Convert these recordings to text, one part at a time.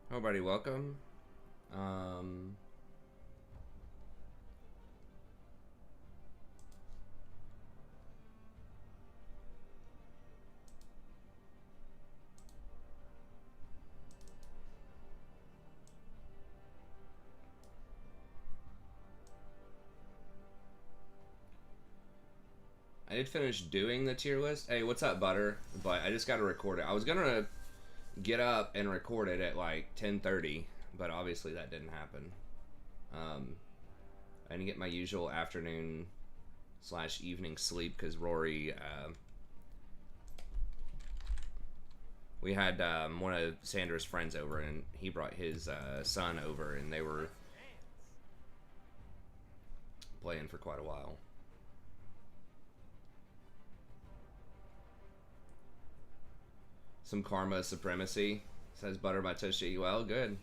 Hello, buddy. Welcome. I did finish doing the tier list. Hey, what's up, Butter? But I just got to record it. I was gonna get up and record it at like 10:30, but obviously that didn't happen. I didn't get my usual afternoon / evening sleep because Rory. We had one of Sandra's friends over, and he brought his son over, and they were playing for quite a while. Some karma supremacy, says Butter by Toshi. Well, good.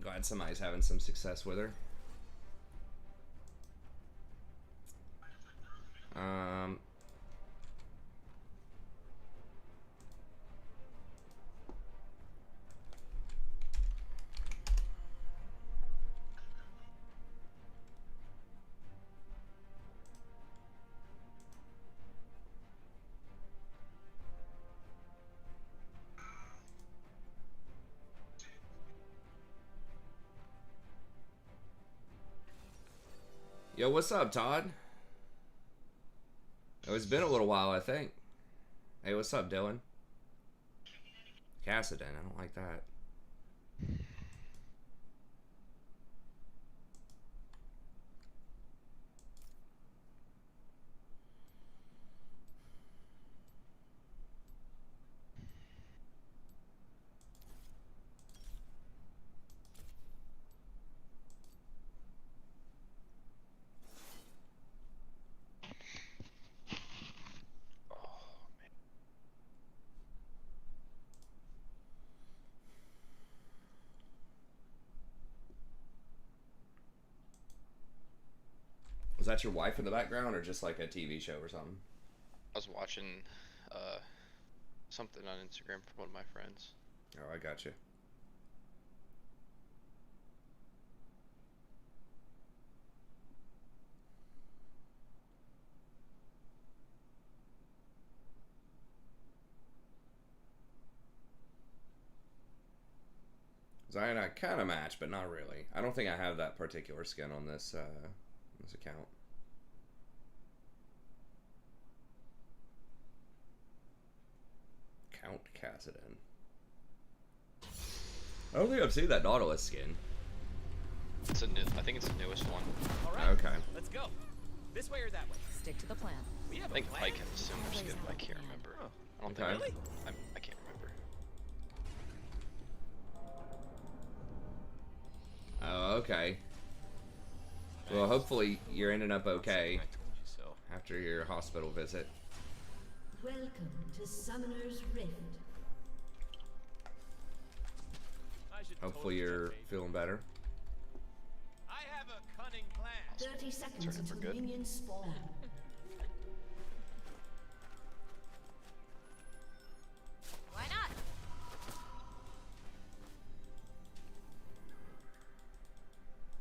Glad somebody's having some success with her. Yo, what's up, Todd? Oh, it's been a little while, I think. Hey, what's up, Dylan? Cassidon, I don't like that. Was that your wife in the background, or just like a TV show or something? I was watching something on Instagram from one of my friends. Oh, I got you. Zion, I kind of match, but not really. I don't think I have that particular skin on this account. Count Cassidon. I don't think I've seen that Nautilus skin. It's a new. I think it's the newest one. All right. Okay. Let's go. This way or that way? Stick to the plan. We have I think a plan. Pike has a similar skin, but I can't remember. Oh. I don't Okay. think. Really? I can't remember. Oh, okay. Well, hopefully you're ending up okay I told you so. after your hospital visit. Welcome to Summoner's Rift. I should Hopefully totally you're check, babe. feeling better. I have a cunning plan. 30 seconds Turn it for until good. minions spawn. Why not?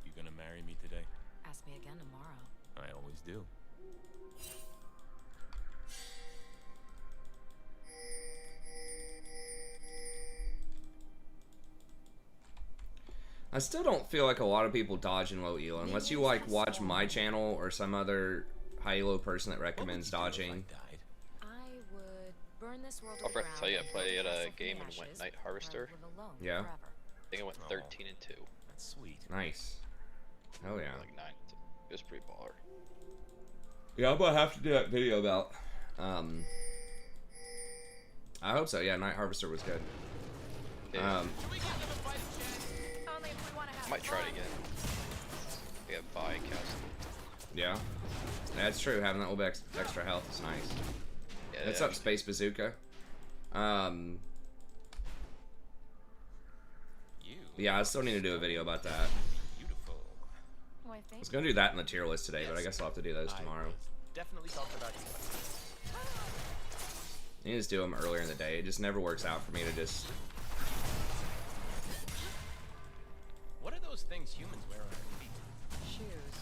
You gonna marry me today? Ask me again tomorrow. I always do. I still don't feel like a lot of people dodge in low elo unless you like watch my channel or some other high elo person that recommends dodging. I would burn this world I'll to the forgot to tell you, I ground, played build a castle from game the and went ashes, Night or Harvester. live alone Yeah. forever. I think I went 13 and 2. That's sweet. Nice. Oh yeah. Like 9 and 2. It was pretty baller. Yeah, I'm gonna have to do that video about. I hope so. Yeah, Night Harvester was good. Yeah. Should we give them a fighting chance? Only if we want to have I might try it fun. again. We have Vi, Castle. Yeah, that's true. Having that little bit extra health is nice. Yeah, What's I up, mean, Space Bazooka? Yeah, I still need to do a video about that. Beautiful. Why, I thank was gonna do that in the tier list today, but I guess I'll have to do those I tomorrow. was definitely talking about you. I need to just do them earlier in the day. It just never works out for me to just... What are those things humans wear on their feet? Shoes.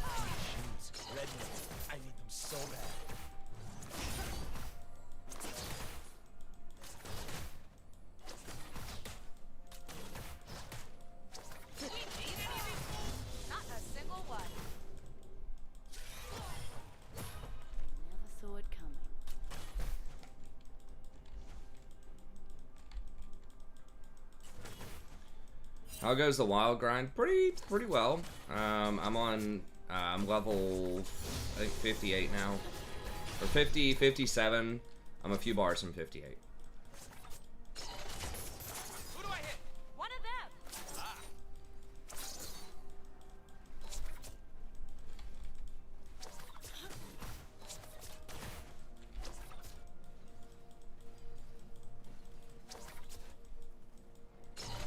I need shoes. Red ones. I need them so bad. Not a single one. Never saw it coming. How goes the wild grind? Pretty well. I'm level, I think 58 now. Or 50, 57. I'm a few bars from 58. Who do I hit? One of them.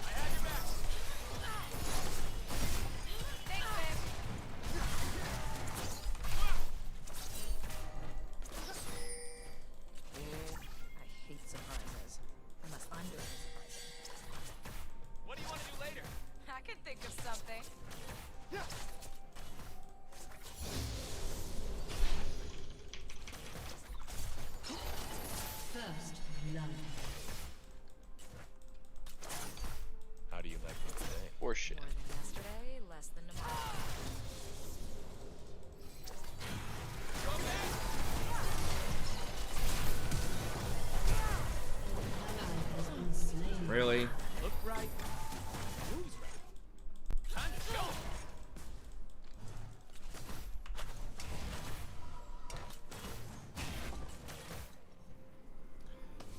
I have your back. Thanks, babe. I hate surprises. Unless I'm doing the surprising. What do you want to do later? I can think of something. First blood. How do you like me today? Or shit. More than yesterday, less than tomorrow. Ally has been slain. Really? Look right. Who's right? Time to show 'em.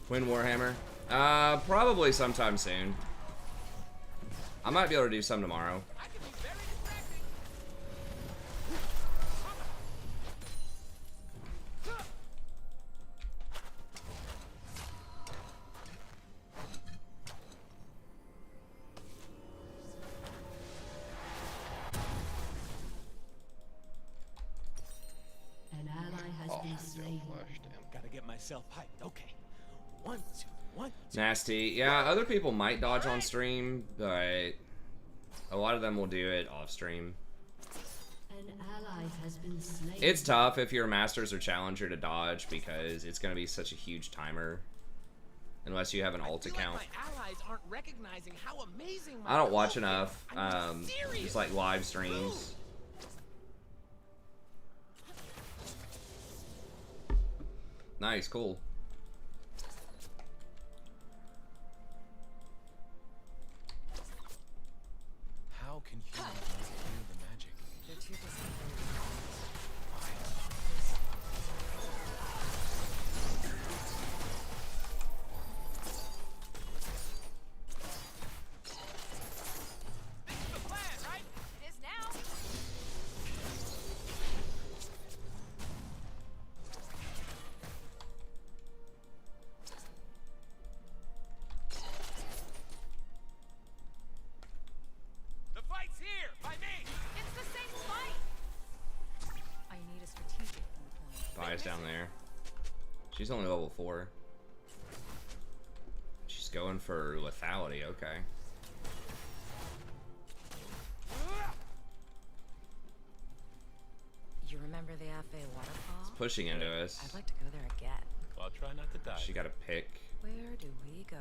Twin Warhammer? Probably sometime soon. I might be able to do some tomorrow. I can be very distracting. An ally has Oh, been no slain. flash, damn. Gotta get myself hyped. Okay. 1, 2, 1, 2. Nasty. Yeah, other people might dodge on stream, but a lot of them will do it off stream. An ally has been slain. It's tough if you're a Masters or Challenger to dodge because it's going to be such a huge timer. Unless you have an alt account. my allies aren't recognizing how amazing I don't watch enough, just like live streams. Nice, cool. How can humans not feel the magic? They're too busy. This is the plan, right? It is now. The fight's here, by me. It's the same fight. I need a strategic viewpoint. Bias down there. She's only level 4. She's going for lethality, okay. You remember the Afe waterfall? Pushing into us. I'd like to go there again. I'll try not to die. She got a pick. Where do we go?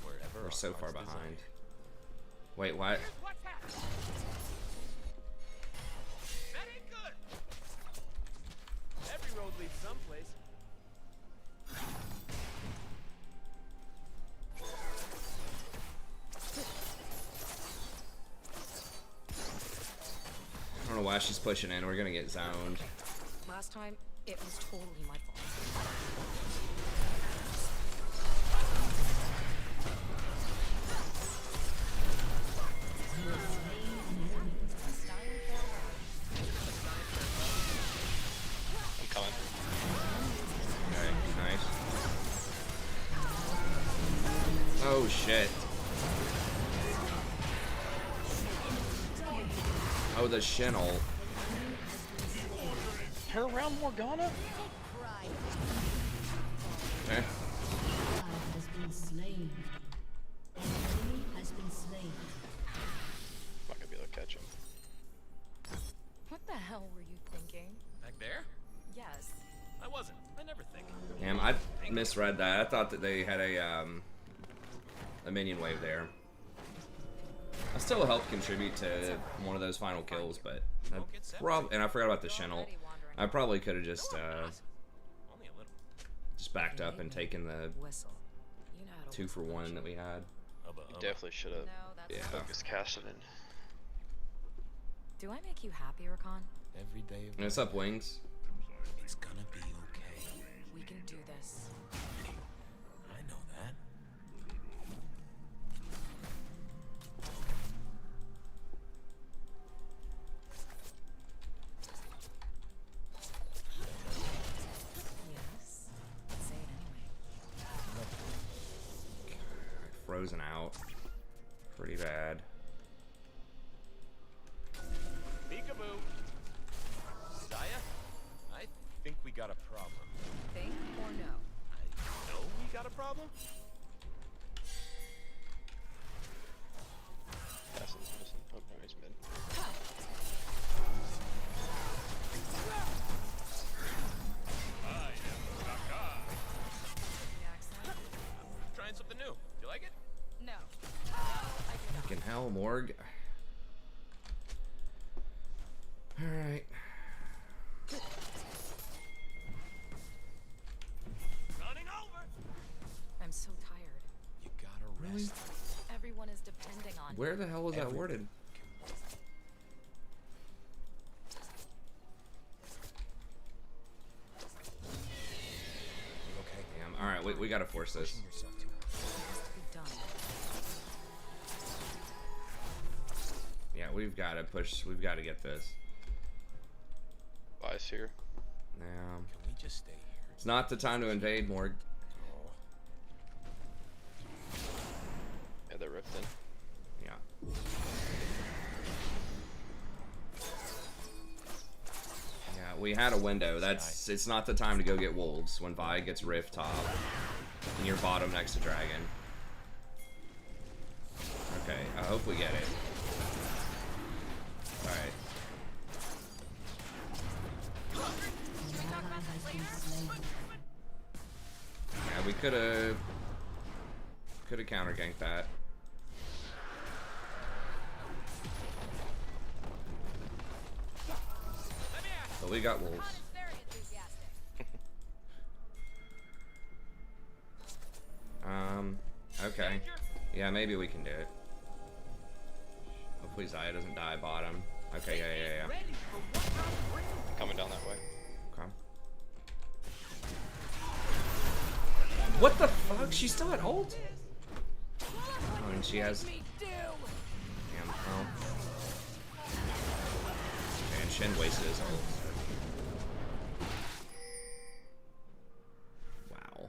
Wherever We're our so far hearts behind. desire. Wait, what? Here's what's happening. That ain't good. Every road leads someplace. I don't know why she's pushing in. We're gonna get zoned. Last time, it was totally my fault. I'm coming. Okay, nice. Oh shit. Oh, the shin ult. Turn around, Morgana. Okay. misread that. I thought that they had a minion wave there. I still helped contribute to one of those final kills, but and I forgot about the Shenel. I probably could have just Only a little. backed up and taken the Whistle. You know how to 2-for-1 that we had. You definitely should have No, that's Yeah. focused Cassidy. Do I make you happy, Rakan? Every day of What's up, Wings? It's gonna be okay. We can do this. I know that. Yes. Say it anyway. Frozen out. Pretty bad. Peekaboo. Zaya, I think we got a problem. Think or no? I know we got a problem. Cassidy's missing. Oh, no, he's mid. Trying something new. You like it? No. Fucking hell, Morg. Alright. Running over. I'm so tired. You gotta rest. Everyone is depending on Where the hell was that worded? You okay? Damn. Alright, we gotta force this. Pushing yourself too hard. We've done. Yeah, we've gotta push. We've gotta get this. Vice here. Yeah. Can we just stay here? It's not the time to invade, Morg. Oh, Yeah, they're ripped in. Yeah. Yeah, we had a window. It's not the time to go get wolves when Vi gets rift top and you're bottom next to dragon. Okay, I hope we get it. Alright. Yeah, we could've counter ganked that. But we got wolves. Okay. Yeah, maybe we can do it. Hopefully Zaya doesn't die bottom. Okay, yeah. Coming down that way. Okay. What the fuck? She's still at ult? Oh, and she has... Damn, well. Okay, and Shen wasted his ult. Wow.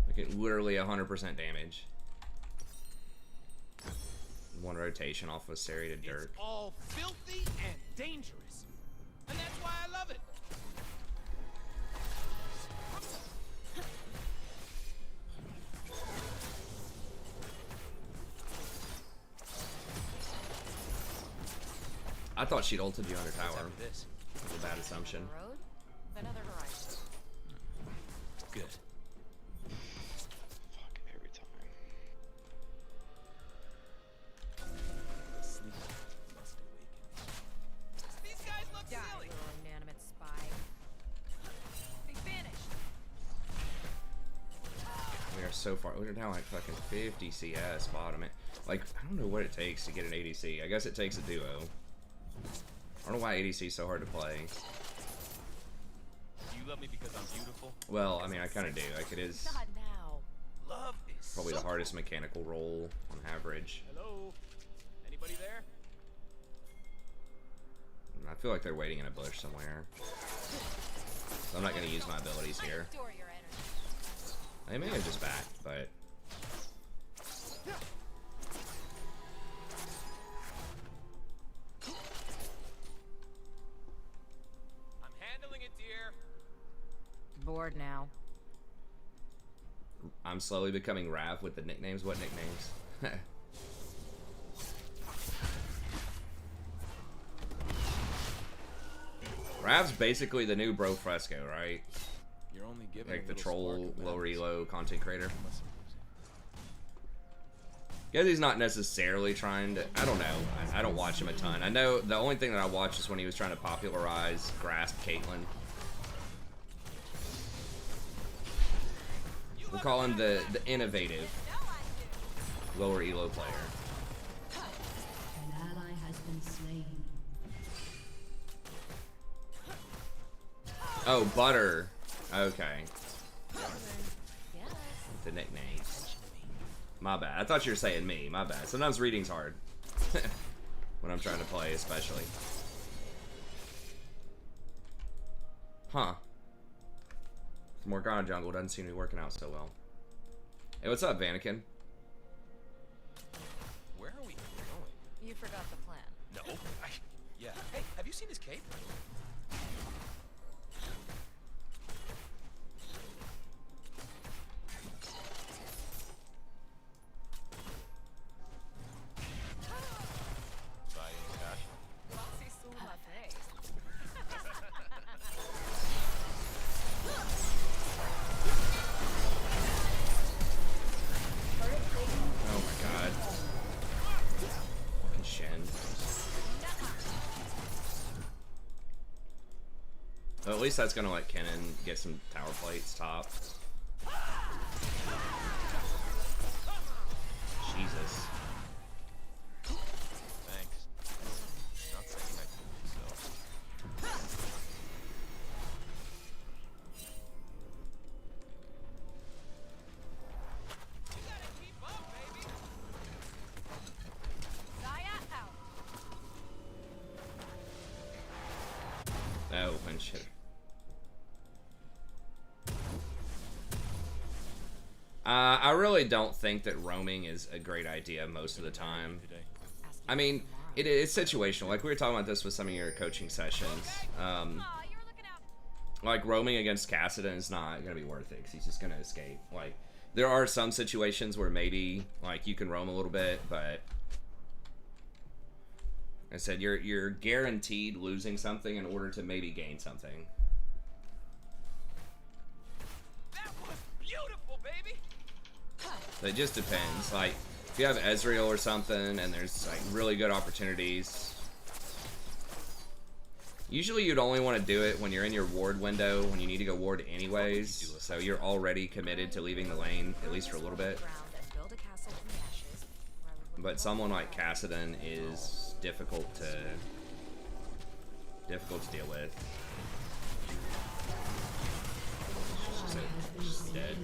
Like, it literally 100% damage. One rotation off of Sari to Dirk. it's all filthy and dangerous, and that's why I love it. I thought she'd ulted you under tower. After this, That's a bad assumption. Road? Another horizon. good. Fuck, every time. Sleep must awaken. These guys look Die, silly. little inanimate spy. Be finished. We are so far. We're down like fucking 50 CS bottom. Like, I don't know what it takes to get an ADC. I guess it takes a duo. I don't know why ADC is so hard to play. Do you love me because I'm beautiful? Well, I mean, I kind of do. Like, it is Not now. Love is probably so the hardest cool. mechanical role on average. Hello? Anybody there? I feel like they're waiting in a bush somewhere. So I'm not going to use my abilities here. Store your energy. They may have just backed, but... I'm handling it, dear. Bored now. I'm slowly becoming Rav with the nicknames. What nicknames? Rav's basically the new Bro Fresco, right? You're Giving like a the little troll spark of lower madness. elo content creator. Must have losing. Guess he's not necessarily trying to. I don't know. I don't watch him a ton. I know the only thing that I watched is when he was trying to popularize Grasp Caitlyn. We call him the innovative lower elo player. An ally has been slain. Oh, Butter. Okay. Yes. The nickname. My bad. I thought you were saying me. My bad. Sometimes reading's hard. When I'm trying to play, especially. Huh. Morgana jungle doesn't seem to be working out so well. Hey, what's up, Vanakin? Where are we going? You forgot the plan. No. Yeah. Hey, have you seen his cape? Foxy stole my face. Oh my god. Fucking Shen. Well, at least that's gonna let Kennen get some tower plates top. Jesus. Thanks. Not saying I can do so. You gotta keep up, baby. Zaya out. Oh, and shit. I really don't think that roaming is a great idea most of the time. Today. I mean, it's situational. Like we were talking about this with some of your coaching sessions. Aw, you were looking out. Like roaming against Kassadin is not gonna be worth it because he's just gonna escape. Like there are some situations where maybe like you can roam a little bit, but like I said you're guaranteed losing something in order to maybe gain something. That was beautiful, baby. So it just depends. Like if you have Ezreal or something and there's like really good opportunities. Usually you'd only want to do it when you're in your ward window, when you need to go ward anyways, so you're already committed to leaving the lane, at least for a little bit. Ground and build a castle from the ashes, where I would But someone like Kassadin is difficult to deal with. She's dead.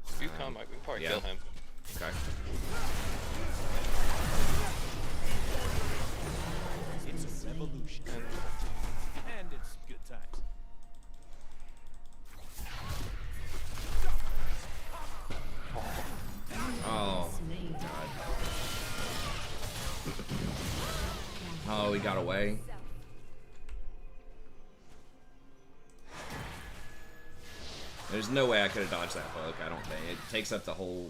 If you come, I can probably Yeah. kill him. Okay. It's a revolution. And it's good times. Oh Slain. god. Oh, he got away. There's no way I could have dodged that hook, I don't think. It takes up the whole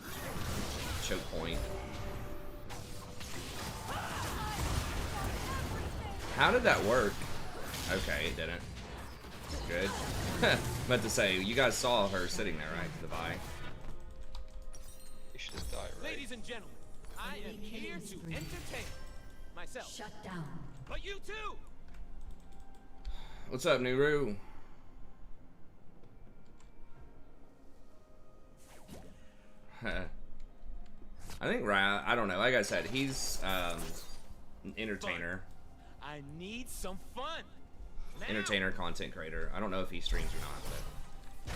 choke point. How did that work? Okay, it didn't. Good. Meant to say, you guys saw her sitting there, right? The Vi. You should just die, right? Ladies and gentlemen, I am here to entertain myself. Shut down. But you too! What's up, Nuru? I think I don't know. Like I said, he's an entertainer, I need some fun. Now. entertainer, content creator. I don't know if he streams or not, but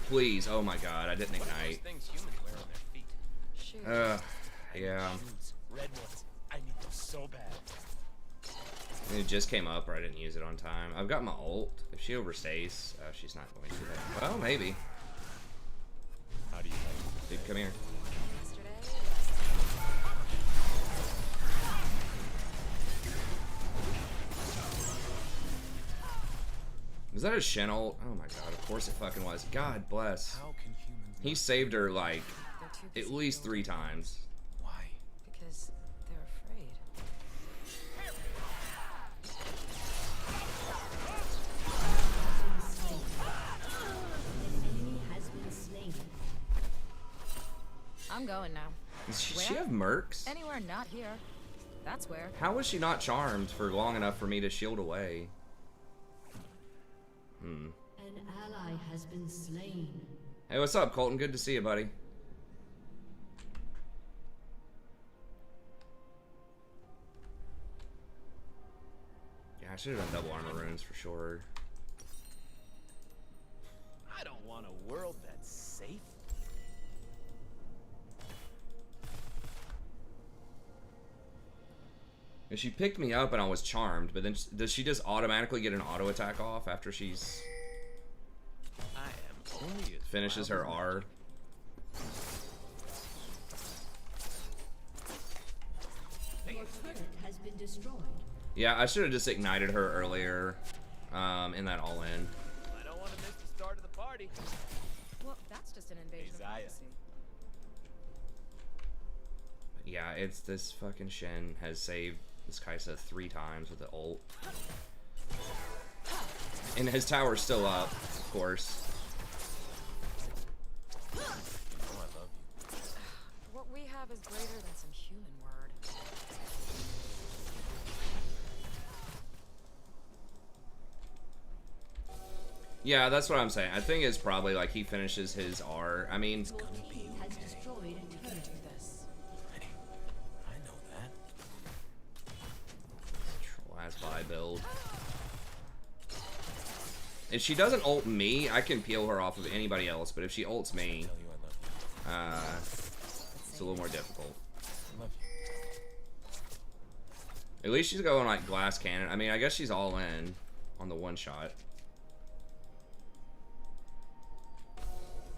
please, oh my god, I didn't Those ignite. things humans wear on their feet. shoot. Yeah, Shoes, red ones. I need them so bad. it just came up, or I didn't use it on time. I've got my ult. If she overstays, she's not going to. Well, maybe. How do you like Dude, come here. Yesterday, Was that a Shen ult? Oh my god, of course it fucking was. God bless. How can humans He saved her like They're too busy at least 3 times. Why? because they're afraid. An enemy has been slain. I'm going now. Does she Where? have mercs? Anywhere not here. That's where. How was she not charmed for long enough for me to shield away? An ally has been slain. Hey, what's up, Colton? Good to see you, buddy. Yeah, I should have done double armor runes for sure. I don't want a world that's safe. And she picked me up and I was charmed, but then does she just automatically get an auto attack off after she's I am only as finishes wild her as my R? Your turret has been destroyed. Yeah, I should have just ignited her earlier in that all-in. I don't want to miss the start of the party. Well, that's just an invasion of Isaiah. privacy. Yeah, it's this fucking Shen has saved this Kaisa 3 times with the ult. And his tower's still up, of course. Oh, I love you. What we have is greater than some human word. Yeah, that's what I'm saying. I think it's probably like he finishes his R. I mean, Your team has destroyed a turret. Do this. I know that. troll ass buy build. If she doesn't ult me, I can peel her off of anybody else, but if she ults me, Tell you I love you. it's a little more difficult. I love you. At least she's going like glass cannon. I mean, I guess she's all in on the one shot.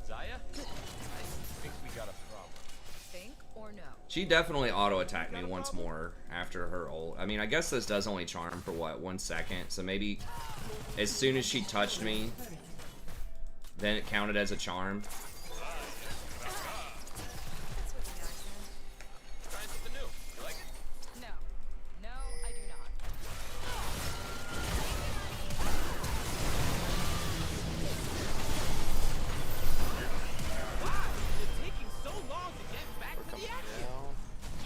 Zaya? I think we got a problem. Think or no? She definitely auto-attacked me once more after her ult. I mean, I guess this does only charm for, what, 1 second? So maybe as soon as she touched me, then it counted as a charm. That's what the guy said. Trying something new. You like it? No. No, I do not. Why is it taking so long to get back We're to coming the action? down.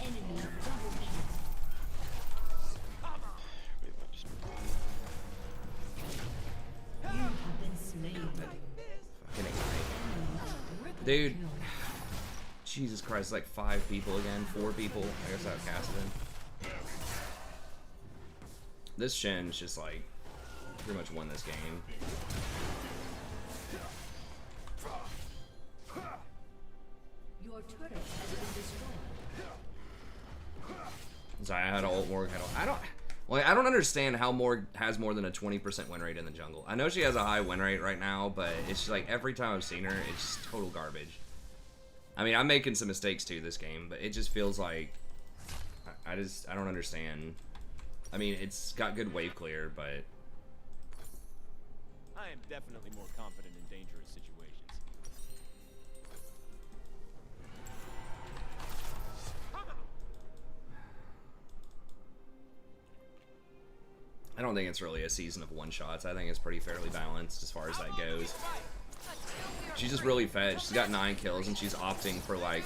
Enemy double kill. Come on. Pretty much. You have been slain. Fucking ignite. Dude. Jesus Christ, like 5 people again, 4 people. I guess I've casted in. This Shen's just like pretty much won this game. Your turret has been destroyed. Zaya had ult, Morg had ult. I don't understand how Morg has more than a 20% win rate in the jungle. I know she has a high win rate right now, but it's just like every time I've seen her, it's just total garbage. I mean, I'm making some mistakes too this game, but it just feels like I don't understand. I mean, it's got good wave clear, but I am definitely more confident in dangerous situations. I don't think it's really a season of one-shots. I think it's pretty fairly balanced as far as that goes. She's just really fed. She's got 9 kills, and she's opting for, like,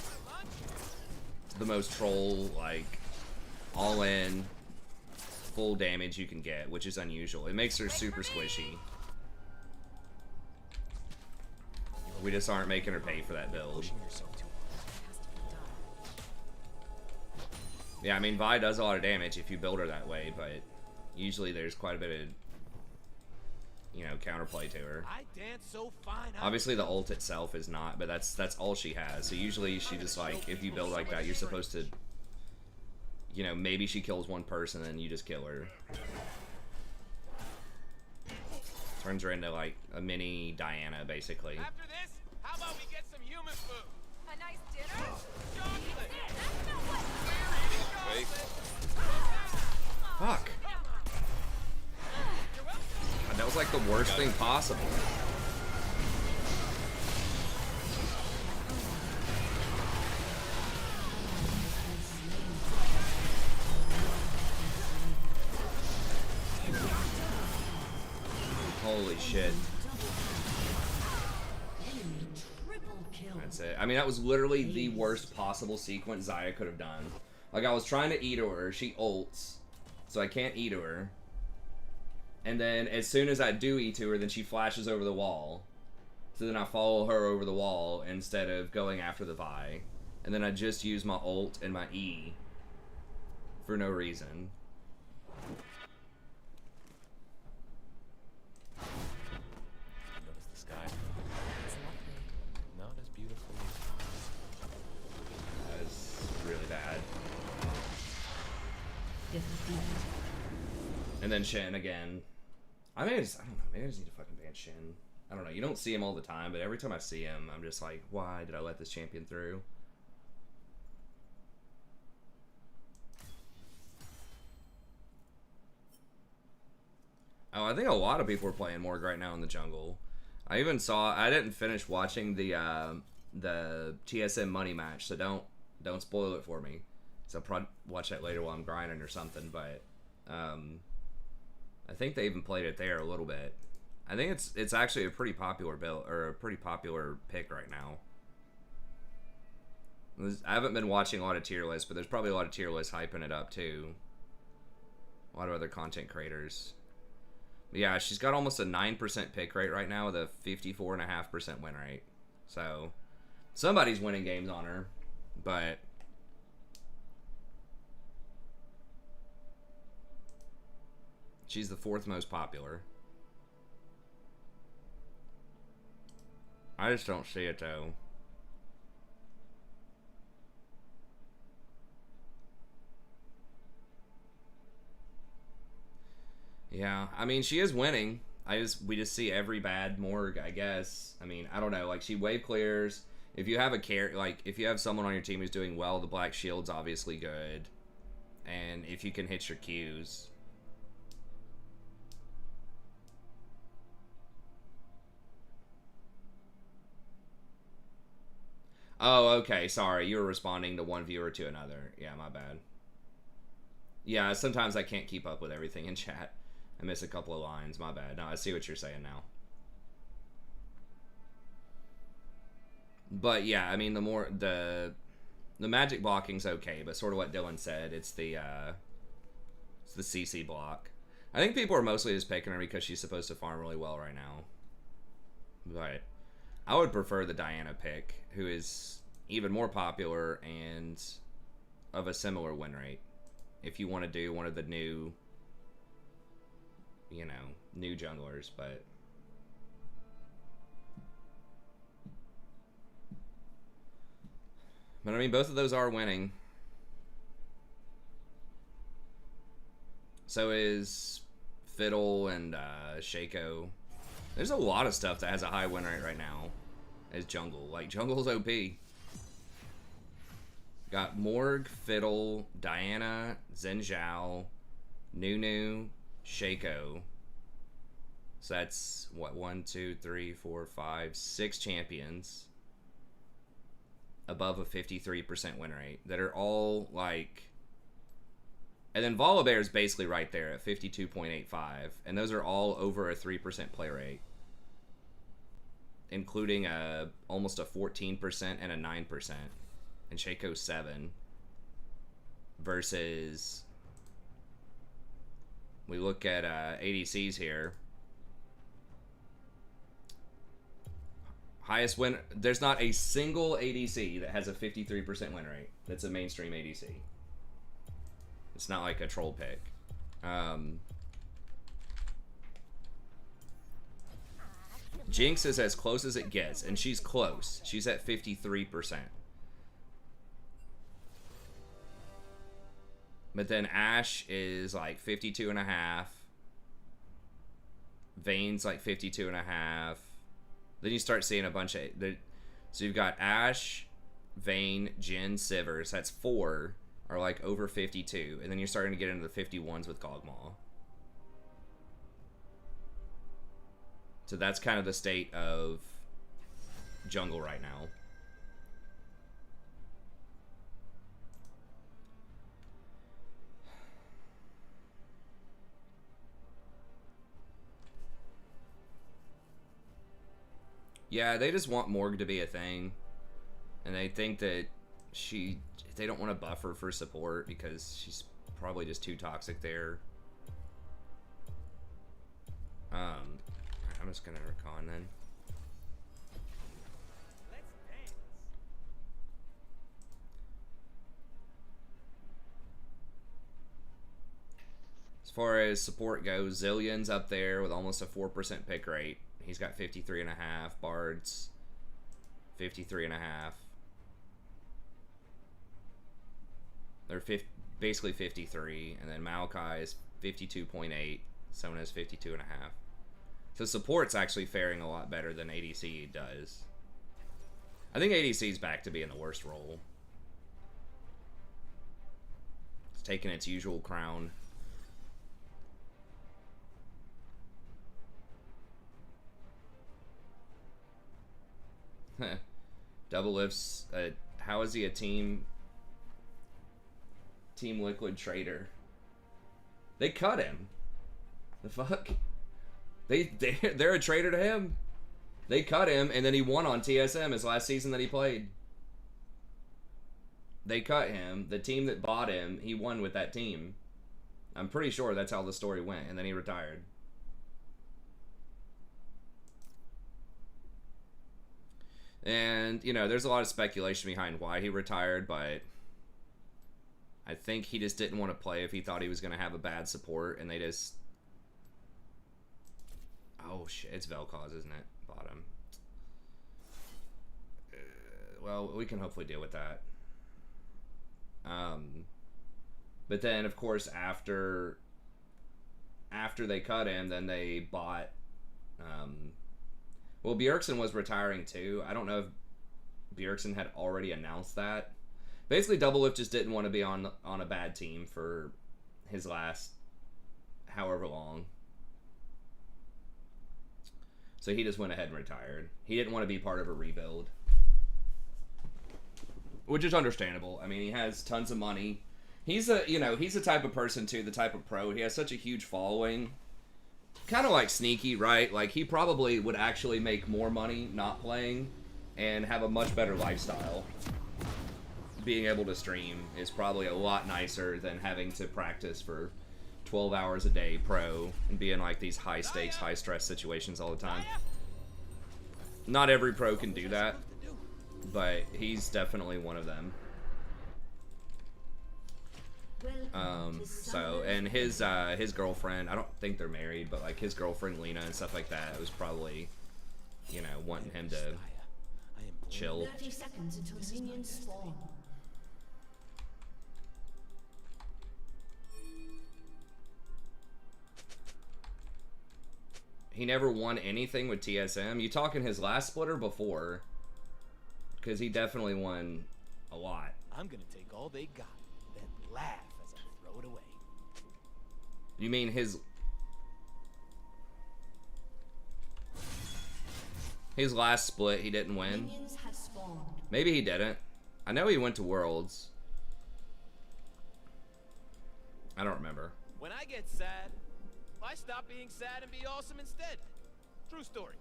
the most troll, like, all-in, full damage you can get, which is unusual. It makes her super squishy. We just aren't making her pay for that build. Pushing yourself too Has to be done. Yeah, I mean, Vi does a lot of damage if you build her that way, but usually there's quite a bit of, you know, counterplay to her. hard. I dance so fine. Obviously the ult itself is not, but that's all she has. So usually she just, like, if you build like that, you're supposed to, you know, maybe she kills one person and you just kill her. Turns her into like a mini Diana, basically. After this, how about we get some human food? A nice dinner? Chocolate! Wait. Fuck. God, that was like the worst thing possible. Holy shit. That's it. I mean, that was literally the worst possible sequence Xayah could have done. Like, I was trying to E to her. She ults. So I can't E to her. And then as soon as I do E to her, then she flashes over the wall. So then I follow her over the wall instead of going after the Vi. And then I just use my ult and my E for no reason. Notice the sky. It's lovely. Not as beautiful. That was really bad. And then Shen again. I don't know, maybe I just need to fucking ban Shen. I don't know, you don't see him all the time, but every time I see him, I'm just like, why did I let this champion through? Oh, I think a lot of people are playing Morg right now in the jungle. I didn't finish watching the TSM money match, so don't spoil it for me. So I'll probably watch that later while I'm grinding or something, but I think they even played it there a little bit. I think it's actually a pretty popular build, or a pretty popular pick right now. I haven't been watching a lot of tier lists, but there's probably a lot of tier lists hyping it up too. A lot of other content creators. But yeah, she's got almost a 9% pick rate right now with a 54.5% win rate. So somebody's winning games on her, but she's the 4th most popular. I just don't see it though. Yeah, I mean, she is winning. We just see every bad Morg, I guess. I mean, I don't know. Like, she wave clears. If you have if you have someone on your team who's doing well, the Black Shield's obviously good. And if you can hit your Qs. Oh, okay. Sorry. You were responding to one viewer to another. Yeah, my bad. Yeah, sometimes I can't keep up with everything in chat. I miss a couple of lines. My bad. No, I see what you're saying now. But yeah, I mean, the magic blocking's okay, but sort of what Dylan said, it's the CC block. I think people are mostly just picking her because she's supposed to farm really well right now. But I would prefer the Diana pick, who is even more popular and of a similar win rate. If you want to do one of the new, you know, new junglers, but I mean, both of those are winning. So is Fiddle and Shaco. There's a lot of stuff that has a high win rate right now as jungle. Like, jungle's OP. Got Morg, Fiddle, Diana, Xin Zhao, Nunu, Shaco. So that's, what, 1, 2, 3, 4, 5, 6 champions above a 53% win rate that are all, like... And then Volibear is basically right there at 52.85, and those are all over a 3% play rate, including almost a 14% and a 9%, and Shaco 7. Versus, we look at ADCs here. Highest win. There's not a single ADC that has a 53% win rate. That's a mainstream ADC. It's not like a troll pick. Jinx is as close as it gets, and she's close. She's at 53%. But then Ashe is like 52.5. Vayne's like 52.5. Then you start seeing a bunch of... So you've got Ashe, Vayne, Jhin, Sivers. That's 4. Are like over 52, and then you're starting to get into the 51s with Gogmaw. So that's kind of the state of jungle right now. Yeah, they just want Morg to be a thing. And they think that they don't want to buff her for support because she's probably just too toxic there. I'm just gonna Rakan then. Let's dance. As far as support goes, Zillion's up there with almost a 4% pick rate. He's got 53.5. Bard's 53.5. They're basically 53, and then Maokai is 52.8. Sona's 52.5. So support's actually faring a lot better than ADC does. I think ADC's back to being the worst role. It's taking its usual crown. Double lifts. How is he a Team Liquid traitor? They cut him. The fuck? They're a traitor to him. They cut him, and then he won on TSM his last season that he played. They cut him. The team that bought him, he won with that team. I'm pretty sure that's how the story went, and then he retired. And, you know, there's a lot of speculation behind why he retired, but I think he just didn't want to play if he thought he was going to have a bad support, and they just... Oh, shit. It's Vel'Koz, isn't it? Bottom. Well, we can hopefully deal with that. But then, of course, after they cut him, then they bought... well, Bjergsen was retiring too. I don't know if Bjergsen had already announced that. Basically, Doublelift just didn't want to be on a bad team for his last however long. So he just went ahead and retired. He didn't want to be part of a rebuild. Which is understandable. I mean, he has tons of money. He's the type of person too, the type of pro. He has such a huge following. Kind of like Sneaky, right? Like, he probably would actually make more money not playing and have a much better lifestyle. Being able to stream is probably a lot nicer than having to practice for 12 hours a day pro and be in like these high stakes, high stress situations all the time. Not every pro can do that, but he's definitely one of them. So, and his girlfriend, I don't think they're married, but like his girlfriend Lena and stuff like that was probably, you know, wanting him to chill. 30 seconds until minions spawn. He never won anything with TSM. You talking his last split or before? Because he definitely won a lot. I'm gonna take all they got, then laugh as I throw it away. You mean his last split he didn't win? Minions have spawned. Maybe he didn't. I know he went to Worlds. I don't remember. When I get sad, I stop being sad and be awesome instead. True story.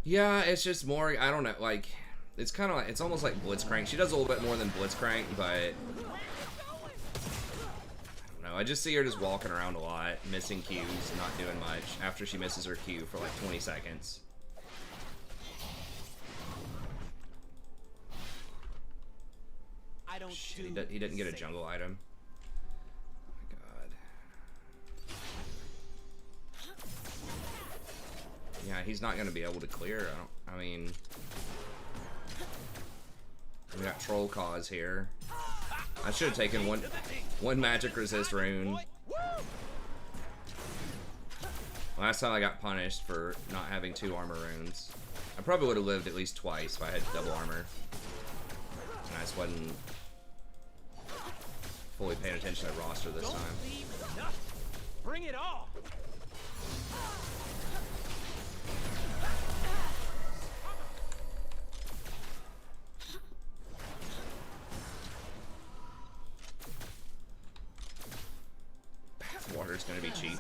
Yeah, it's just more, I don't know, like, it's kind of like, it's almost like Blitzcrank. She does a little bit more than Blitzcrank, but I don't know. I just see her just walking around a lot, missing Qs, and not doing much after she misses her Q for like 20 seconds. I don't Shit, he didn't get a jungle item. Oh my god. Yeah, he's not going to be able to clear. I mean, we got Troll Cause here. I should have taken one magic resist rune. Last time I got punished for not having 2 armor runes. I probably would have lived at least twice if I had double armor. And I just wasn't fully paying attention to roster this time. Bring it all. just gonna be cheap.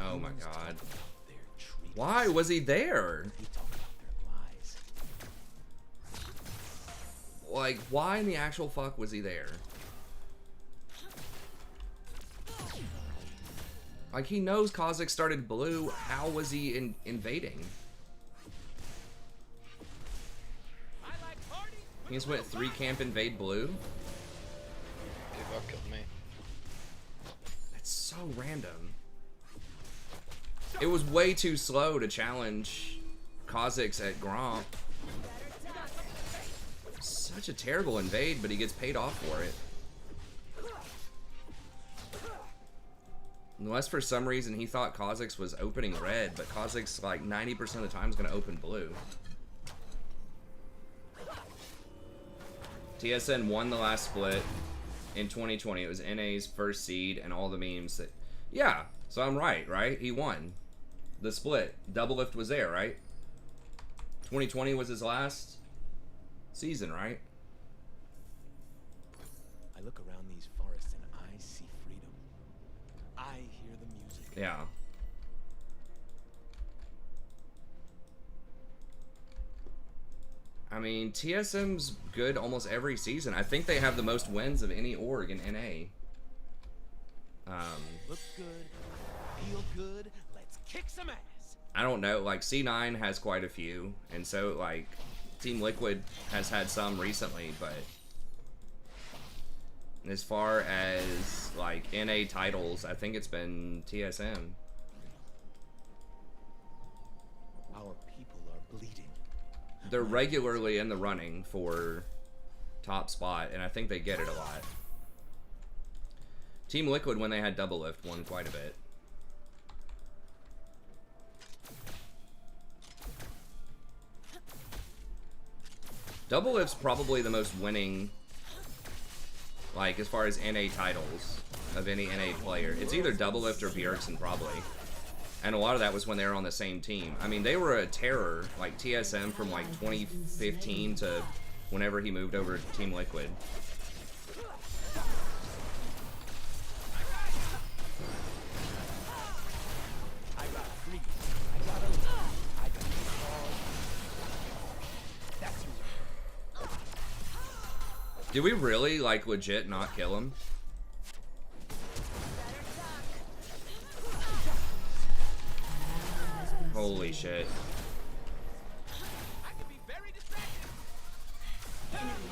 Oh my god. Their treat. Why was he there? We talk about their lies. Like, why in the actual fuck was he there? Like, he knows Kha'Zix started blue. How was he invading? He just went 3 camp invade blue? Dude, Buck killed me. That's so random. It was way too slow to challenge Kha'Zix at Gromp. Such a terrible invade, but he gets paid off for it. Unless for some reason he thought Kha'Zix was opening red, but Kha'Zix like 90% of the time is going to open blue. TSN won the last split in 2020. It was NA's first seed and all the memes that... Yeah, so I'm right? He won the split. Double Lift was there, right? 2020 was his last season, right? I look around these forests and I see freedom. I hear the music. Yeah. I mean, TSM's good almost every season. I think they have the most wins of any org in NA. Look good, feel good, let's kick some ass. I don't know, like C9 has quite a few, and so like Team Liquid has had some recently, but as far as like NA titles, I think it's been TSM. Our people are bleeding. They're regularly in the running for top spot, and I think they get it a lot. Team Liquid, when they had Double Lift, won quite a bit. Double Lift's probably the most winning, like, as far as NA titles of any NA player. It's either Double Lift or Bjergsen, probably. And a lot of that was when they were on the same team. I mean, they were a terror, like TSM from like 2015 to whenever he moved over to Team Liquid. I got free. I got a I got That's who. Did we really, like, legit not kill him? Holy shit.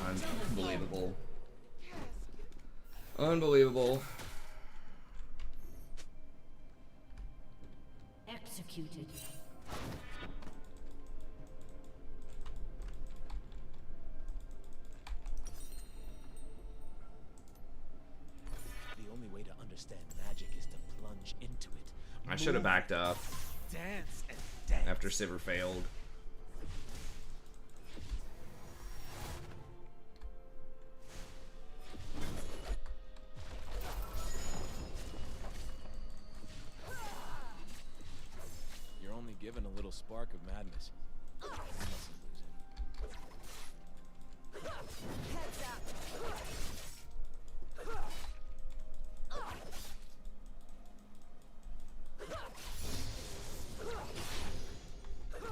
Unbelievable. Unbelievable. Executed. The only way to understand magic is to plunge into it. I should have backed up Dance and dance. after Sivir failed. You're only given a little spark of madness. You mustn't lose it.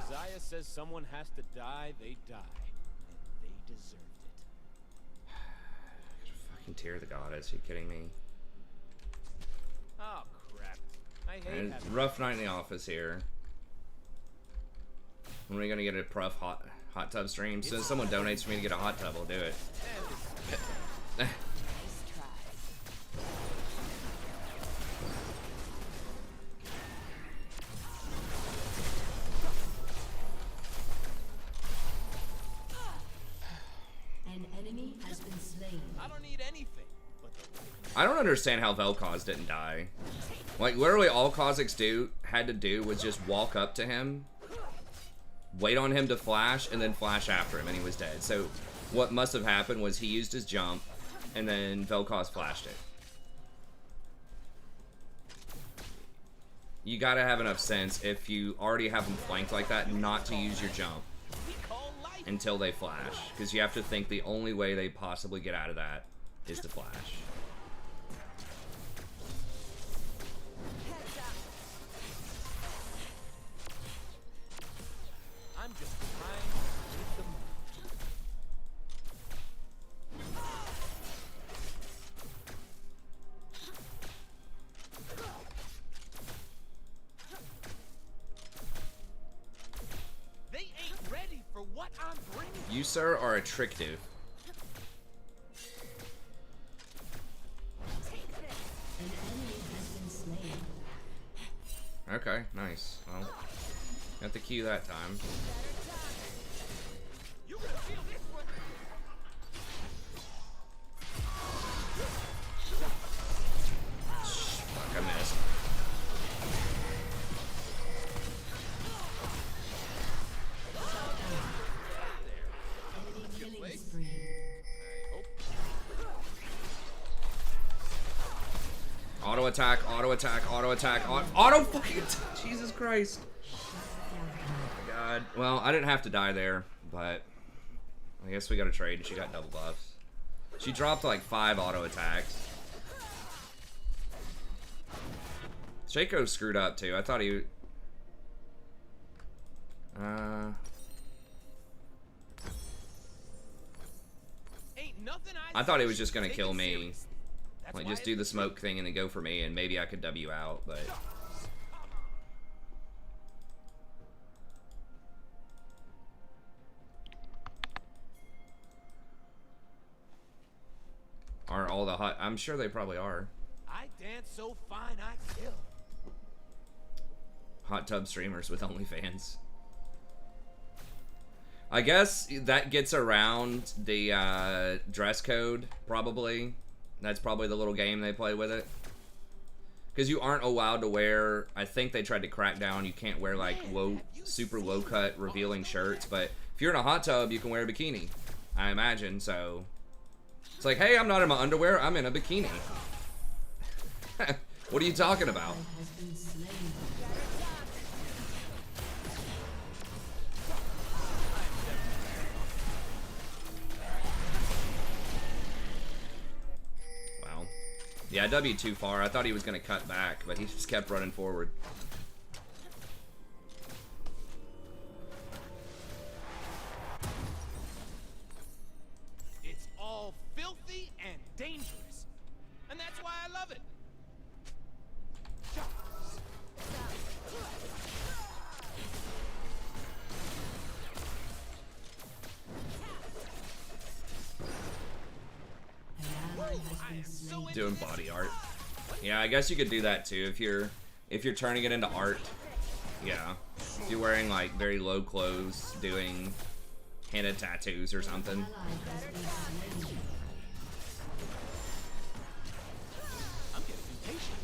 Zaya says someone has to die, they die. And they deserved it. Fucking Tear the Goddess, are you kidding me? Oh crap! I hate And having rough night in the office here. When are we gonna get a prof hot tub stream? So someone donates for me to get a hot tub, I'll do it. Nice try. An enemy has been slain. I don't need anything. But I don't understand how Vel'Koz didn't die. Like, literally all Kha'Zix had to do was just walk up to him, wait on him to flash, and then flash after him, and he was dead. So what must have happened was he used his jump, and then Vel'Koz flashed it. You gotta have enough sense if you already have them flanked like that not to use your jump until they flash. Because you have to think the only way they possibly get out of that is to flash. You, sir, are attractive. An enemy has been slain. Okay, nice. Well, got the Q that time. You gonna feel this one. Fuck, I missed. Enemy killing spree. Auto attack, auto attack, auto attack, auto fucking Jesus Christ. Oh my God. Well, I didn't have to die there, but I guess we got to trade. She got double buffs. She dropped like 5 auto attacks. Shaco screwed up too. I thought he. Ain't nothing I thought he was just gonna take kill it me. serious. That's Like why just do the smoke thing and then go for me, and maybe I could W out, but. Are all the hot? I'm sure they probably are. I dance so fine I kill. Hot tub streamers with OnlyFans. I guess that gets around the dress code, probably. That's probably the little game they play with it. Because you aren't allowed to wear, I think they tried to crack down, you can't wear like super low cut revealing shirts, but if you're in a hot tub, you can wear a bikini, I imagine, so. It's like, hey, I'm not in my underwear, I'm in a bikini. What are you talking about? Has been slain. Wow. Yeah, I W too far. I thought he was going to cut back, but he just kept running forward. It's all filthy and dangerous. And that's why I love it. An ally has I been am so slain. into Doing this. body art. Yeah, I guess you could do that too if you're turning it into art. Yeah. If you're wearing like very low clothes, doing henna tattoos or something. Ally has been slain. I'm getting impatient.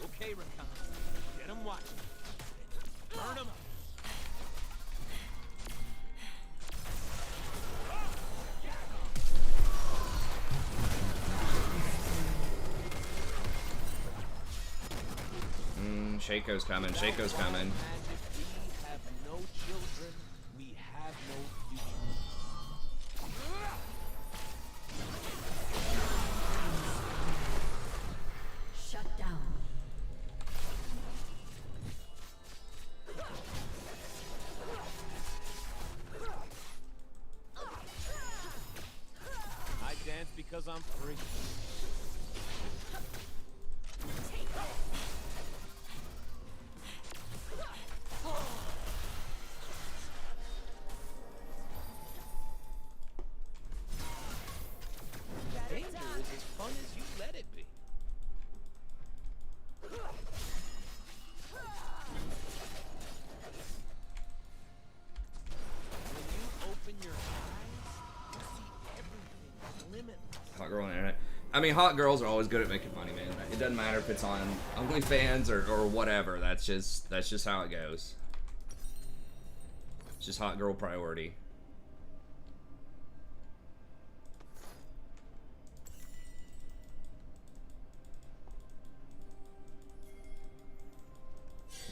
Okay, Rakan. Get him watching. Burn him up. Shaco's coming, Shaco's coming. Magic, we have no children, we have no future. Shut down. I dance because I'm free. Danger is as fun as you let it be. When you open your eyes, you see everything limitless. Hot girl on the internet. I mean, hot girls are always good at making money, man. It doesn't matter if it's on OnlyFans or whatever. That's just how it goes. It's just hot girl priority.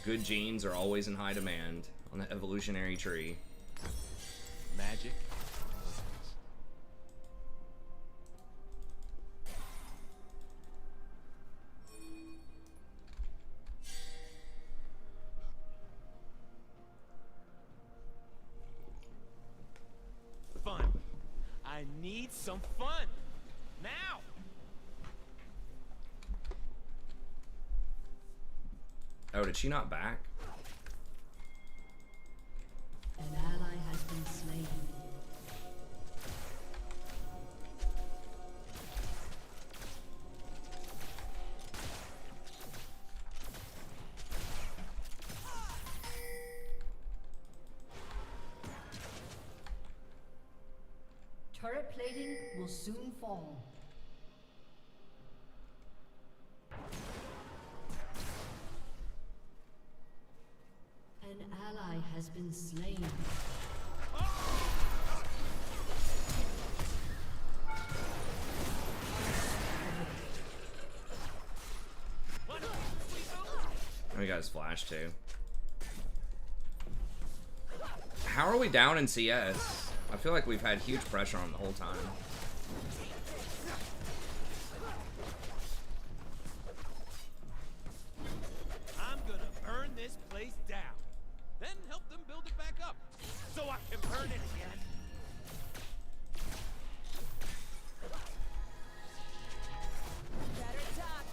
Good genes are always in high demand on the evolutionary tree. Magic. need some fun. Now. Oh, did she not back? An ally has been slain. Turret plating will soon fall. An ally has been slain. Oh, he got his flash too. How are we down in CS? I feel like we've had huge pressure on the whole time. I'm gonna burn this place down. Then help them build it back up. So I can burn it again. Better talk.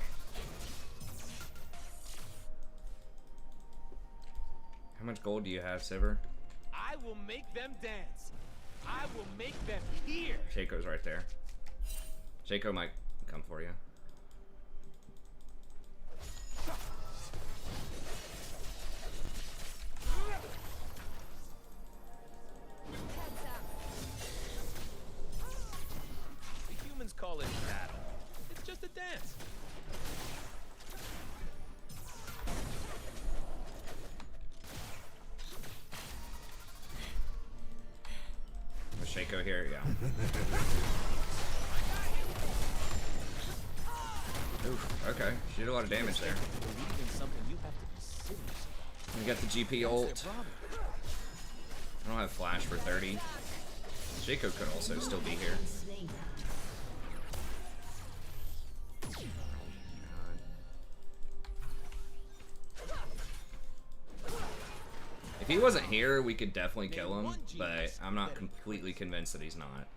How much gold do you have, Sivir? I will make them dance. I will make them hear. Shaco's right there. Shaco might come for you. Heads up. The humans call it battle. It's just a dance. With Shaco here, yeah. Oof, okay. She did a lot of damage there. Believe in something you have to be serious about. We got the GP ult. I don't have flash for 30. Shaco could also still be here. Slain. If he wasn't here, we could definitely kill him, but I'm not completely convinced that he's not.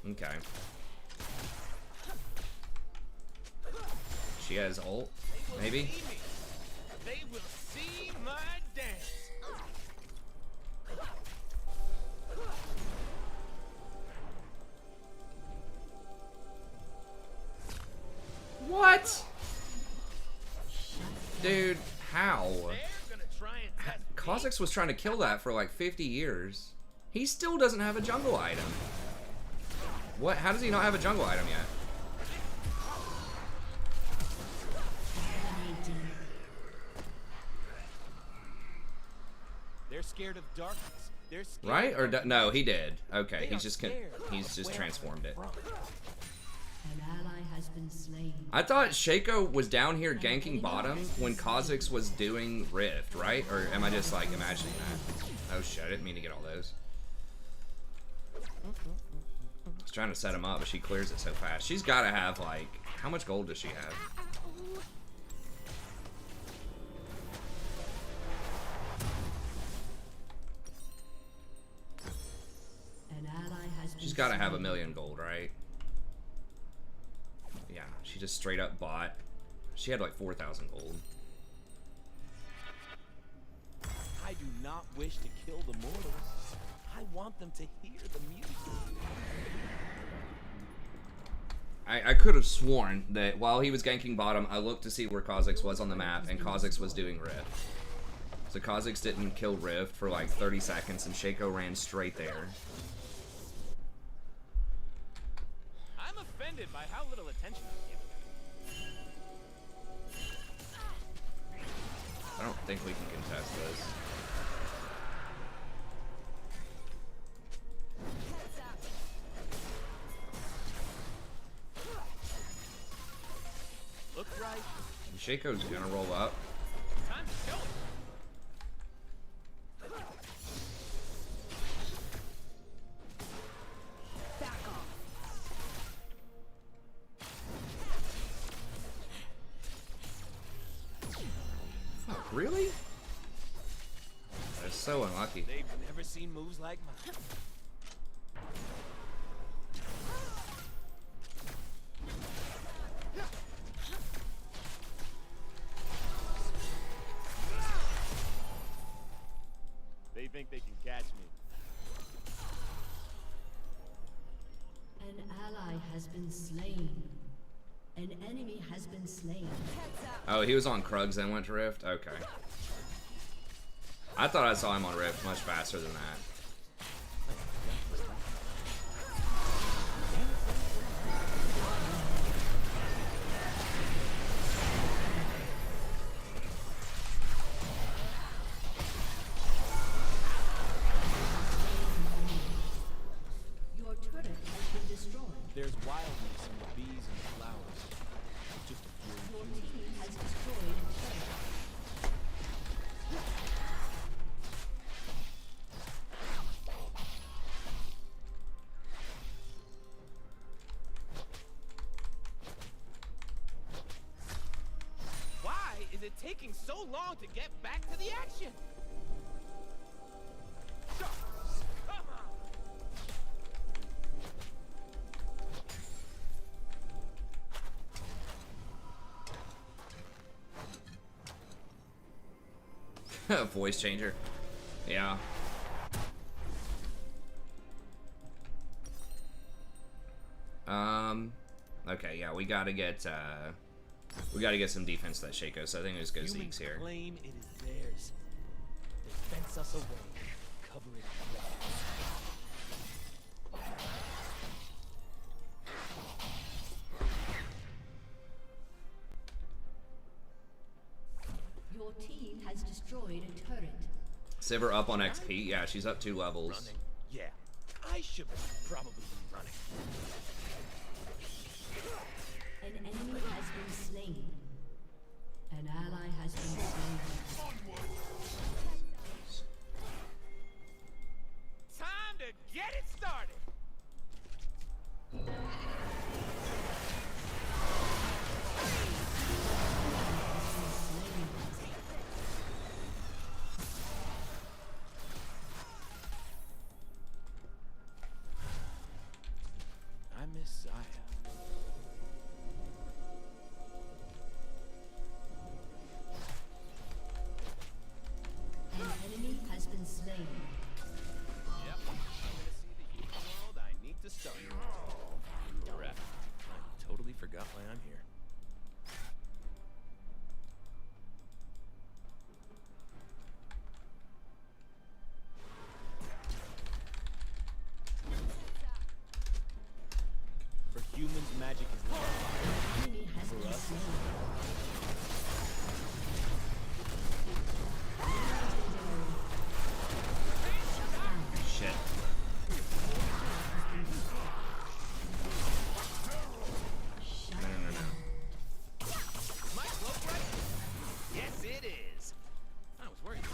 Okay. She has ult, maybe? They will see my dance. What? Dude, how? They're gonna try and test me. Kha'Zix was trying to kill that for like 50 years. He still doesn't have a jungle item. What? How does he not have a jungle item yet? They're scared of darkness. They're scared Right? Or of no, he did. Okay, They he's are just scared he's of just where transformed it. I'm from. An ally has been slain. I thought Shaco was down here ganking bottom when Kha'Zix was doing Rift, right? Or am I just like imagining that? Oh shit, I didn't mean to get all those. I was trying to set him up, but she clears it so fast. She's gotta have like, how much gold does she have? An ally has been She's gotta have slain. 1 million gold, right? Yeah, she just straight up bought. She had like 4,000 gold. I do not wish to kill the mortals. I want them to hear the music. I could have sworn that while he was ganking bottom, I looked to see where Kha'Zix was on the map, and Kha'Zix was doing Rift. So Kha'Zix didn't kill Rift for like 30 seconds, and Shaco ran straight there. I'm offended by how little attention I'm given. I don't think we can contest this. Heads up. Looks right. And Shaco's gonna roll up. Time to show it. Back off. So unlucky. They've never seen moves like mine. They think they can catch me. An ally has been slain. An enemy has been slain. Oh, he was on Krugs and went to Rift? Okay. I thought I saw him on Rift much faster than that. Your turret has been destroyed. There's wildness in the bees and the flowers. Just a few. Your team has destroyed a turret. Why is it taking so long to get back to the action? Come on! Voice changer. Yeah. Okay, yeah, we gotta get some defense to that Shaco, so I think let's go Humans Zeke's here. claim it is theirs. They fence us away, cover it in Your team has destroyed a turret. Sivir up on XP. Yeah, she's up 2 levels. running. Yeah, I should probably be running. An enemy has been slain. An ally has been slain. Time to get it started. I miss Saya. An enemy has been slain. Yep, I'm gonna see the human world I need to start. Crap. I totally forgot why I'm here. For humans, magic is not. Enemy has been slain. Shit. No. Is my cloak right? Yes, it is. I was worried.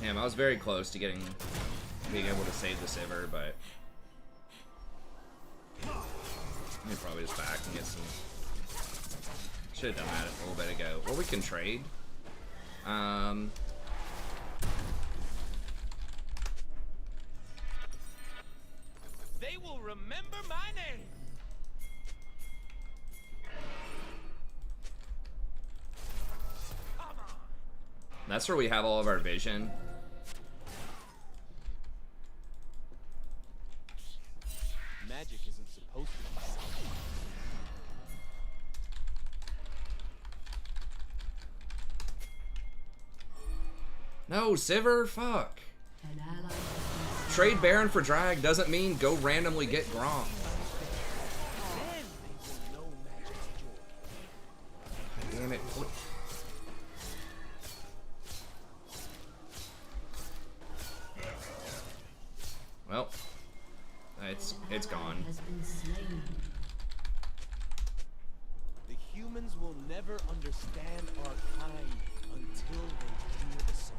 Damn, I was very close to being able to save the Sivir, but I can probably just back and get some. Should have done that a little bit ago. Or we can trade. They will remember my name. Come on. That's where we have all of our vision. Magic isn't supposed to be something. No, Sivir, fuck. An ally has been Trade Baron for Drag doesn't mean go randomly get Grom. Then they will know magic's joy. Damn it. Well, it's gone. has been slain. The humans will never understand our kind until they hear the song.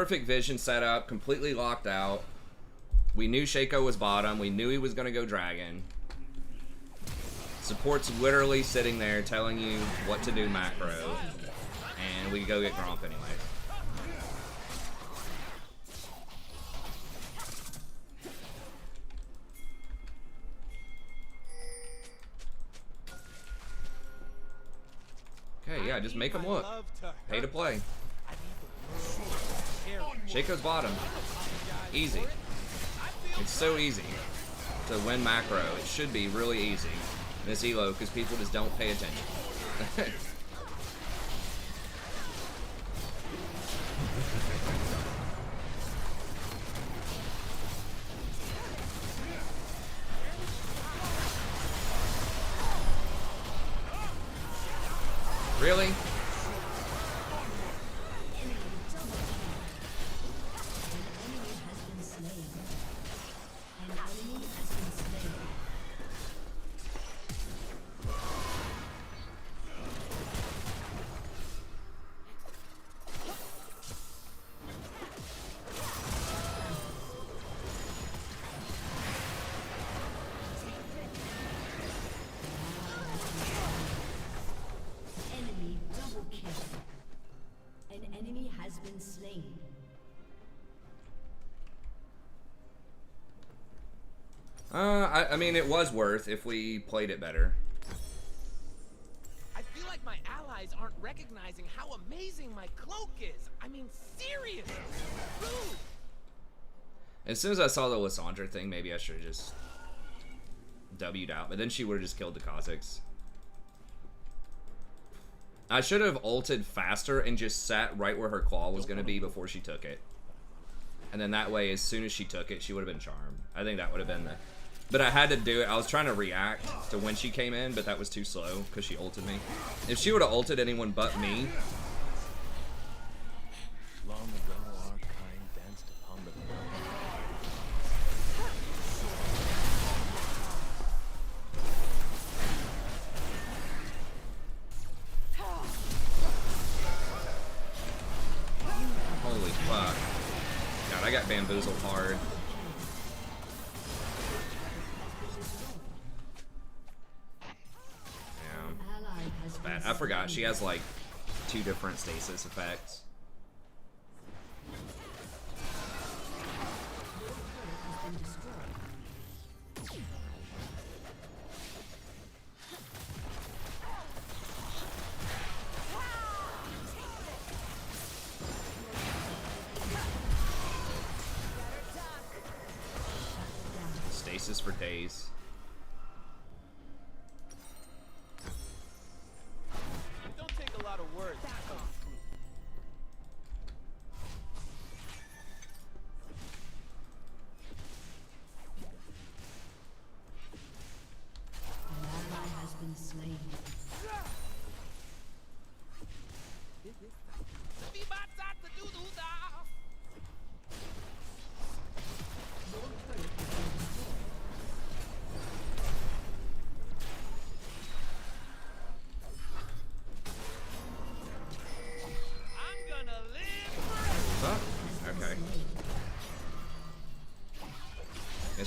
perfect vision set up, completely locked out. We knew Shaco was bottom. We knew he was going to go dragon. Support's literally sitting there telling you what to do macro. And we go get Gromp anyway. Okay, yeah, just make them look. Pay to play. Shaco's bottom. Easy. It's so easy to win macro. It should be really easy in this elo because people just don't pay attention. Really? I mean, it was worth if we played it better. I feel like my allies aren't recognizing how amazing my cloak is. I mean, seriously. Rude. As soon as I saw the Lysandra thing, maybe I should have just W'd out. But then she would have just killed the Kha'Zix. I should have ulted faster and just sat right where her claw was going to be before she took it. And then that way, as soon as she took it, she would have been charmed. I think that would have been the... But I had to do it. I was trying to react to when she came in, but that was too slow because she ulted me. If she would have ulted anyone but me... Long ago, our kind danced upon the Holy fuck. God, I got bamboozled hard. Bad. I forgot she has like 2 different stasis effects. Stasis for days.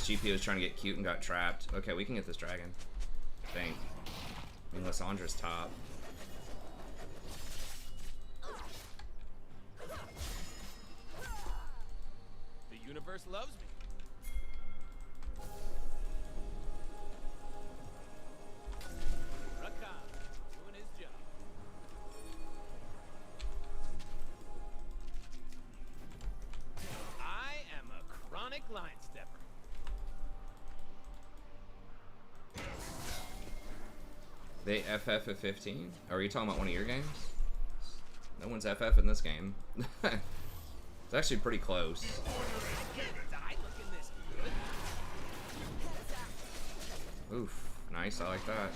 GP was trying to get cute and got trapped. Okay, we can get this dragon. I think. I mean, Lysandra's top. The universe loves me. Rakan, doing his job. I am a chronic line stepper. They FF at 15? Are you talking about one of your games? No one's FF in this game. It's actually pretty close. Oof, nice, I like that.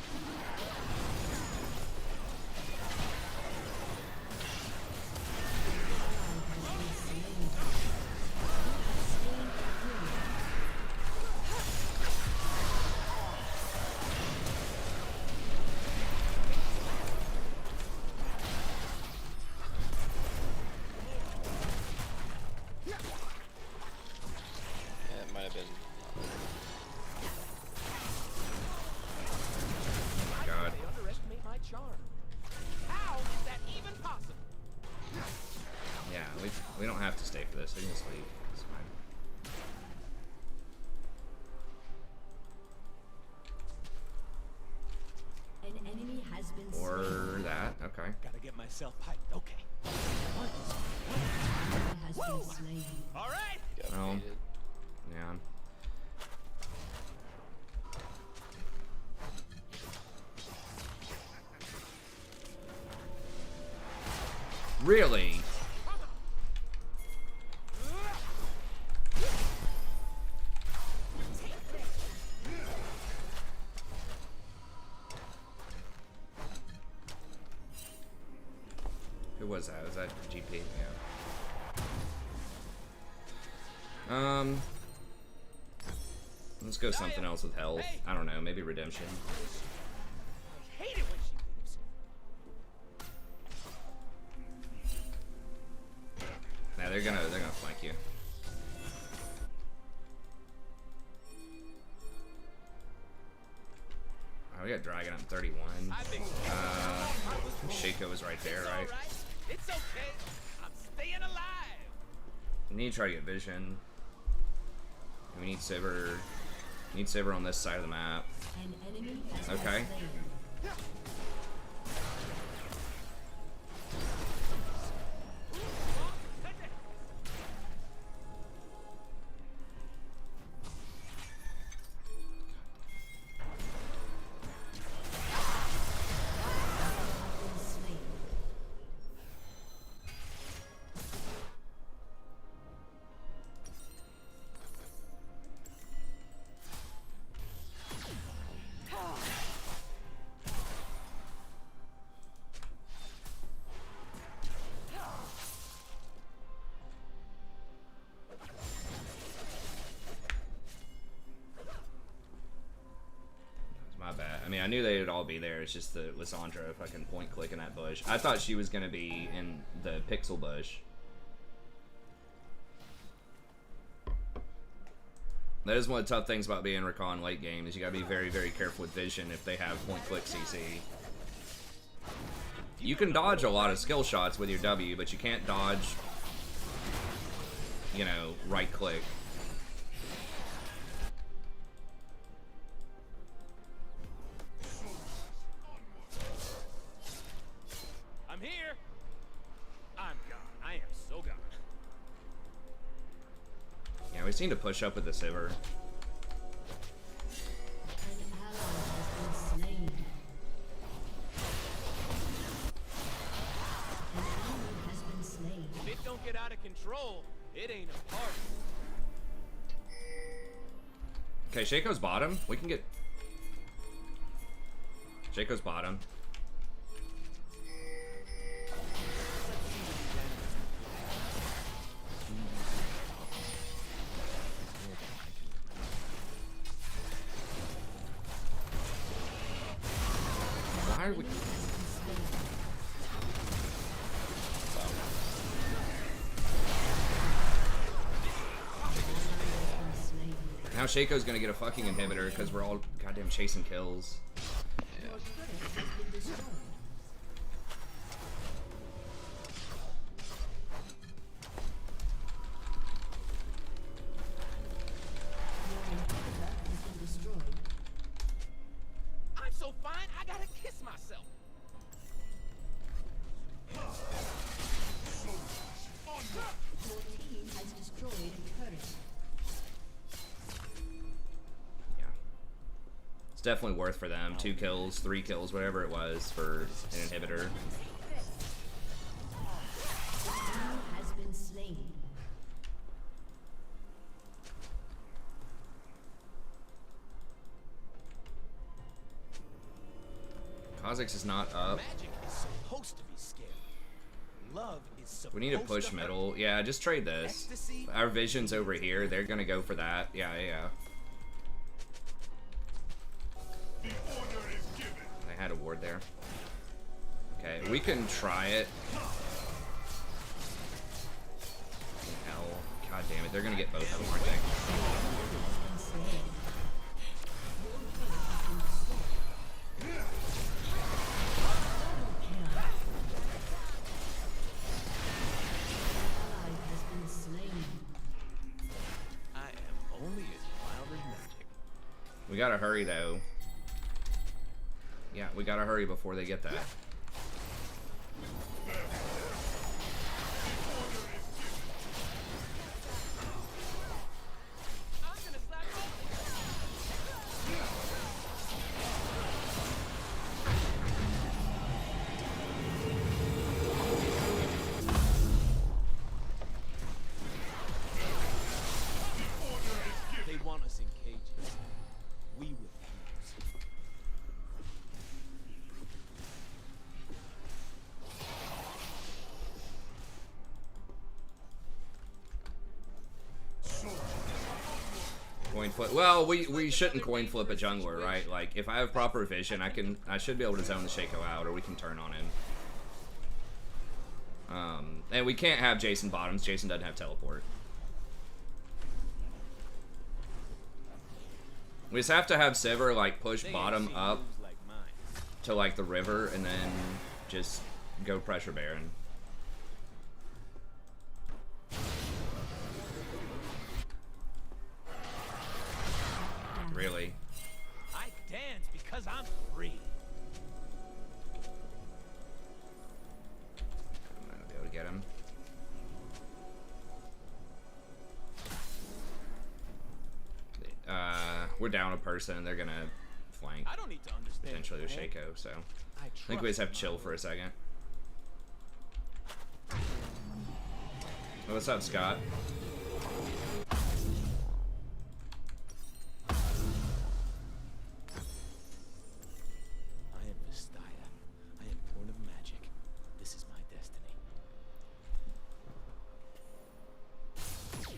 been. Oh my god. They underestimate my charm. How is that even possible? Yeah, we don't have to stay for this. We can just leave. It's fine. An enemy has been slain. Or that. Okay. Gotta get myself hyped. Okay. Ally has been slain. All right. Got Oh. baited. Yeah. Really? Who was that? Was that GP? Yeah. Let's go something else with health. I don't know, maybe redemption. I hate it when she leaves. Nah, they're gonna flank you. Oh, we got Dragon at 31. I think Shaco was right there, it's right? all right. It's okay. I'm staying alive. We need to try to get vision. We need Sivir. We need Sivir on this side of the map. An enemy has been Okay. slain. Been slain. My bad. I mean, I knew they would all be there. It's just the Lissandra fucking point clicking that bush. I thought she was gonna be in the pixel bush. That is one of the tough things about being Rakan late game, is you gotta be very, very careful with vision if they have point click CC. You can dodge a lot of skill shots with your W, but you can't dodge, you know, right click. I'm here. I'm gone. I am so gone. Yeah, we seem to push up with the Sivir. An ally has been slain. An enemy has been slain. If it don't get out of control, it ain't a party. Okay, Shaco's bottom. We can get... Shaco's bottom. Why are we... Now Shaco's gonna get a fucking inhibitor because we're all goddamn chasing kills. Your turret has been destroyed. Your inhibitor has been destroyed. I'm so fine, I gotta kiss myself. Your team has destroyed a turret. Yeah. It's definitely worth for them. 2 kills, 3 kills, whatever it was for an inhibitor. The enemy has been slain. Kha'Zix is not up. Magic is supposed to be scary. Love is supposed We need to push hurt. middle. Yeah, just trade this. Ecstasy. Our vision's over here. They're gonna go for that. Yeah, yeah. They had a ward there. Okay, we can try it. Hell. God damn it. They're gonna get both of them, aren't they? We gotta hurry though. Yeah, we gotta hurry before they get that. They want us in cages. We refuse. Coin flip. Well, we shouldn't coin flip a jungler, right? Like, if I have proper vision, I should be able to zone the Shaco out, or we can turn on him. And we can't have Jason bottoms. Jason doesn't have teleport. We just have to have Sivir, like, push bottom up to, like, the river, and then just go pressure Baron. Really? I dance because I'm free. I'm not gonna be able to get him. We're down a person, and they're gonna flank. I don't need to understand. Potentially with Shaco, so I think we just have to chill for a second. What's up, Scott? I am Vestaya. I am born of magic. This is my destiny.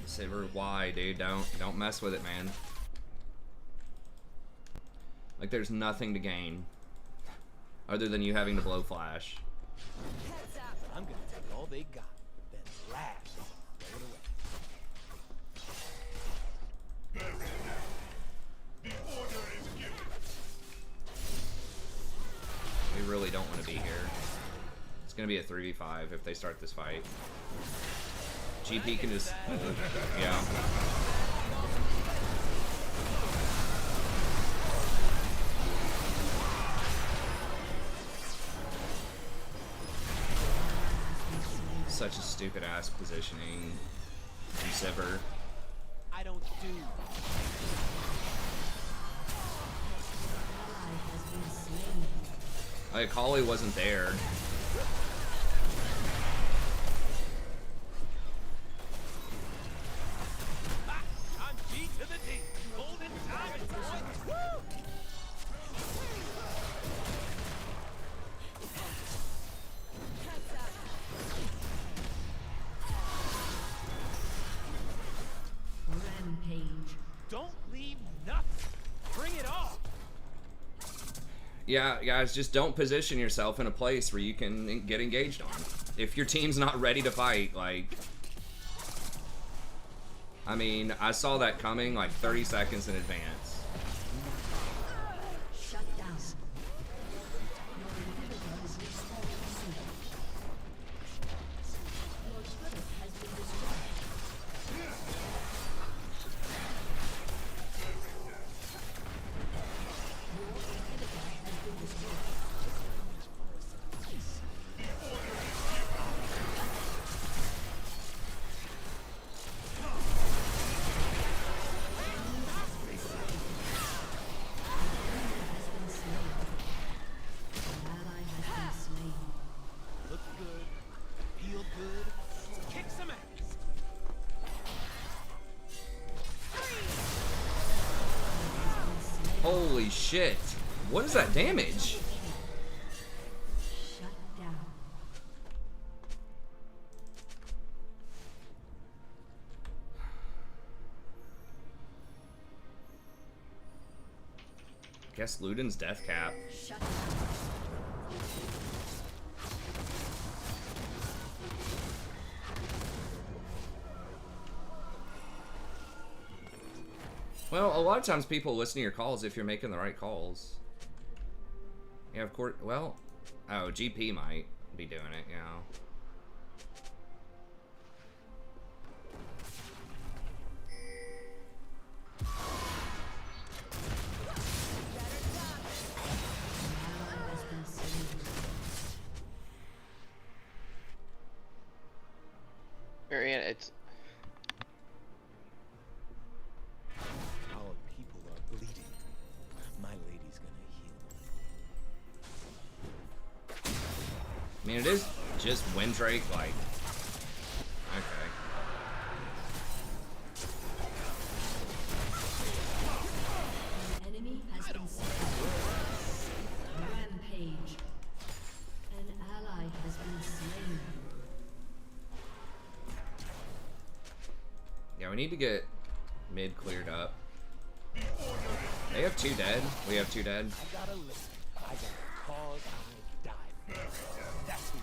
Sivir, why, dude? Don't mess with it, man. Like, there's nothing to gain other than you having to blow flash. I'm gonna take all they got, then lash and throw it away. We really don't want to be here. It's gonna be a 3v5 if they start this fight. GP can just yeah. Such a stupid ass positioning from Sivir. I don't do. Like, Holly wasn't there. I'm G to the D. Golden time, boy. Woo! Rampage. Don't leave nothing. Bring it on. Yeah, guys, just don't position yourself in a place where you can get engaged on. If your team's not ready to fight, like... I mean, I saw that coming like 30 seconds in advance. Shut down. Your turret has been destroyed. Look good. Feel good. Kick some ass. Holy shit. What is that damage? Shut down. Guess Luden's death cap. Shut down. Well, a lot of times people listen to your calls if you're making the right calls. Yeah, of course. Well, oh, GP might be doing it, you know. mean, it is just Windrake, like... Okay. An enemy has been slain. Rampage. An ally has been slain. Yeah, we need to get mid cleared up. They have 2 dead. We have 2 dead. I gotta listen. I got a cause I died for. That's who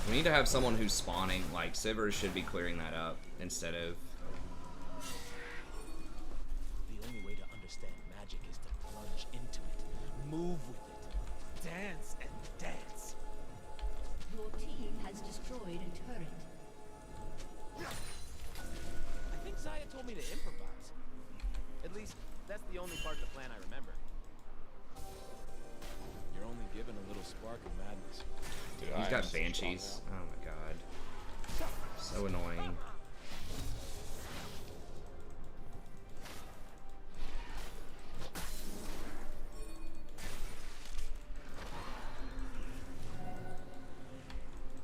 We need to have someone who's spawning. Like, Sivers should be clearing that up instead of... The only way to understand magic is to plunge into it, move with it, dance and dance. Your team has destroyed a turret. I think Zaya told me to improvise. At least, that's the only part of the plan I remember. You're only given a little spark of madness. Dude, He's I am got so strong Banshees. now. Oh my god. So annoying.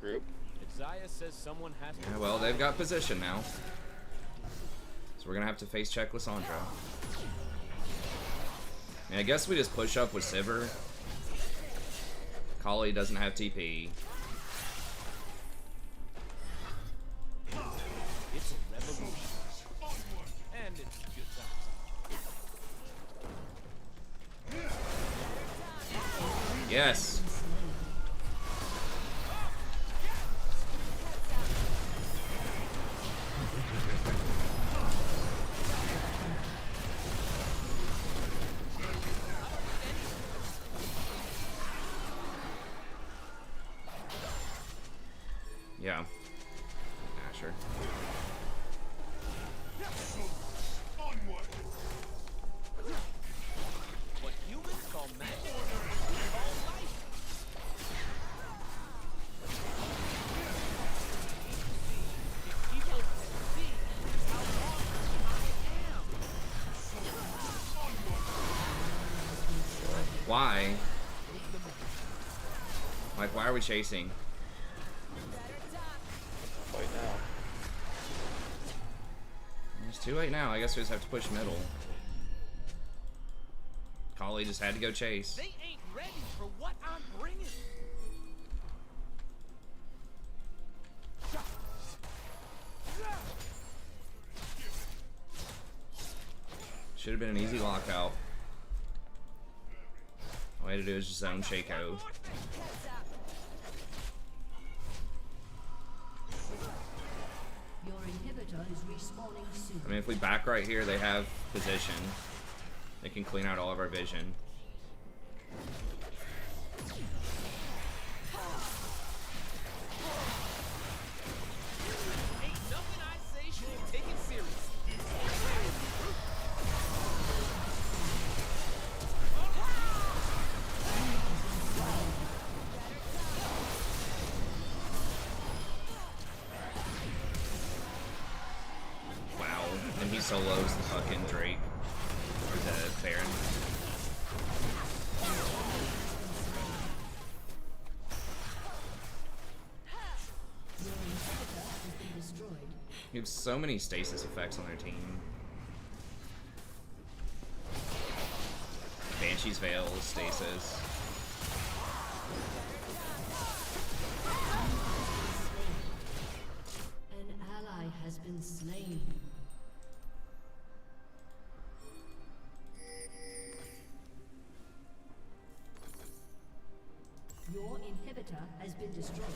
Group. If Zaya says someone has to... Yeah, well, they've got position now. So we're gonna have to face check Lissandra. I mean, I guess we just push up with Sivir. Kali doesn't have TP. It's a revolution. And it's good times. Yes. Yeah. Sure. What humans call magic, we call life. If people can see how awesome I am. Why? Like, why are we chasing? Fight now. It's too late now. I guess we just have to push middle. Kali just had to go chase. They ain't ready for what I'm bringing. Should have been an easy lockout. All we had to do is just zone Shaco. Your inhibitor is respawning soon. I mean, if we back right here, they have position. They can clean out all of our vision. Ain't nothing I say should be taken serious. Wow. And he solos the fucking Drake. Or the Baron. Your inhibitor has been destroyed. You have so many stasis effects on their team. Banshee's Veil, stasis. An ally has been slain. Your inhibitor has been destroyed.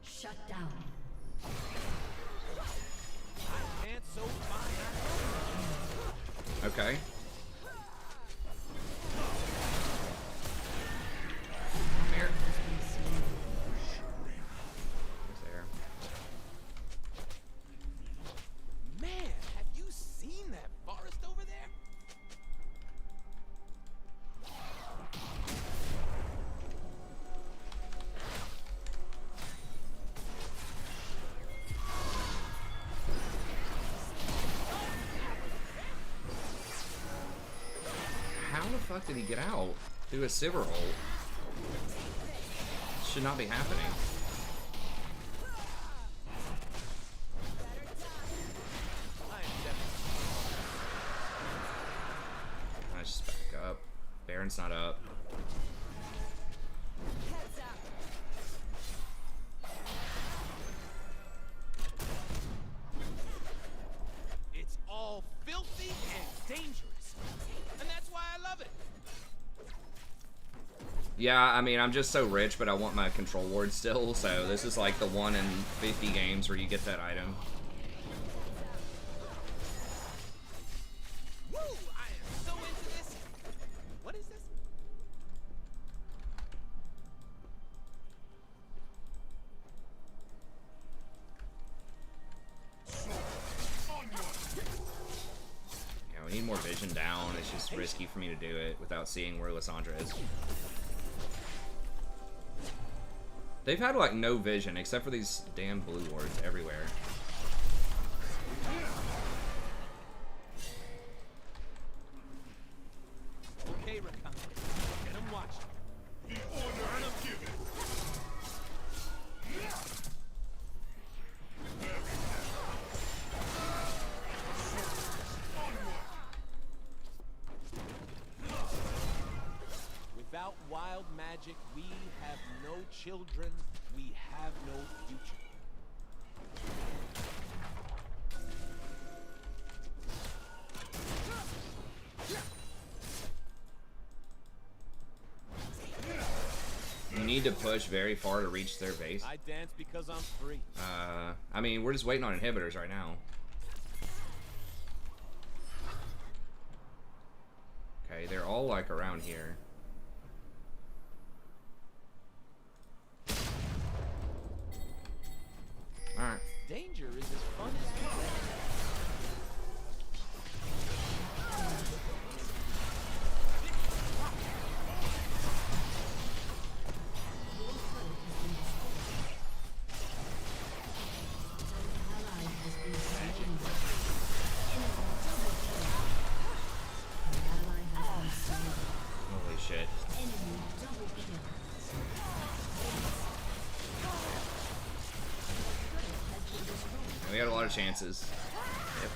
Shut down. And so fine. Okay. Here. He's there. Man, have you seen that forest over there? How the fuck did he get out? Do a Sivir ult. Should not be happening. I just back up. Baron's not up. It's all filthy and dangerous. And that's why I love it. Yeah, I mean, I'm just so rich, but I want my control ward still, so this is like the 1 in 50 games where you get that item. Woo! I am so into this. What is this? Yeah, we need more vision down. It's just risky for me to do it without seeing where Lissandra is. They've had like no vision except for these damn blue wards everywhere. Okay, Rakan. Get him watched. Burn him. Without wild magic, we have no children, we have no future. You need to push very far to reach their base. I dance because I'm free. I mean, we're just waiting on inhibitors right now. Okay, they're all like around here. Alright. Danger is as fun as you play. Holy shit. And we had a lot of chances. Yep.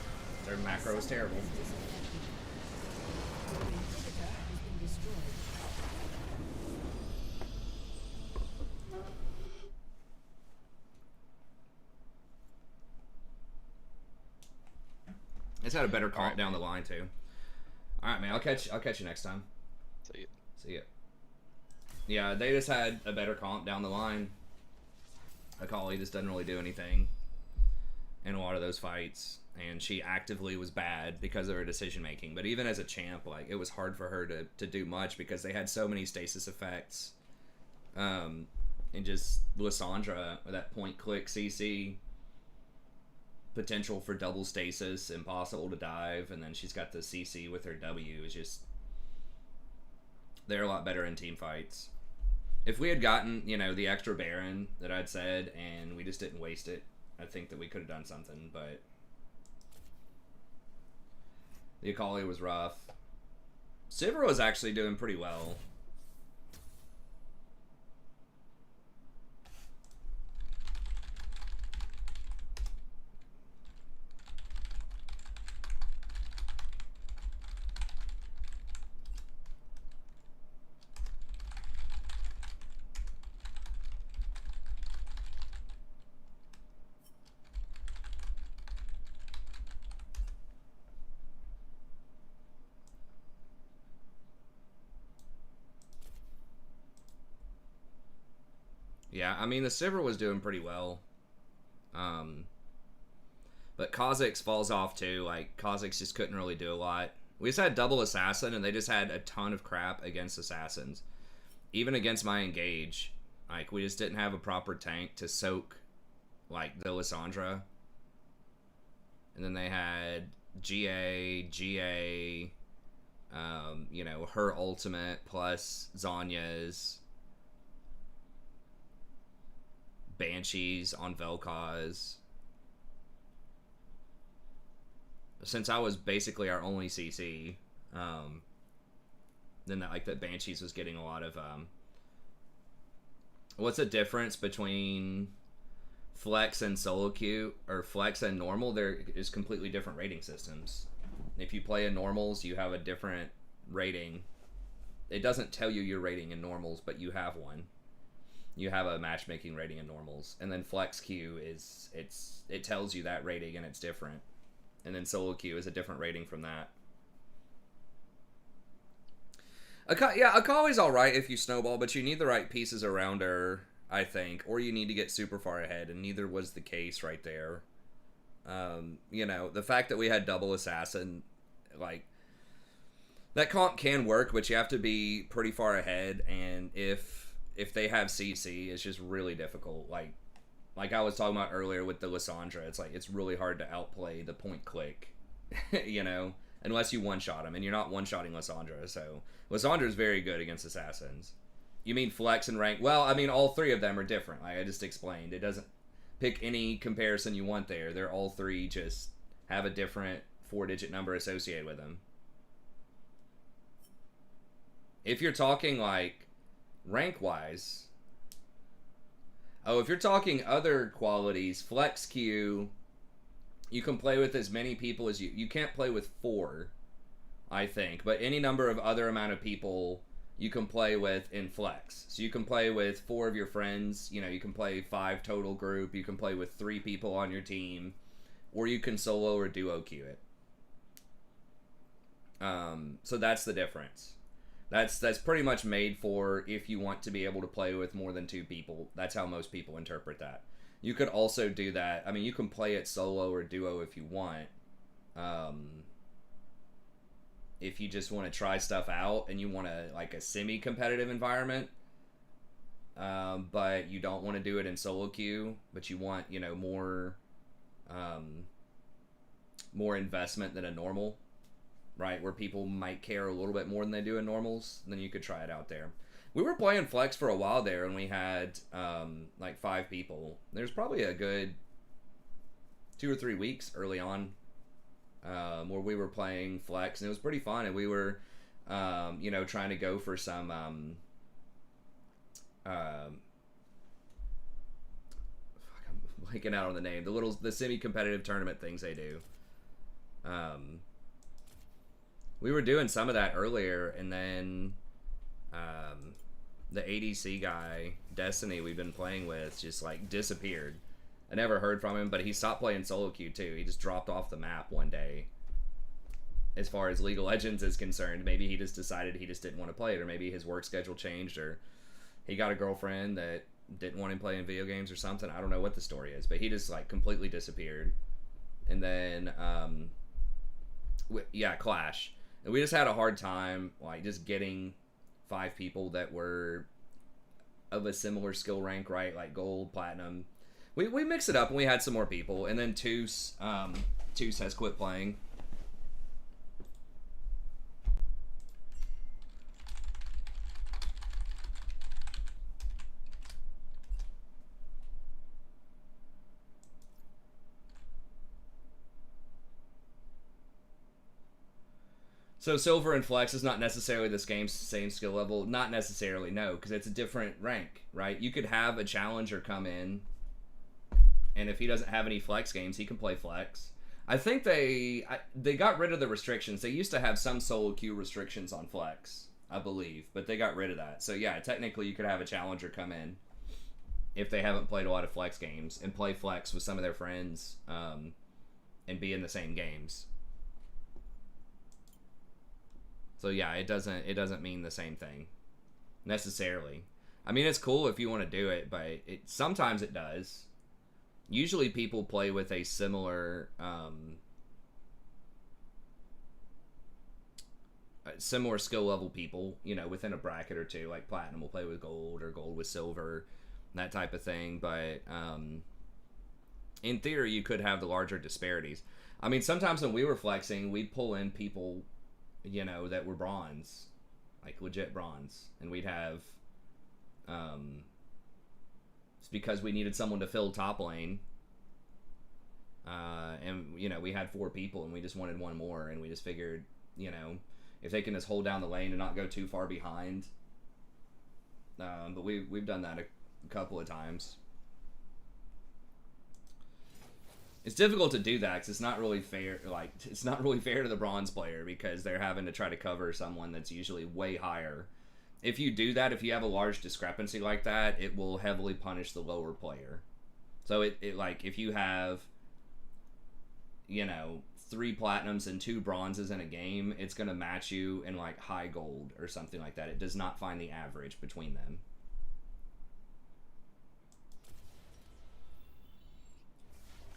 Their macro was terrible. It's had a better comp down the line too. All right, man. I'll catch you next time. See ya. See ya. Yeah, they just had a better comp down the line. Akali just doesn't really do anything in a lot of those fights, and she actively was bad because of her decision making. But even as a champ, like, it was hard for her to do much because they had so many stasis effects. And just Lissandra with that point click CC, potential for double stasis, impossible to dive, and then she's got the CC with her W. Is just, they're a lot better in team fights. If we had gotten, you know, the extra Baron that I'd said, and we just didn't waste it, I think that we could have done something, but the Akali was rough. Sivir was actually doing pretty well. Yeah, I mean, the Sivir was doing pretty well. But Kha'Zix falls off too. Like, Kha'Zix just couldn't really do a lot. We just had double assassin, and they just had a ton of crap against assassins. Even against my engage, like, we just didn't have a proper tank to soak, like, the Lissandra. And then they had GA, you know, her ultimate plus Zanya's. Banshees on Vel'Koz. Since I was basically our only CC, then that Banshees was getting a lot of what's the difference between flex and solo queue, or flex and normal? There is completely different rating systems. If you play in normals, you have a different rating. It doesn't tell you your rating in normals, but you have one. You have a matchmaking rating in normals, and then flex queue it tells you that rating and it's different, and then solo queue is a different rating from that. Akali's alright if you snowball, but you need the right pieces around her, I think, or you need to get super far ahead, and neither was the case right there. You know, the fact that we had double assassin, like, that comp can work, but you have to be pretty far ahead, and if they have CC, it's just really difficult. Like I was talking about earlier with the Lissandra, it's like, it's really hard to outplay the point click, you know, unless you one-shot them, and you're not one-shotting Lissandra, so Lissandra is very good against assassins. You mean flex and rank? Well, I mean, all three of them are different, like I just explained. It doesn't pick any comparison you want there. They're all three just have a different 4-digit number associated with them. If you're talking, like, rank-wise... Oh, if you're talking other qualities, flex queue, you can play with as many people as you... You can't play with 4, I think, but any number of other amount of people you can play with in flex. So you can play with 4 of your friends, you know, you can play 5 total group, you can play with 3 people on your team, or you can solo or duo queue it. So that's the difference. That's pretty much made for if you want to be able to play with more than 2 people. That's how most people interpret that. You could also do that. I mean, you can play it solo or duo if you want. If you just want to try stuff out and you want a semi-competitive environment, but you don't want to do it in solo queue, but you want, you know, more investment than a normal, right, where people might care a little bit more than they do in normals, then you could try it out there. We were playing flex for a while there, and we had 5 people. There's probably a good 2 or 3 weeks early on where we were playing flex, and it was pretty fun, and we were you know, trying to go for some fuck, I'm blanking out on the name, the semi-competitive tournament things they do. We were doing some of that earlier, and then the ADC guy, Destiny, we've been playing with, just like disappeared. I never heard from him, but he stopped playing solo queue too. He just dropped off the map one day. As far as League of Legends is concerned, maybe he just decided he just didn't want to play it, or maybe his work schedule changed, or he got a girlfriend that didn't want him playing video games or something. I don't know what the story is, but he just like completely disappeared. And then yeah, Clash. And we just had a hard time, like, just getting 5 people that were of a similar skill rank, right? Like gold, platinum. We mixed it up, and we had some more people. And then Toos has quit playing. So Silver and Flex is not necessarily this game's same skill level. Not necessarily, no, because it's a different rank, right? You could have a challenger come in, and if he doesn't have any Flex games, he can play Flex. I think they got rid of the restrictions. They used to have some solo queue restrictions on Flex, I believe, but they got rid of that. So yeah, technically you could have a challenger come in if they haven't played a lot of Flex games and play Flex with some of their friends and be in the same games. So yeah, it doesn't mean the same thing necessarily. I mean, it's cool if you want to do it, but sometimes it does. Usually people play with a similar similar skill level people, you know, within a bracket or two. Like Platinum will play with Gold, or Gold with Silver, that type of thing. But in theory, you could have the larger disparities. I mean, sometimes when we were flexing, we'd pull in people, you know, that were bronze, like legit bronze, and we'd have it's because we needed someone to fill top lane, and you know, we had 4 people and we just wanted one more, and we just figured, you know, if they can just hold down the lane and not go too far behind. But we've done that a couple of times. It's difficult to do that because it's not really fair. Like, it's not really fair to the bronze player because they're having to try to cover someone that's usually way higher. If you do that, if you have a large discrepancy like that, it will heavily punish the lower player. So it like, if you have, you know, 3 platinums and 2 bronzes in a game, it's going to match you in like high gold or something like that. It does not find the average between them.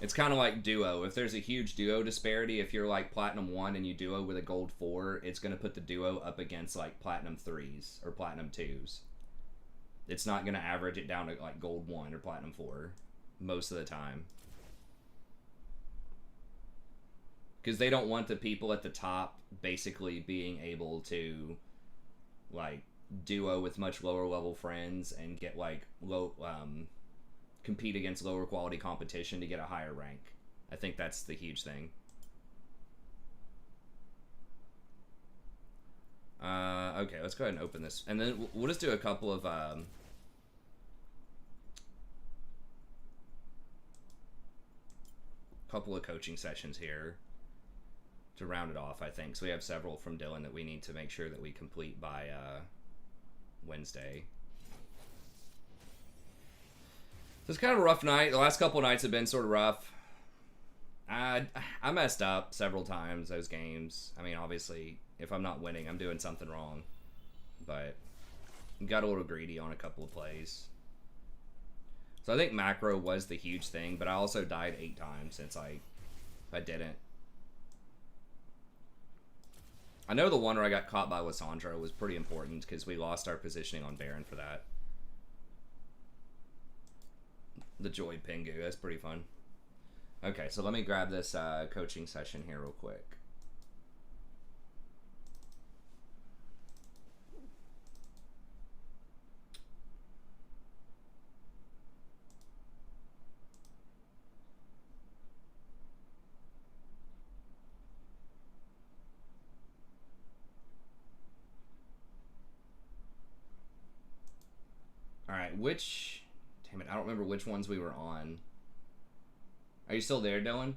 It's kind of like duo. If there's a huge duo disparity, if you're like platinum 1 and you duo with a gold 4, it's going to put the duo up against like platinum 3s or platinum 2s. It's not going to average it down to like gold 1 or platinum 4 most of the time. Because they don't want the people at the top basically being able to like duo with much lower level friends and get like low compete against lower quality competition to get a higher rank. I think that's the huge thing. Okay, let's go ahead and open this, and then we'll just do a couple of coaching sessions here to round it off, I think. So we have several from Dylan that we need to make sure that we complete by Wednesday. So it's kind of a rough night. The last couple of nights have been sort of rough. I messed up several times those games. I mean, obviously, if I'm not winning, I'm doing something wrong. But got a little greedy on a couple of plays. So I think macro was the huge thing, but I also died 8 times since I didn't. I know the one where I got caught by Lissandro was pretty important because we lost our positioning on Baron for that. The Joy Pingu, that's pretty fun. Okay, so let me grab this coaching session here real quick. Alright, which... Damn it, I don't remember which ones we were on. Are you still there, Dylan?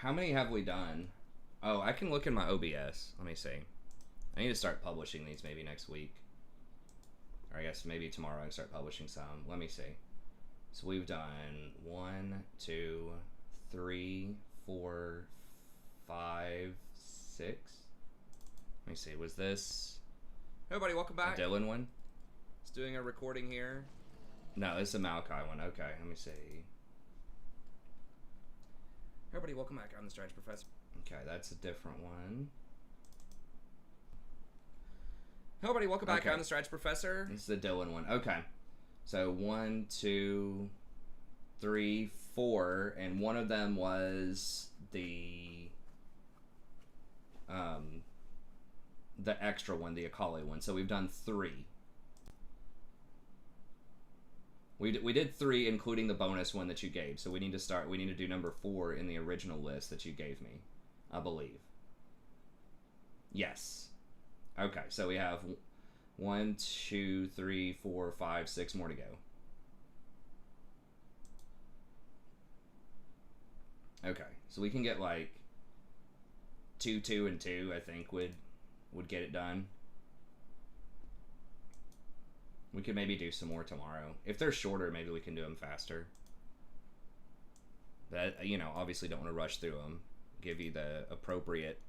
How many have we done? Oh, I can look in my OBS. Let me see. I need to start publishing these maybe next week. Or I guess maybe tomorrow I can start publishing some. Let me see. So we've done 1, 2, 3, 4, 5, 6. Let me see. Was this? Hey everybody, welcome back. A Dylan one? It's doing a recording here. No, this is a Malachi one. Okay, let me see. Hey everybody, welcome back. I'm the Strategy Professor. Okay, that's a different one. Hey everybody, welcome back. Okay. I'm the Strategy Professor. This is the Dylan one. Okay. So 1, 2, 3, 4, and one of them was the extra one, the Akali one. So we've done 3. We did 3, including the bonus one that you gave. So we need to do number 4 in the original list that you gave me, I believe. Yes. Okay, so we have 1, 2, 3, 4, 5, 6 more to go. Okay, so we can get like 2, 2, and 2. I think would get it done. We could maybe do some more tomorrow. If they're shorter, maybe we can do them faster. But, you know, obviously don't want to rush through them. Give you the appropriate,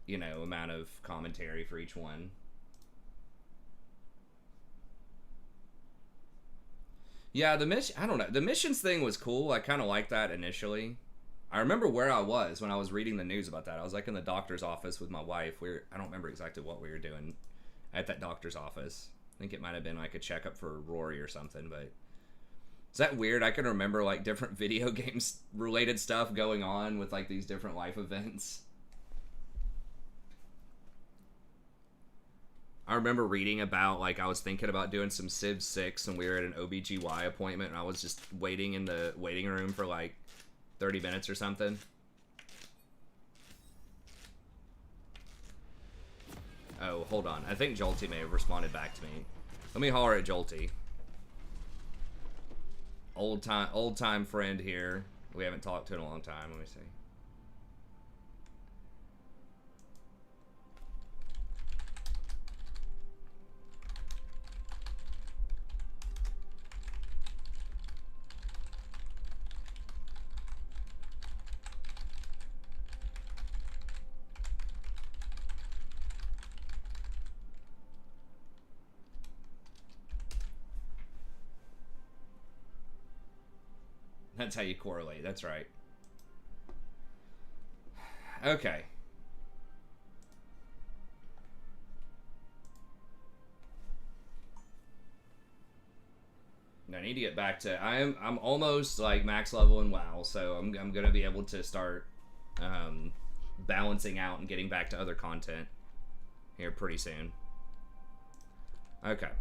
you know, amount of commentary for each one. Yeah, I don't know. The missions thing was cool. I kind of liked that initially. I remember where I was when I was reading the news about that. I was like in the doctor's office with my wife. I don't remember exactly what we were doing at that doctor's office. I think it might have been like a checkup for Rory or something, but is that weird? I can remember like different video games related stuff going on with like these different life events. I remember reading about, like, I was thinking about doing some Civ 6 and we were at an OBGY appointment and I was just waiting in the waiting room for like 30 minutes or something. Oh, hold on. I think Jolty may have responded back to me. Let me holler at Jolty. Old time friend here. We haven't talked to in a long time. Let me see. That's how you correlate. That's right. Okay. I need to get back to. I'm almost like max level in WoW, so I'm gonna be able to start balancing out and getting back to other content here pretty soon. Okay.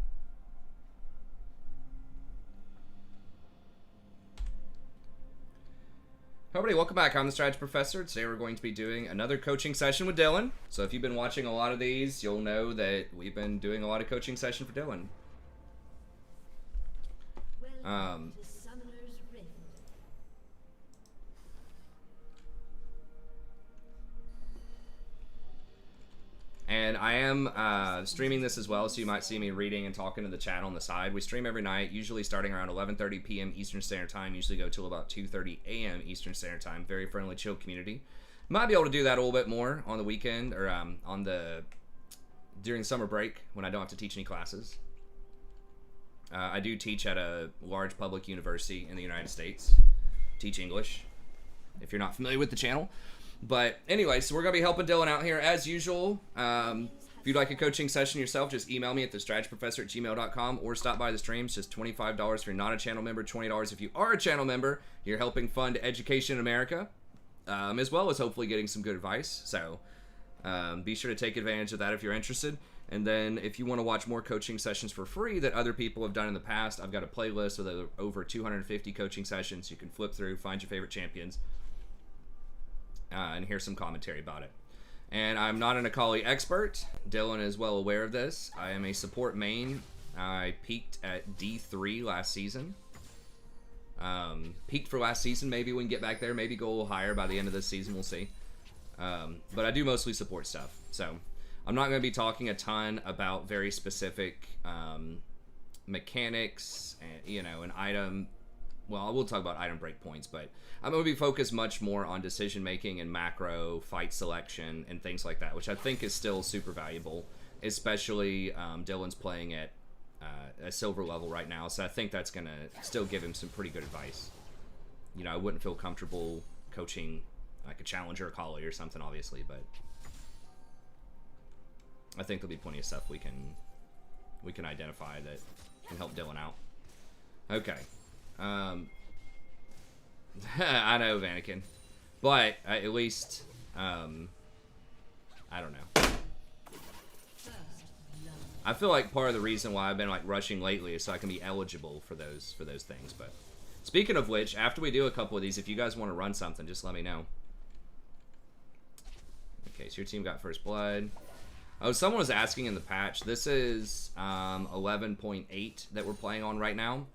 Everybody, welcome back. I'm the Strategy Professor. Today we're going to be doing another coaching session with Dylan. So if you've been watching a lot of these, you'll know that we've been doing a lot of coaching session for Dylan. Welcome to Summoner's Rift. And I am streaming this as well, so you might see me reading and talking to the chat on the side. We stream every night, usually starting around 11:30 p.m. Eastern Standard Time, usually go till about 2:30 a.m. Eastern Standard Time. Very friendly, chill community. Might be able to do that a little bit more on the weekend, or during summer break when I don't have to teach any classes. I do teach at a large public university in the United States. Teach English, if you're not familiar with the channel. But anyway, so we're going to be helping Dylan out here as usual. If you'd like a coaching session yourself, just email me at thestrategyprofessor@gmail.com or stop by the streams. Just $25 if you're not a channel member, $20 if you are a channel member. You're helping fund education in America, as well as hopefully getting some good advice. So be sure to take advantage of that if you're interested. And then if you want to watch more coaching sessions for free that other people have done in the past, I've got a playlist with over 250 coaching sessions. You can flip through, find your favorite champions, and hear some commentary about it. And I'm not an Akali expert. Dylan is well aware of this. I am a support main. I peaked at D3 last season. Peaked for last season. Maybe we can get back there. Maybe go a little higher by the end of this season. We'll see. But I do mostly support stuff. So I'm not going to be talking a ton about very specific mechanics and, you know, an item. Well, I will talk about item breakpoints, but I'm going to be focused much more on decision making and macro fight selection and things like that, which I think is still super valuable, especially Dylan's playing at a silver level right now, so I think that's going to still give him some pretty good advice. You know, I wouldn't feel comfortable coaching like a challenger Akali or something, obviously, but I think there'll be plenty of stuff we can identify that can help Dylan out. Okay. I know, Vanakin, but at least I don't know. I feel like part of the reason why I've been like rushing lately is so I can be eligible for those things. But speaking of which, after we do a couple of these, if you guys want to run something, just let me know. Okay, so your team got first blood. Oh, someone was asking in the patch. This is 11.8 that we're playing on right now.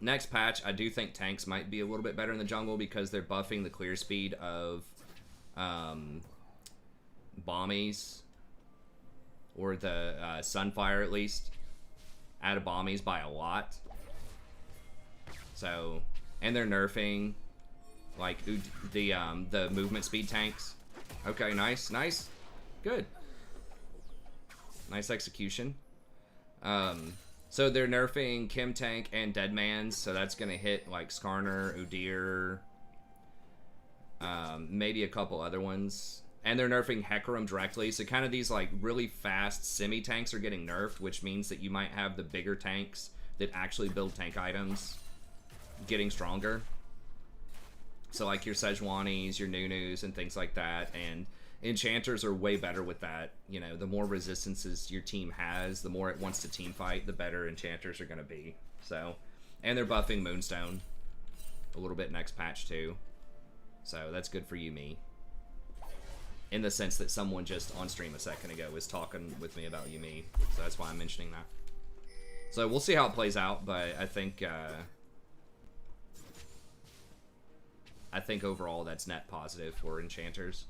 Next patch, I do think tanks might be a little bit better in the jungle because they're buffing the clear speed of bombies, or the Sunfire at least. Added bombies by a lot. So, and they're nerfing like the movement speed tanks. Okay, nice, nice, good, nice execution. So they're nerfing Kim Tank and Deadmans, so that's gonna hit like Skarner, Udyr, maybe a couple other ones. And they're nerfing Hecarim directly, so kind of these like really fast semi-tanks are getting nerfed, which means that you might have the bigger tanks that actually build tank items getting stronger. So like your Sejuanis, your Nunus, and things like that. And enchanters are way better with that. You know, the more resistances your team has, the more it wants to team fight, the better enchanters are going to be. So, and they're buffing Moonstone a little bit next patch too. So that's good for you, me. In the sense that someone just on stream a second ago was talking with me about Yumi, so that's why I'm mentioning that. So we'll see how it plays out, but I think overall that's net positive for enchanters.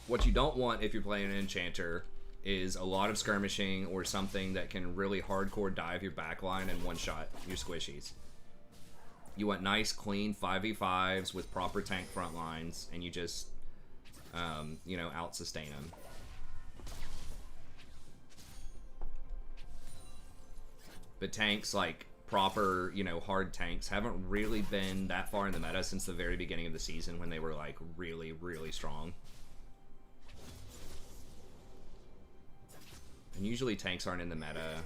What you don't want if you're playing an enchanter is a lot of skirmishing or something that can really hardcore dive your backline and one-shot your squishies. You want nice, clean 5v5s with proper tank front lines, and you just, you know, out-sustain them. But tanks, like proper, you know, hard tanks, haven't really been that far in the meta since the very beginning of the season when they were, like, really, really strong. And usually tanks aren't in the meta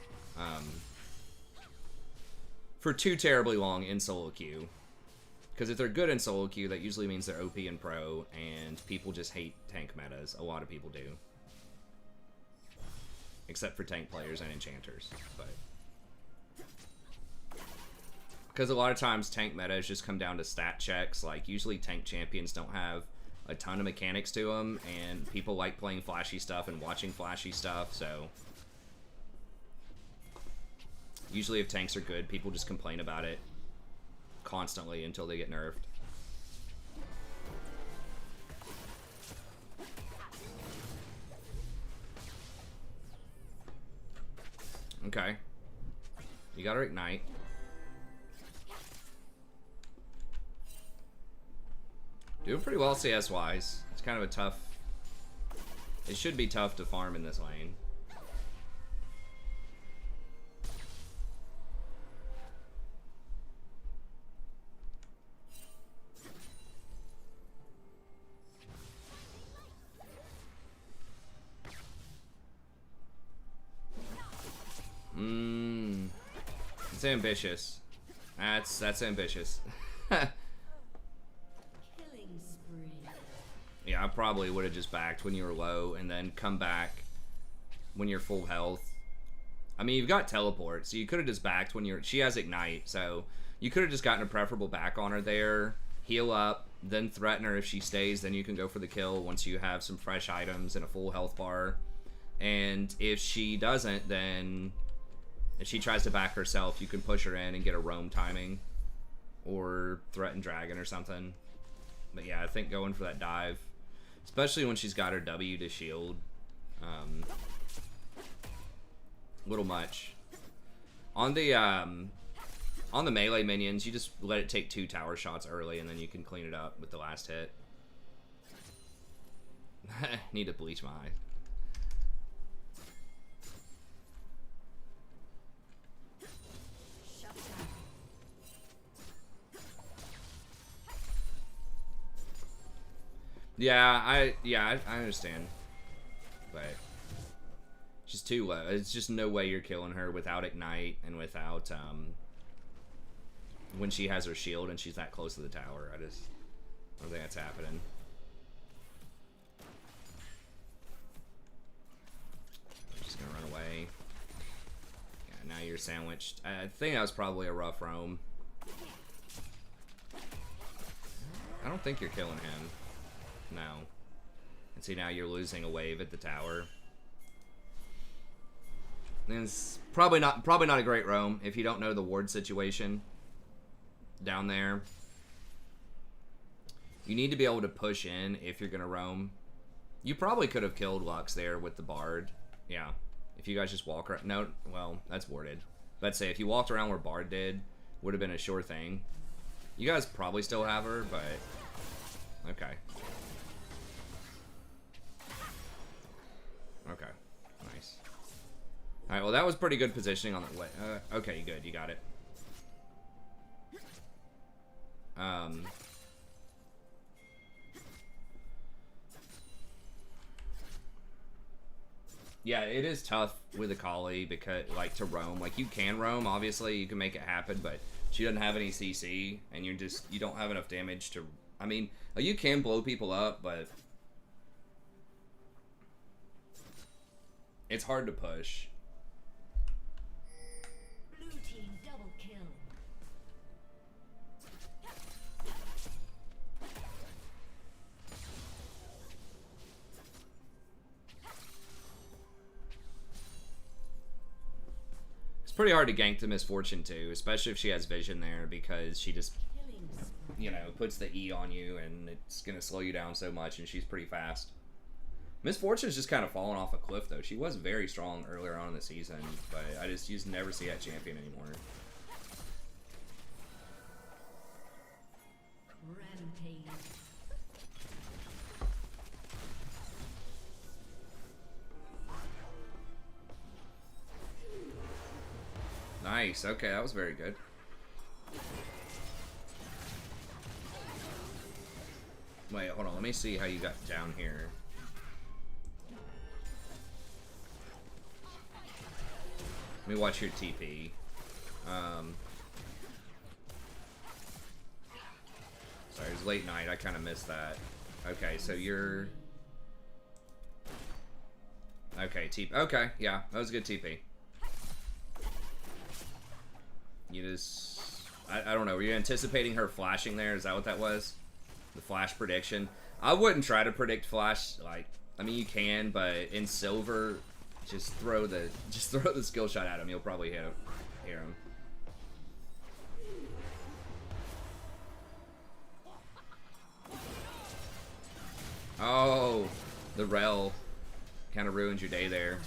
for too terribly long in solo queue. Because if they're good in solo queue, that usually means they're OP and pro, and people just hate tank metas. A lot of people do. Except for tank players and enchanters. But because a lot of times tank metas just come down to stat checks. Like, usually tank champions don't have a ton of mechanics to them, and people like playing flashy stuff and watching flashy stuff, so usually if tanks are good, people just complain about it constantly until they get nerfed. Okay. You got her ignite. Doing pretty well CS-wise. It's kind of a tough... It should be tough to farm in this lane. It's ambitious. That's ambitious. Killing spree. Yeah, I probably would have just backed when you were low and then come back when you're full health. I mean, you've got teleport, so you could have just backed when you're... She has ignite, so you could have just gotten a preferable back on her there, heal up, then threaten her. If she stays, then you can go for the kill once you have some fresh items and a full health bar. And if she doesn't, then if she tries to back herself, you can push her in and get a roam timing or threaten dragon or something. But yeah, I think going for that dive, especially when she's got her W to shield, little much. On the melee minions, you just let it take 2 tower shots early, and then you can clean it up with the last hit. Need to bleach my eye. Shut down. Yeah, I understand, but she's too low. It's just no way you're killing her without ignite and without when she has her shield and she's that close to the tower. I don't think that's happening. I'm just gonna run away. Yeah, now you're sandwiched. I think that was probably a rough roam. I don't think you're killing him. No. And see, now you're losing a wave at the tower. And it's probably not a great roam if you don't know the ward situation down there. You need to be able to push in if you're gonna roam. You probably could have killed Lux there with the Bard. Yeah. If you guys just walk around. No, well, that's warded. Let's say if you walked around where Bard did, would have been a sure thing. You guys probably still have her, but okay. Okay, nice. Alright, well that was pretty good positioning on the way. Okay, good, you got it. Yeah, it is tough with Akali because, like, to roam. Like, you can roam, obviously, you can make it happen, but she doesn't have any CC, and you don't have enough damage to I mean, you can blow people up, but it's hard to push. Blue team double kill. It's pretty hard to gank the Misfortune too, especially if she has vision there, because she just, Killing spree. you know, puts the E on you and it's gonna slow you down so much, and she's pretty fast. Misfortune's just kind of fallen off a cliff though. She was very strong earlier on in the season, but you just never see that champion anymore. Rampage. Nice. Okay, that was very good. Wait, hold on. Let me see how you got down here. Let me watch your TP. Sorry, it was late night. I kind of missed that. Okay, so you're... Okay, TP. Okay, yeah, that was a good TP. You just... I don't know. Were you anticipating her flashing there? Is that what that was? The flash prediction? I wouldn't try to predict flash. Like, I mean, you can, but in silver, just throw the skill shot at him. You'll probably hear him. Oh, the rel kind of ruined your day there.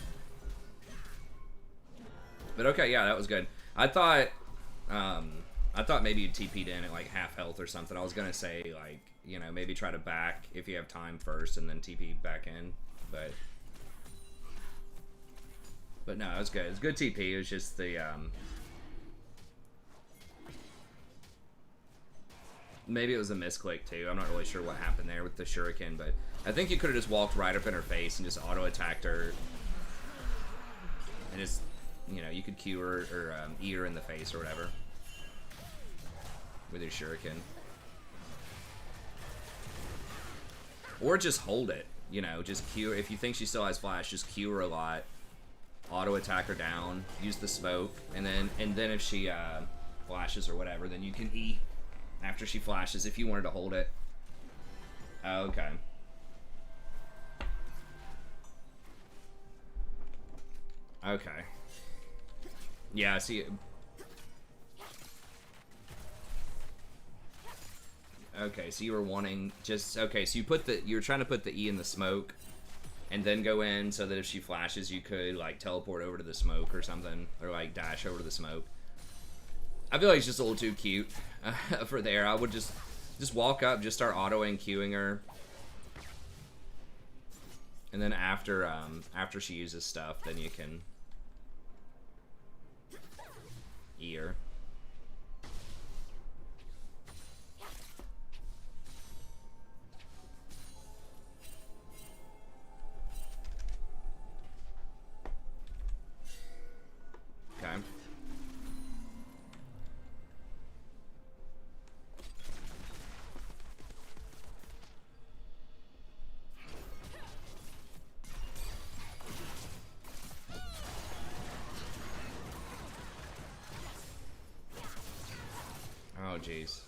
But okay, yeah, that was good. I thought maybe you TP'd in at like half health or something. I was gonna say, like, you know, maybe try to back if you have time first and then TP back in. But no, it was good. It was good TP. It was just the maybe it was a misclick too. I'm not really sure what happened there with the shuriken, but I think you could have just walked right up in her face and just auto attacked her, and just, you know, you could Q her or E her in the face or whatever with your shuriken, or just hold it. You know, just Q her. If you think she still has flash, just Q her a lot, auto attack her down, use the smoke, and then if she flashes or whatever, then you can E after she flashes if you wanted to hold it. Okay. Okay. Yeah, see. Okay, so you were wanting just, okay, so you were trying to put the E in the smoke and then go in so that if she flashes you could like teleport over to the smoke or something, or like dash over to the smoke. I feel like it's just a little too cute for there. I would just walk up, just start autoing, queuing her, and then after she uses stuff, then you can E her. Okay. Oh, jeez.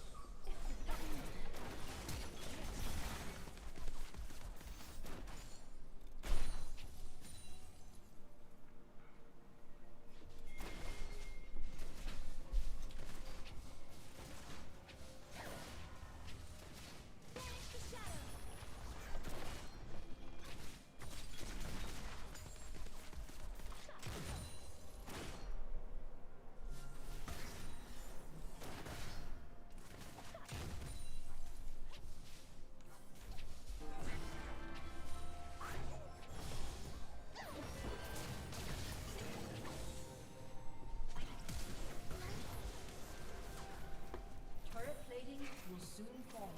Turret plating will soon fall.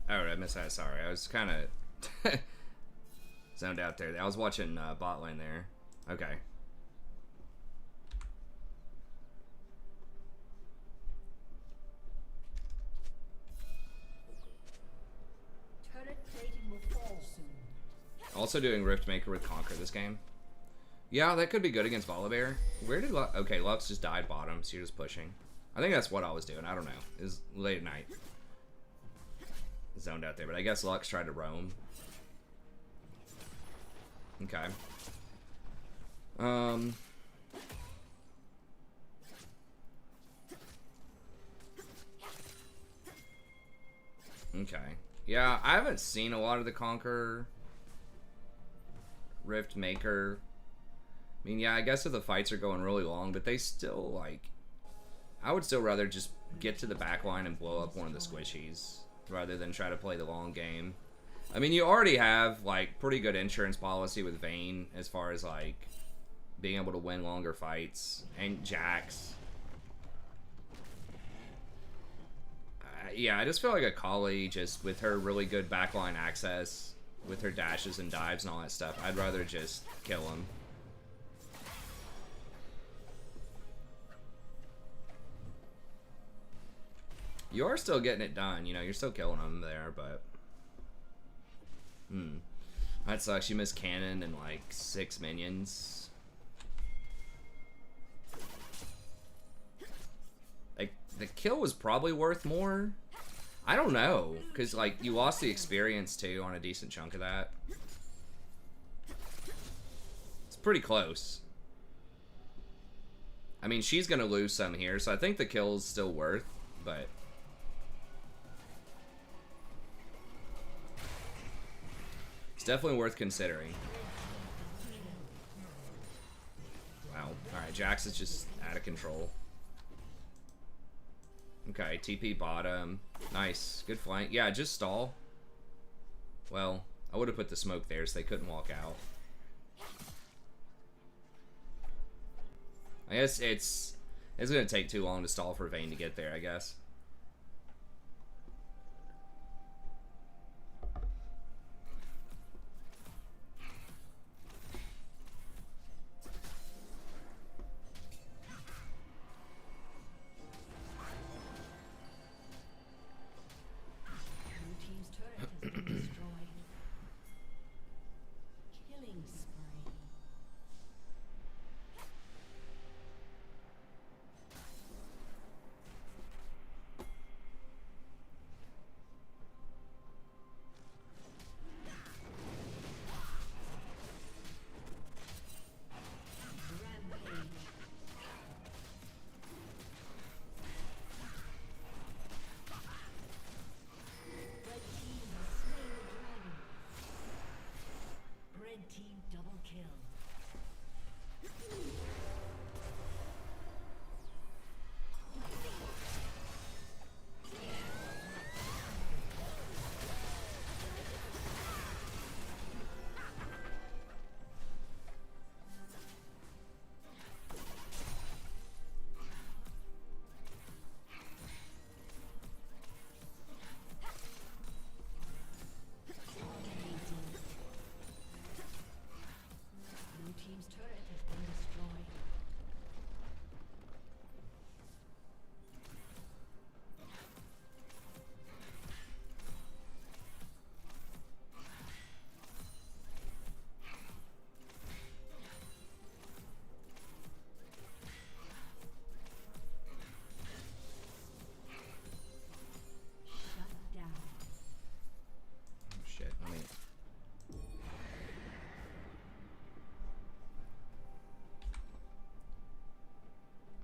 Oh, I missed that. Sorry, I was kind of zoned out there. I was watching bot lane there. Okay. Turret plating will fall soon. Also doing Rift Maker with Conquer this game. Yeah, that could be good against Volibear. Where did Lux... Okay, Lux just died bottom, so you're just pushing. I think that's what I was doing. I don't know. It was late at night. Zoned out there, but I guess Lux tried to roam. Okay. Okay. Yeah, I haven't seen a lot of the Conquer Rift Maker. I mean, yeah, I guess if the fights are going really long, but they still, like... I would still rather just get to the back line and blow up one of the squishies rather than try to play the long game. I mean, you already have, like, pretty good insurance policy with Vayne as far as, like, being able to win longer fights. And Jax. Yeah, I just feel like Akali, just with her really good backline access, with her dashes and dives and all that stuff, I'd rather just kill him. You are still getting it done, you know, you're still killing them there, but... That sucks, you missed cannon and like 6 minions. Like, the kill was probably worth more. I don't know, because like, you lost the experience too on a decent chunk of that. It's pretty close. I mean, she's gonna lose some here, so I think the kill's still worth, but... definitely worth considering. Wow. Alright, Jax is just out of control. Okay, TP bottom. Nice. Good flank. Yeah, just stall. Well, I would have put the smoke there so they couldn't walk out. I guess it's gonna take too long to stall for Vayne to get there, I guess.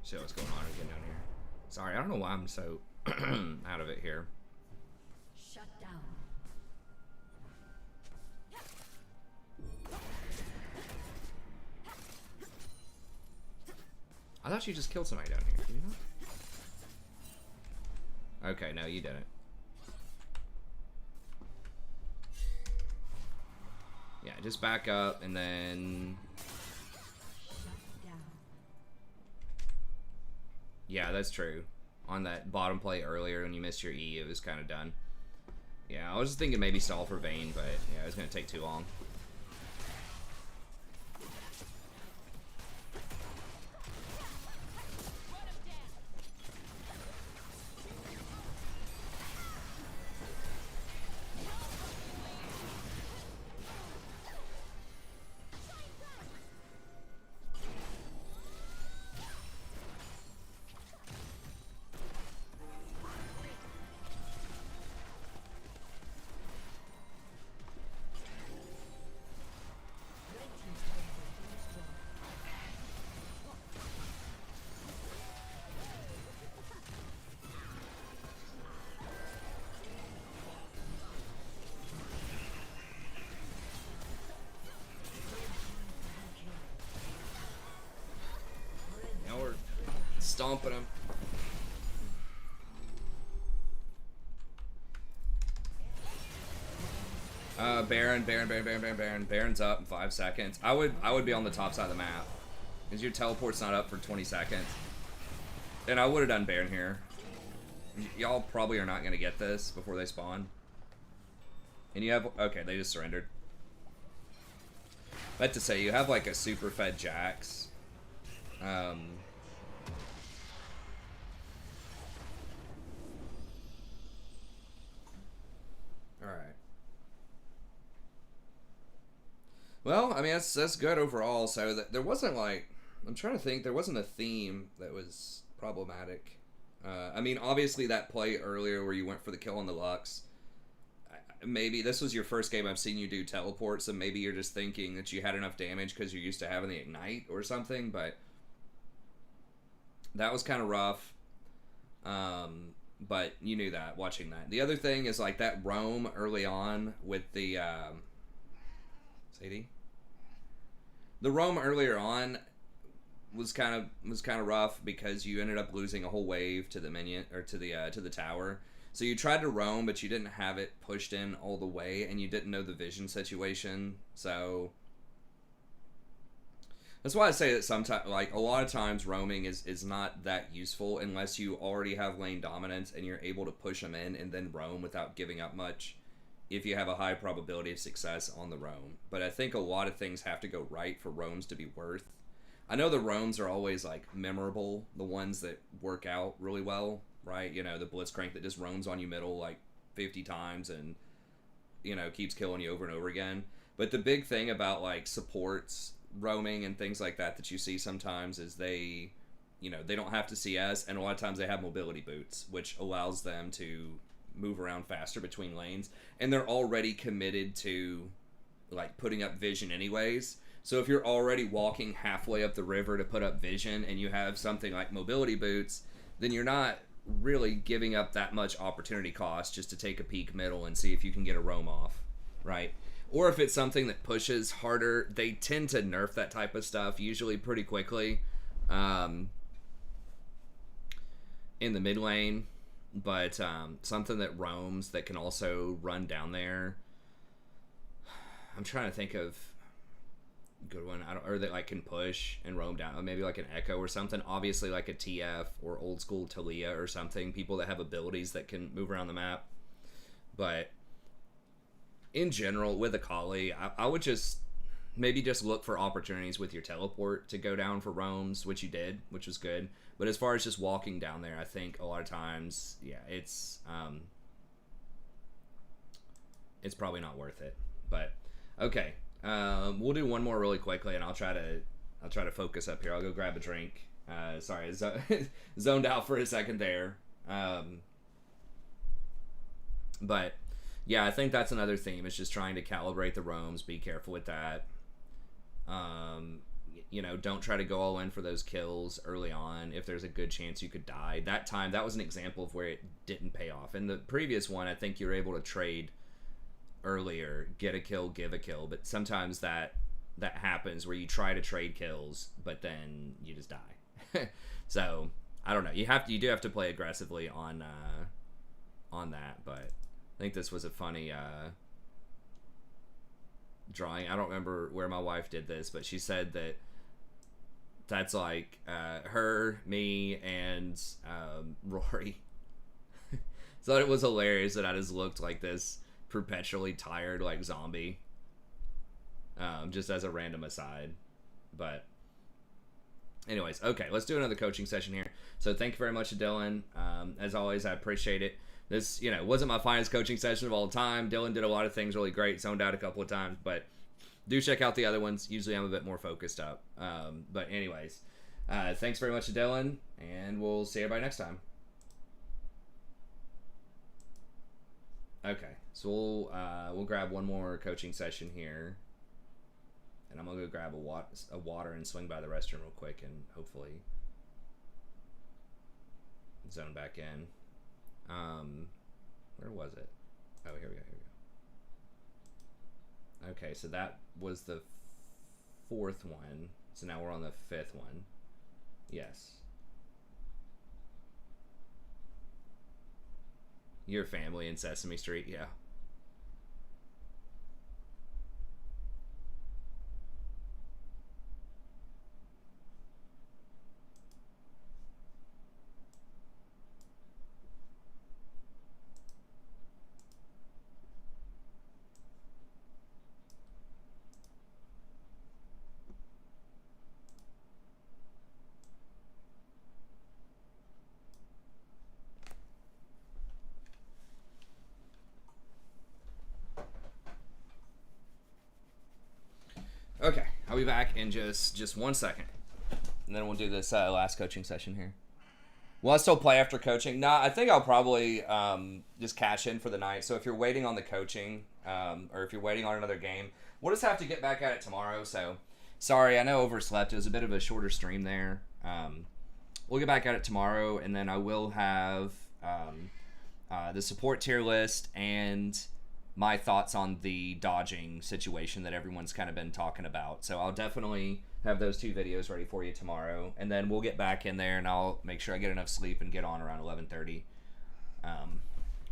See what's going on again down here. Sorry, I don't know why I'm so out of it here. Shut down. I thought you just killed somebody down here. Did you not? Okay, no, you didn't. Yeah, just back up and then... Yeah, that's true. On that bottom play earlier when you missed your E, it was kind of done. Yeah, I was just thinking maybe stall for Vayne, but yeah, it was going to take too long. stomping him. Baron. Baron's up in 5 seconds. I would be on the top side of the map. Because your teleport's not up for 20 seconds. And I would have done Baron here. Y'all probably are not going to get this before they spawn. And you have... Okay, they just surrendered. But to say, you have like a super fed Jax. Alright. Well, I mean, that's good overall. So there wasn't like... I'm trying to think. There wasn't a theme that was problematic. I mean, obviously that play earlier where you went for the kill on the Lux. Maybe this was your first game I've seen you do teleport, so maybe you're just thinking that you had enough damage because you're used to having the Ignite or something, but that was kind of rough. But you knew that, watching that. The other thing is like that roam early on with the... Sadie? The roam earlier on was kind of rough because you ended up losing a whole wave to the minion, or to the tower. So you tried to roam, but you didn't have it pushed in all the way, and you didn't know the vision situation. So that's why I say that sometimes, like a lot of times, roaming is not that useful unless you already have lane dominance and you're able to push them in and then roam without giving up much. If you have a high probability of success on the roam, but I think a lot of things have to go right for roams to be worth. I know the roams are always like memorable, the ones that work out really well. Right, you know, the Blitzcrank that just roams on you middle like 50 times and, you know, keeps killing you over and over again. But the big thing about like supports roaming and things like that you see sometimes is they, you know, they don't have to CS, and a lot of times they have mobility boots, which allows them to move around faster between lanes, and they're already committed to like putting up vision anyways. So if you're already walking halfway up the river to put up vision and you have something like mobility boots, then you're not really giving up that much opportunity cost just to take a peek middle and see if you can get a roam off, right? Or if it's something that pushes harder, they tend to nerf that type of stuff usually pretty quickly in the mid lane. But something that roams that can also run down there, I'm trying to think of good one. Or that like can push and roam down, maybe like an Echo or something. Obviously like a TF or old school Talia or something, people that have abilities that can move around the map. But in general with Akali, I would just maybe just look for opportunities with your teleport to go down for roams, which you did, which was good. But as far as just walking down there, I think a lot of times, yeah, it's probably not worth it. But okay. We'll do one more really quickly, and I'll try to focus up here. I'll go grab a drink. Sorry, zoned out for a second there. But yeah, I think that's another theme. Is just trying to calibrate the roams. Be careful with that. You know, don't try to go all in for those kills early on if there's a good chance you could die. That was an example of where it didn't pay off. In the previous one, I think you were able to trade earlier, get a kill, give a kill, but sometimes that happens where you try to trade kills but then you just die. So I don't know, you do have to play aggressively on that. But I think this was a funny drawing. I don't remember where my wife did this, but she said that's like her, me, and Rory. So it was hilarious that I just looked like this perpetually tired like zombie, just as a random aside. But anyways, okay, let's do another coaching session here. So thank you very much to Dylan. As always, I appreciate it. This, you know, wasn't my finest coaching session of all time. Dylan did a lot of things really great, zoned out a couple of times, but do check out the other ones. Usually I'm a bit more focused up. But anyways, thanks very much to Dylan, and we'll see everybody next time. Okay, so we'll grab one more coaching session here, and I'm gonna go grab a water and swing by the restroom real quick, and hopefully zone back in. Where was it? Oh, here we go. Okay, so that was the 4th one. So now we're on the 5th one. Yes. Your family in Sesame Street, yeah. Okay, I'll be back in just 1 second, and then we'll do this last coaching session here. Will I still play after coaching? Nah, I think I'll probably just cash in for the night. So if you're waiting on the coaching, or if you're waiting on another game, we'll just have to get back at it tomorrow. So sorry, I know overslept. It was a bit of a shorter stream there. We'll get back at it tomorrow, and then I will have the support tier list and my thoughts on the dodging situation that everyone's kind of been talking about. So I'll definitely have those 2 videos ready for you tomorrow, and then we'll get back in there and I'll make sure I get enough sleep and get on around 11:30.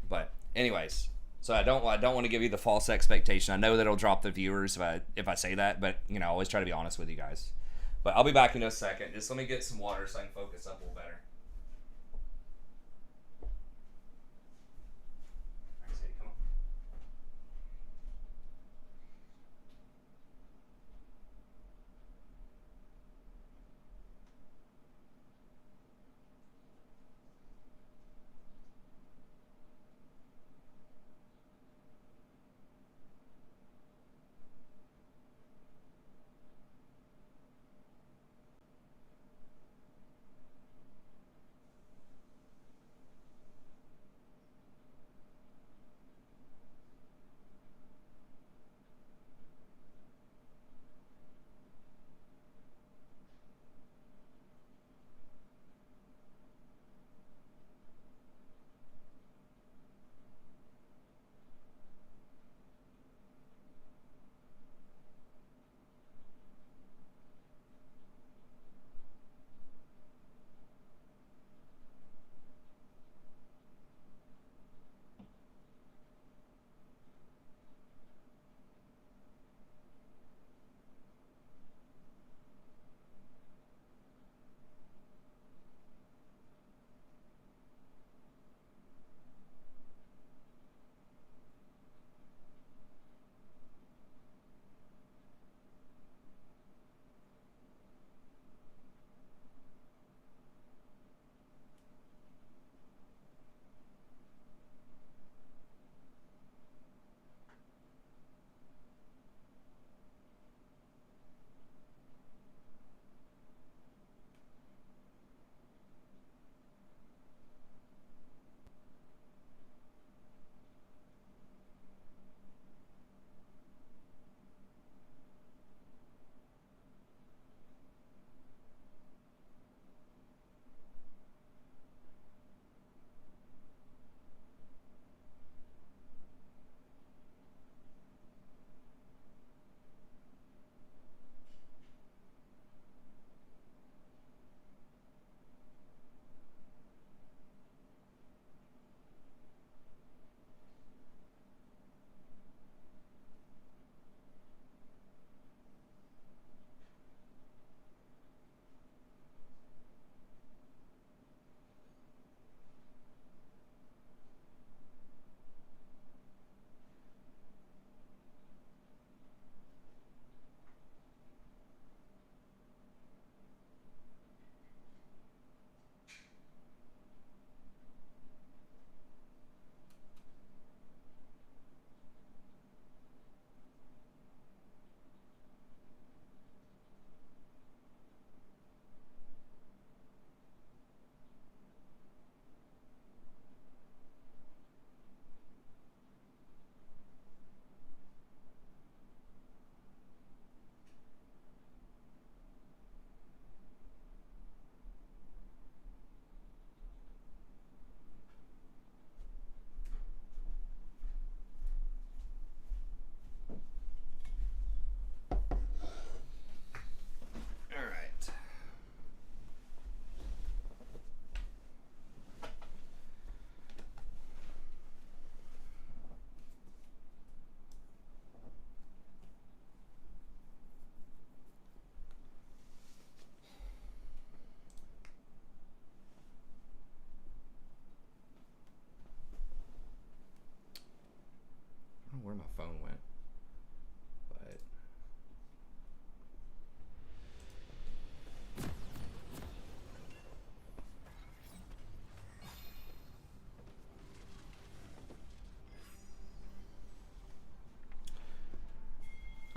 But anyways, so I don't want to give you the false expectation. I know that it'll drop the viewers if I say that, but you know, I always try to be honest with you guys. But I'll be back in a second. Just let me get some water so I can focus up a little better.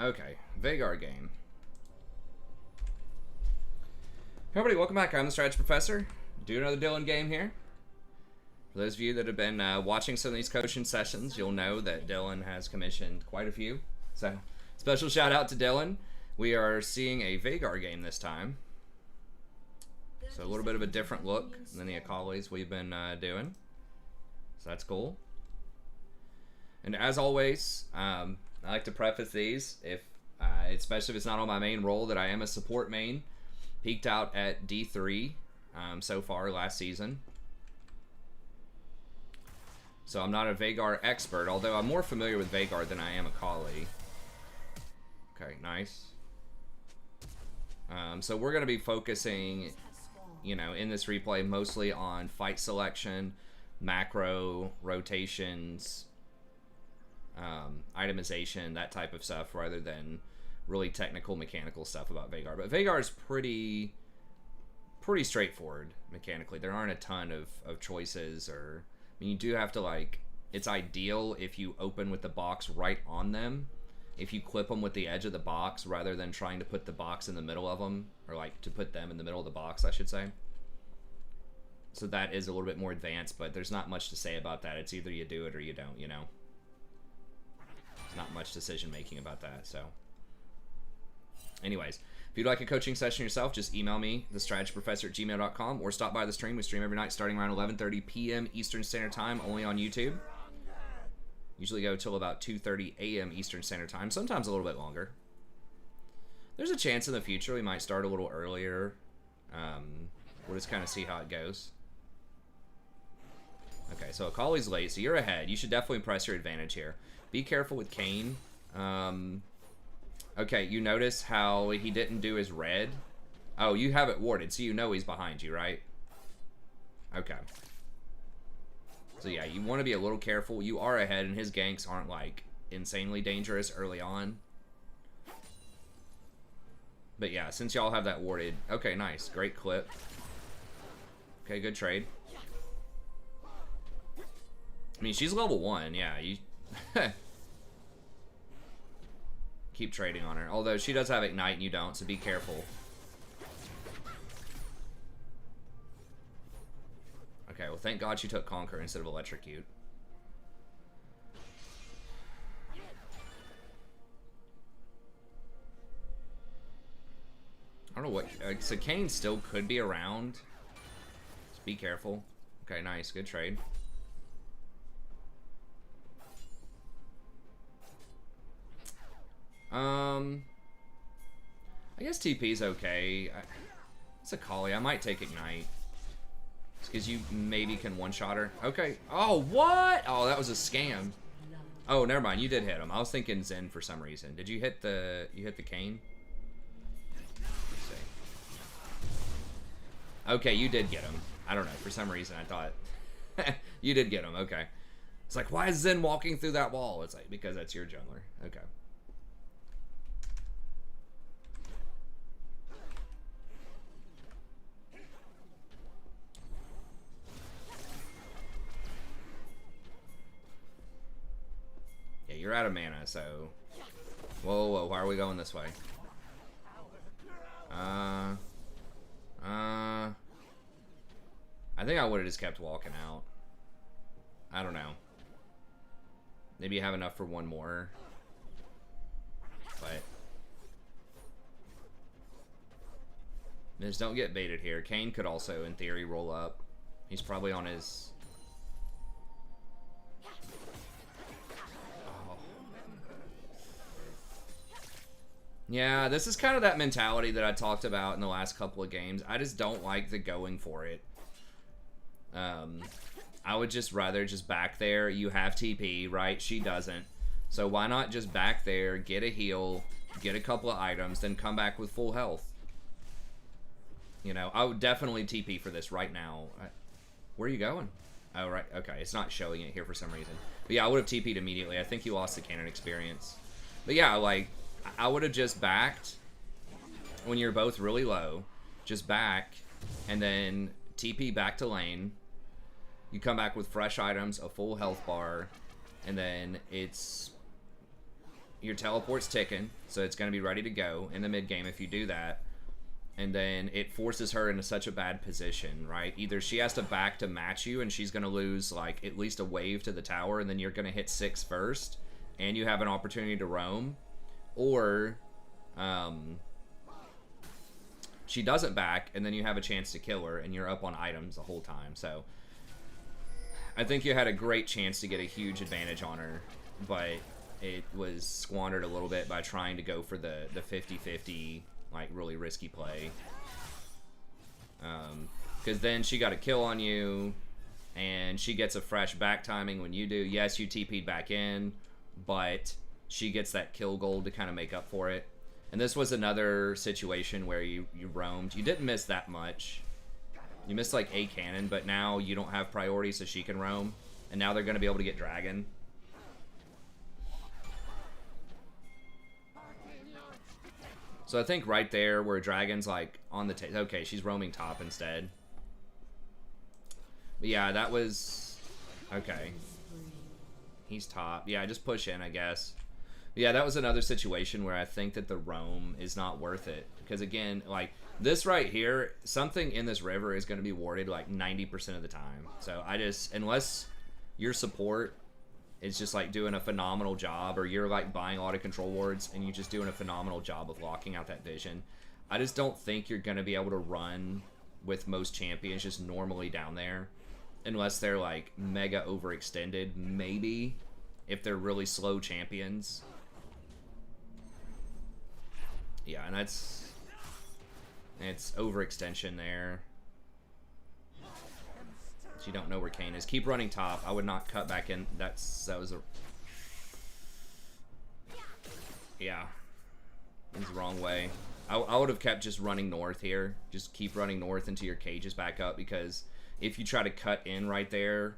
Okay, Vagar game. Hey everybody, welcome back. I'm the Strategy Professor. Do another Dylan game here. For those of you that have been watching some of these coaching sessions, you'll know that Dylan has commissioned quite a few. So, special shout out to Dylan. We are seeing a Vagar game this time. So a little bit of a different look than the Akalis we've been doing. So that's cool. And as always, I like to preface these, especially if it's not on my main role, that I am a support main. Peaked out at D3 so far last season. So I'm not a Vagar expert, although I'm more familiar with Vagar than I am Akali. Okay, nice. So we're going to be focusing, you know, in this replay mostly on fight selection, macro, rotations, itemization, that type of stuff, rather than really technical mechanical stuff about Vagar. But Vagar is pretty straightforward mechanically. There aren't a ton of choices, or I mean, you do have to, like, it's ideal if you open with the box right on them, if you clip them with the edge of the box rather than trying to put the box in the middle of them, or like to put them in the middle of the box, I should say. So that is a little bit more advanced, but there's not much to say about that. It's either you do it or you don't, you know. There's not much decision making about that. So anyways, if you'd like a coaching session yourself, just email me, thestrategyprofessor@gmail.com, or stop by the stream. We stream every night starting around 11:30 p.m. Eastern Standard Time, only on YouTube. Usually go till about 2:30 a.m. Eastern Standard Time, sometimes a little bit longer. There's a chance in the future we might start a little earlier. We'll just kind of see how it goes. Okay, so Akali's late, so you're ahead. You should definitely press your advantage here. Be careful with Kayn. Okay, you notice how he didn't do his red? Oh, you have it warded, so you know he's behind you, right? Okay. So yeah, you want to be a little careful. You are ahead, and his ganks aren't, like, insanely dangerous early on. But yeah, since y'all have that warded... Okay, nice. Great clip. Okay, good trade. I mean, she's level 1, yeah. You keep trading on her. Although, she does have Ignite and you don't, so be careful. Okay, well, thank God she took Conquer instead of Electrocute. I don't know what... so Kayn still could be around. Just be careful. Okay, nice. Good trade. I guess TP's okay. It's a Akali. I might take Ignite. Because you maybe can one-shot her. Okay. Oh, what? Oh, that was a scam. Oh, never mind. You did hit him. I was thinking Zen for some reason. Did you hit the... You hit the Kayn? Let's see. Okay, you did get him. I don't know. For some reason, I thought... You did get him. Okay. It's like, why is Zen walking through that wall? It's like, because that's your jungler. Okay. You're out of mana, so... Whoa, whoa, why are we going this way? I think I would have just kept walking out. I don't know. Maybe you have enough for one more. But... just don't get baited here. Kayn could also, in theory, roll up. He's probably on his... Yeah, this is kind of that mentality that I talked about in the last couple of games. I just don't like the going for it. I would just rather just back there. You have TP, right? She doesn't. So why not just back there, get a heal, get a couple of items, then come back with full health? You know, I would definitely TP for this right now. Where are you going? Oh, right. Okay, it's not showing it here for some reason. But yeah, I would have TP'd immediately. I think you lost the cannon experience. But yeah, like... I would have just backed when you're both really low. Just back, and then TP back to lane. You come back with fresh items, a full health bar, and then it's your teleport's ticking, so it's going to be ready to go in the mid game if you do that. And then it forces her into such a bad position, right? Either she has to back to match you, and she's going to lose like at least a wave to the tower, and then you're going to hit 6 first, and you have an opportunity to roam, or she doesn't back, and then you have a chance to kill her, and you're up on items the whole time. So I think you had a great chance to get a huge advantage on her, but it was squandered a little bit by trying to go for the 50-50, like really risky play. Because then she got a kill on you, and she gets a fresh back timing when you do. Yes, you TP'd back in, but she gets that kill gold to kind of make up for it. And this was another situation where you roamed. You didn't miss that much. You missed like a cannon, but now you don't have priority, so she can roam. And now they're going to be able to get dragon. So I think right there where dragon's like on the table. Okay, she's roaming top instead. But yeah, that was... Okay. He's top. Yeah, just push in, I guess. Yeah, that was another situation where I think that the roam is not worth it. Because again, like, this right here, something in this river is going to be warded like 90% of the time. So I just, unless your support is just like doing a phenomenal job, or you're like buying a lot of control wards and you're just doing a phenomenal job of locking out that vision, I just don't think you're going to be able to run with most champions just normally down there. Unless they're like mega overextended, maybe, if they're really slow champions. Yeah, and it's overextension there. So you don't know where Kane is. Keep running top. I would not cut back in. That was a... Yeah. It was the wrong way. I would have kept just running north here. Just keep running north until your cage is back up, because if you try to cut in right there,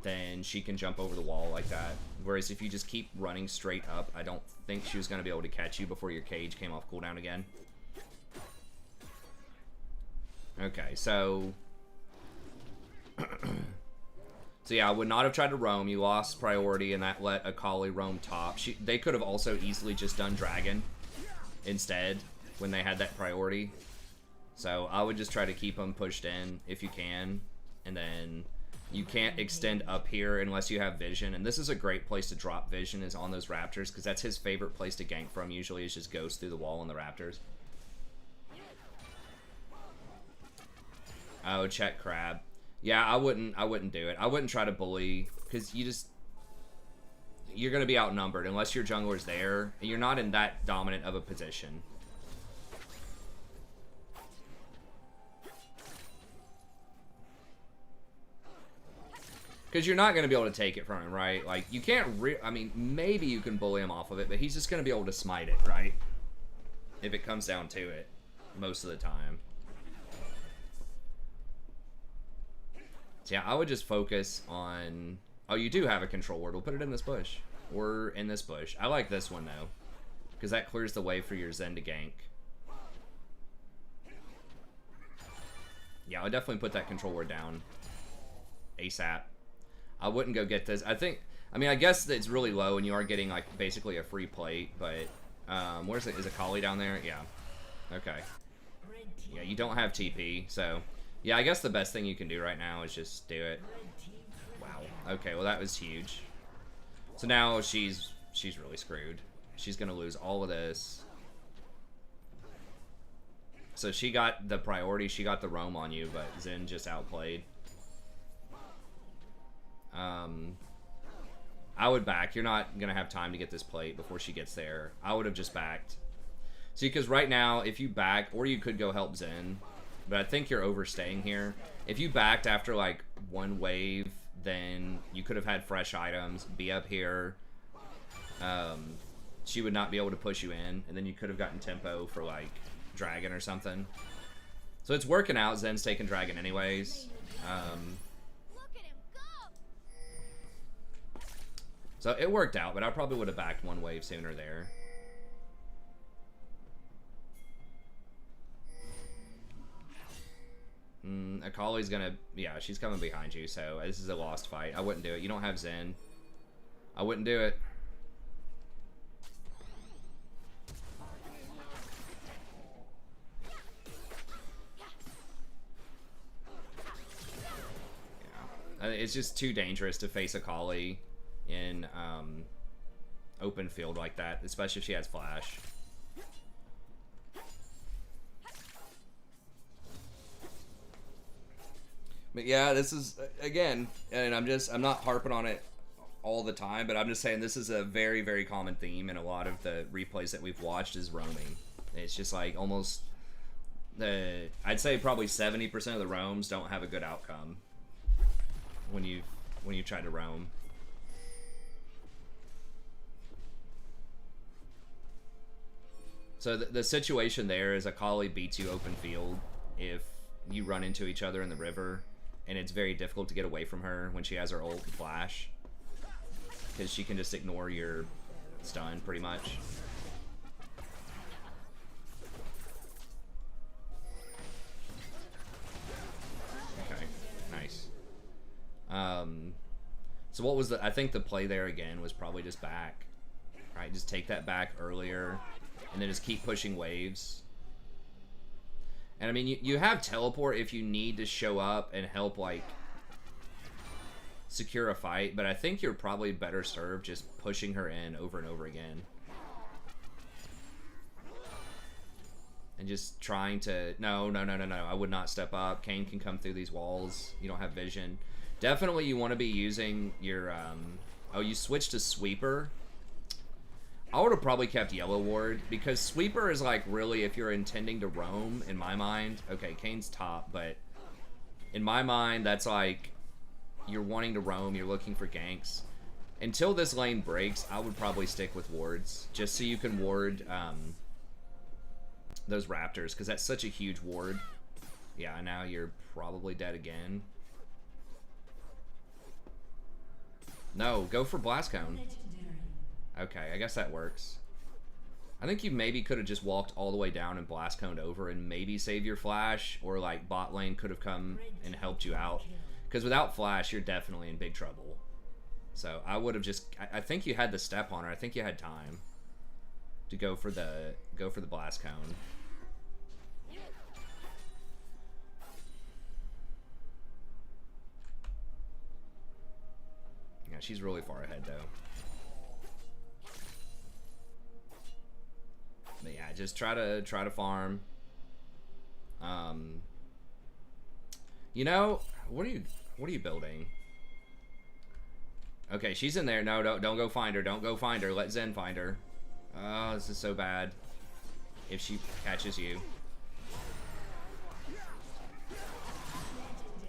then she can jump over the wall like that. Whereas if you just keep running straight up, I don't think she was going to be able to catch you before your cage came off cooldown again. Okay, so... So yeah, I would not have tried to roam. You lost priority, and that let Akali roam top. They could have also easily just done dragon instead when they had that priority. So I would just try to keep them pushed in if you can, and then you can't extend up here unless you have vision. And this is a great place to drop vision, is on those raptors, because that's his favorite place to gank from usually, is just ghost through the wall on the raptors. Oh, check crab. Yeah, I wouldn't do it. I wouldn't try to bully, because you're going to be outnumbered unless your jungler's there, and you're not in that dominant of a position. Because you're not going to be able to take it from him, right? Like, you can't I mean, maybe you can bully him off of it, but he's just going to be able to smite it, right? If it comes down to it, most of the time. So yeah, I would just focus on... Oh, you do have a control ward. We'll put it in this bush. Or in this bush. I like this one, though, because that clears the way for your Zen to gank. Yeah, I'll definitely put that control ward down ASAP. I wouldn't go get this. I mean, I guess it's really low, and you are getting, like, basically a free plate, but... where's it? Is Akali down there? Yeah. Okay. Yeah, you don't have TP, so... Yeah, I guess the best thing you can do right now is just do it. Wow. Okay, well that was huge. So now she's really screwed. She's gonna lose all of this. So she got the priority, she got the roam on you, but Zen just outplayed. I would back. You're not gonna have time to get this plate before she gets there. I would have just backed. See, because right now, if you back, or you could go help Zen, but I think you're overstaying here. If you backed after like one wave, then you could have had fresh items, be up here. She would not be able to push you in, and then you could have gotten tempo for like dragon or something. So it's working out. Zen's taking dragon anyways. So it worked out, but I probably would have backed one wave sooner there. Akali's gonna... Yeah, she's coming behind you, so this is a lost fight. I wouldn't do it. You don't have Zen. I wouldn't do it. It's just too dangerous to face a Kali in open field like that, especially if she has flash. But yeah, this is, again, and I'm not harping on it all the time, but I'm just saying this is a very, very common theme in a lot of the replays that we've watched is roaming. It's just like almost I'd say probably 70% of the roams don't have a good outcome when you try to roam. So the situation there is a Kali beats you open field if you run into each other in the river, and it's very difficult to get away from her when she has her ult and flash, because she can just ignore your stun pretty much. Okay, nice. So what was I think the play there again was probably just back, right? Just take that back earlier, and then just keep pushing waves. And I mean, you have teleport if you need to show up and help, like, secure a fight, but I think you're probably better served just pushing her in over and over again. And just trying to... No. I would not step up. Kayn can come through these walls. You don't have vision. Definitely you want to be using your... Oh, you switched to Sweeper. I would have probably kept Yellow Ward, because Sweeper is like really if you're intending to roam, in my mind. Okay, Kayn's top, but in my mind, that's like you're wanting to roam, you're looking for ganks. Until this lane breaks, I would probably stick with wards, just so you can ward those raptors, because that's such a huge ward. Yeah, now you're probably dead again. No, go for Blast Cone. Okay, I guess that works. I think you maybe could have just walked all the way down and blast coned over and maybe save your flash, or like bot lane could have come and helped you out. Because without flash, you're definitely in big trouble. So I would have just, I think you had the step on her. I think you had time to go for the blast cone. Yeah, she's really far ahead though. But yeah, just try to farm. You know, what are you building? Okay, she's in there. No, don't go find her. Don't go find her. Let Zen find her. Oh, this is so bad. If she catches you.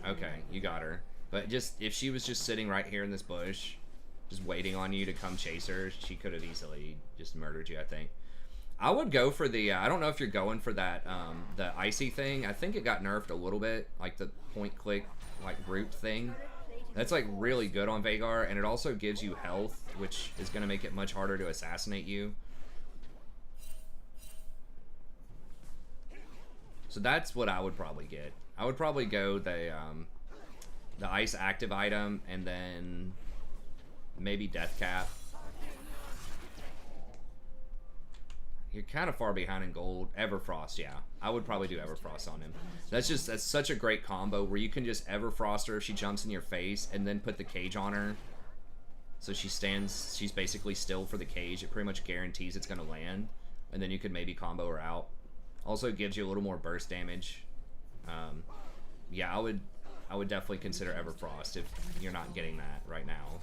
Okay, you got her. But just if she was just sitting right here in this bush, just waiting on you to come chase her, she could have easily just murdered you, I think. I would go for the, I don't know if you're going for that, the icy thing. I think it got nerfed a little bit, like the point click, like root thing. That's like really good on Veigar, and it also gives you health, which is going to make it much harder to assassinate you. So that's what I would probably get. I would probably go the ice active item, and then maybe Death Cap. You're kind of far behind in gold. Everfrost, yeah. I would probably do Everfrost on him. That's such a great combo where you can just Everfrost her if she jumps in your face, and then put the cage on her. So she's basically still for the cage. It pretty much guarantees it's going to land. And then you could maybe combo her out. Also gives you a little more burst damage. Yeah, I would definitely consider Everfrost if you're not getting that right now.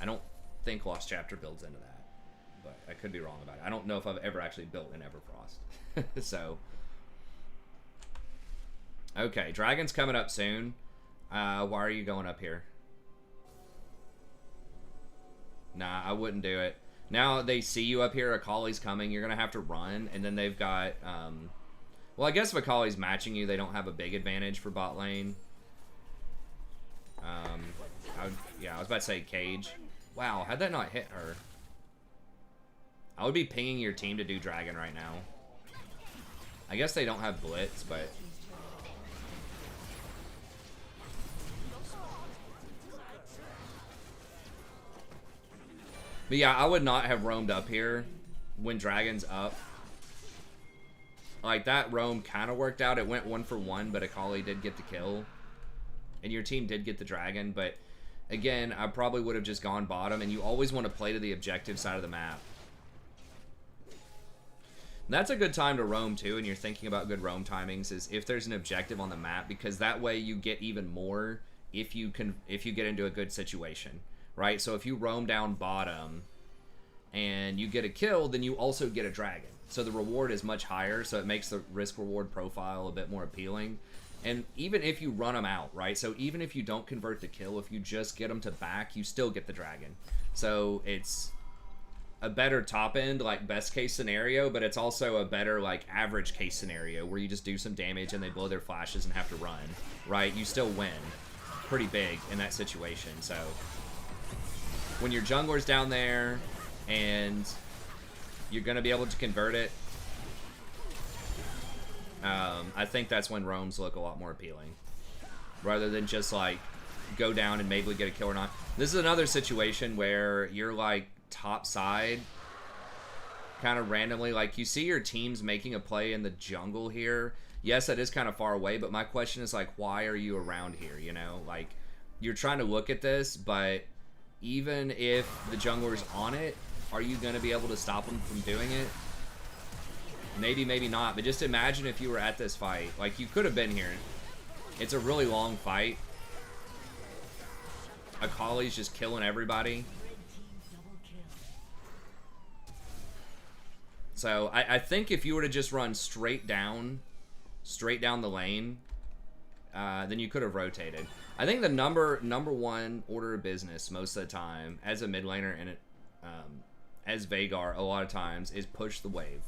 I don't think Lost Chapter builds into that. But I could be wrong about it. I don't know if I've ever actually built an Everfrost. So. Okay, Dragon's coming up soon. Why are you going up here? Nah, I wouldn't do it. Now they see you up here, Akali's coming, you're going to have to run, and then they've got, well, I guess if Akali's matching you, they don't have a big advantage for bot lane. Yeah, I was about to say cage. Wow, how'd that not hit her? I would be pinging your team to do Dragon right now. I guess they don't have Blitz, but... But yeah, I would not have roamed up here when Dragon's up. Like, that roam kind of worked out. It went 1 for 1, but Akali did get the kill. And your team did get the Dragon, but again, I probably would have just gone bottom, and you always want to play to the objective side of the map. That's a good time to roam too, and you're thinking about good roam timings, is if there's an objective on the map, because that way you get even more if you get into a good situation, right? So if you roam down bottom and you get a kill, then you also get a dragon. So the reward is much higher, so it makes the risk-reward profile a bit more appealing. And even if you run them out, right? So even if you don't convert the kill, if you just get them to back, you still get the dragon. So it's a better top end, like best case scenario, but it's also a better like average case scenario where you just do some damage and they blow their flashes and have to run, right? You still win pretty big in that situation. So when your jungler's down there and you're going to be able to convert it, I think that's when roams look a lot more appealing rather than just like go down and maybe get a kill or not. This is another situation where you're like top side kind of randomly, like you see your teams making a play in the jungle here. Yes, that is kind of far away, but my question is like, why are you around here? You know, like you're trying to look at this, but even if the jungler's on it, are you going to be able to stop them from doing it? Maybe, maybe not, but just imagine if you were at this fight. Like, you could have been here. It's a really long fight. Akali's just killing everybody. So, I think if you were to just run straight down the lane, then you could have rotated. I think the number one order of business most of the time, as a mid laner and as Veigar, a lot of times, is push the wave.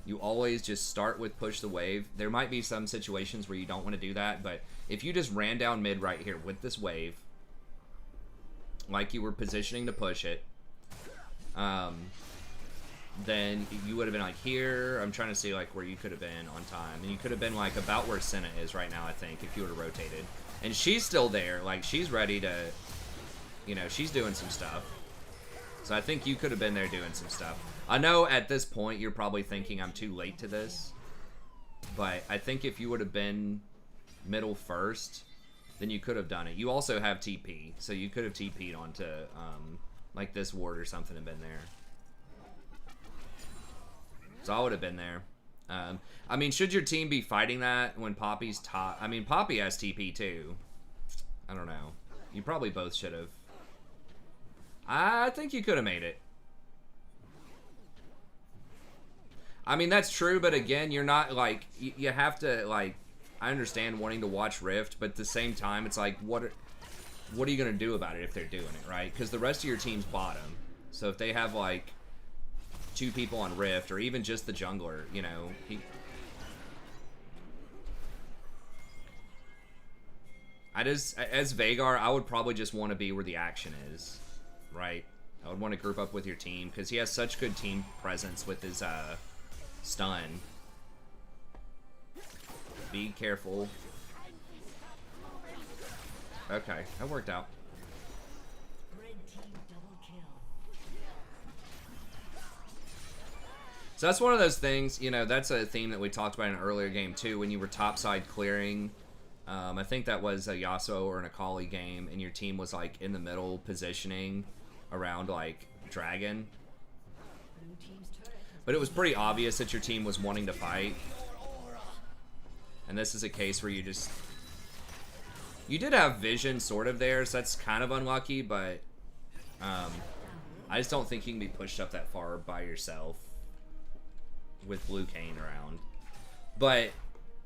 You always just start with push the wave. There might be some situations where you don't want to do that, but if you just ran down mid right here with this wave, like you were positioning to push it, then you would have been like here. I'm trying to see like where you could have been on time, and you could have been like about where Senna is right now, I think, if you would have rotated. And she's still there, like she's ready to, you know, she's doing some stuff. So I think you could have been there doing some stuff. I know at this point you're probably thinking I'm too late to this, but I think if you would have been middle first, then you could have done it. You also have TP, so you could have TP'd onto like this ward or something and been there. So I would have been there. I mean, should your team be fighting that when Poppy's top? I mean, Poppy has TP too. I don't know. You probably both should have. I think you could have made it. I mean, that's true, but again, you're not, like, you have to, like, I understand wanting to watch Rift, but at the same time, it's like, what are you going to do about it if they're doing it, right? Because the rest of your team's bottom. So if they have, like, 2 people on Rift, or even just the jungler, you know, as Veigar, I would probably just want to be where the action is, right? I would want to group up with your team, because he has such good team presence with his, stun. Be careful. Okay, that worked out. So that's one of those things, you know, that's a theme that we talked about in an earlier game too, when you were topside clearing. I think that was a Yasuo or an Akali game, and your team was like in the middle positioning around like Dragon. But it was pretty obvious that your team was wanting to fight. And this is a case where you did have vision sort of there, so that's kind of unlucky, but I just don't think you can be pushed up that far by yourself with Blue Cane around. But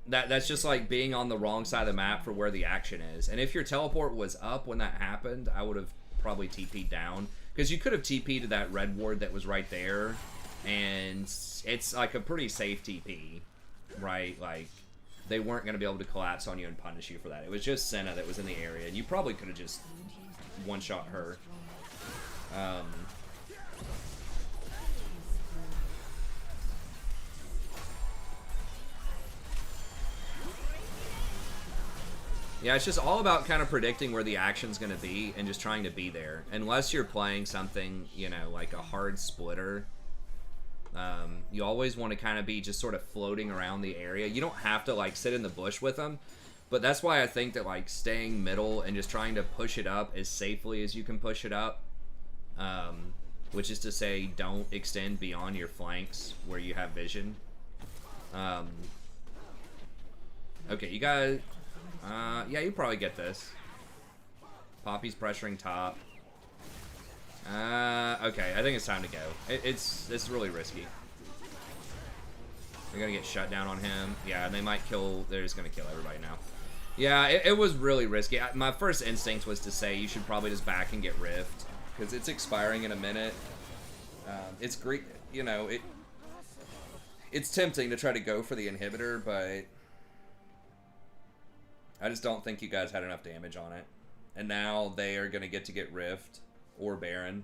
that's just like being on the wrong side of the map for where the action is. And if your teleport was up when that happened, I would have probably TP'd down. Because you could have TP'd to that red ward that was right there. And it's like a pretty safe TP, right? Like, they weren't going to be able to collapse on you and punish you for that. It was just Senna that was in the area, and you probably could have just one-shot her. Yeah, it's just all about kind of predicting where the action's going to be and just trying to be there. Unless you're playing something, you know, like a hard splitter. You always want to kind of be just sort of floating around the area. You don't have to like sit in the bush with them, But that's why I think that like staying middle and just trying to push it up as safely as you can push it up, which is to say don't extend beyond your flanks where you have vision. Okay, you guys, yeah, you probably get this. Poppy's pressuring top. Okay, I think it's time to go. It's really risky. They're gonna get shut down on him. Yeah, and they might kill. They're just gonna kill everybody now. Yeah, it was really risky. My first instinct was to say you should probably just back and get Rift because it's expiring in a minute. It's great, you know. It's tempting to try to go for the inhibitor, but I just don't think you guys had enough damage on it. And now they are gonna get Rift or Baron.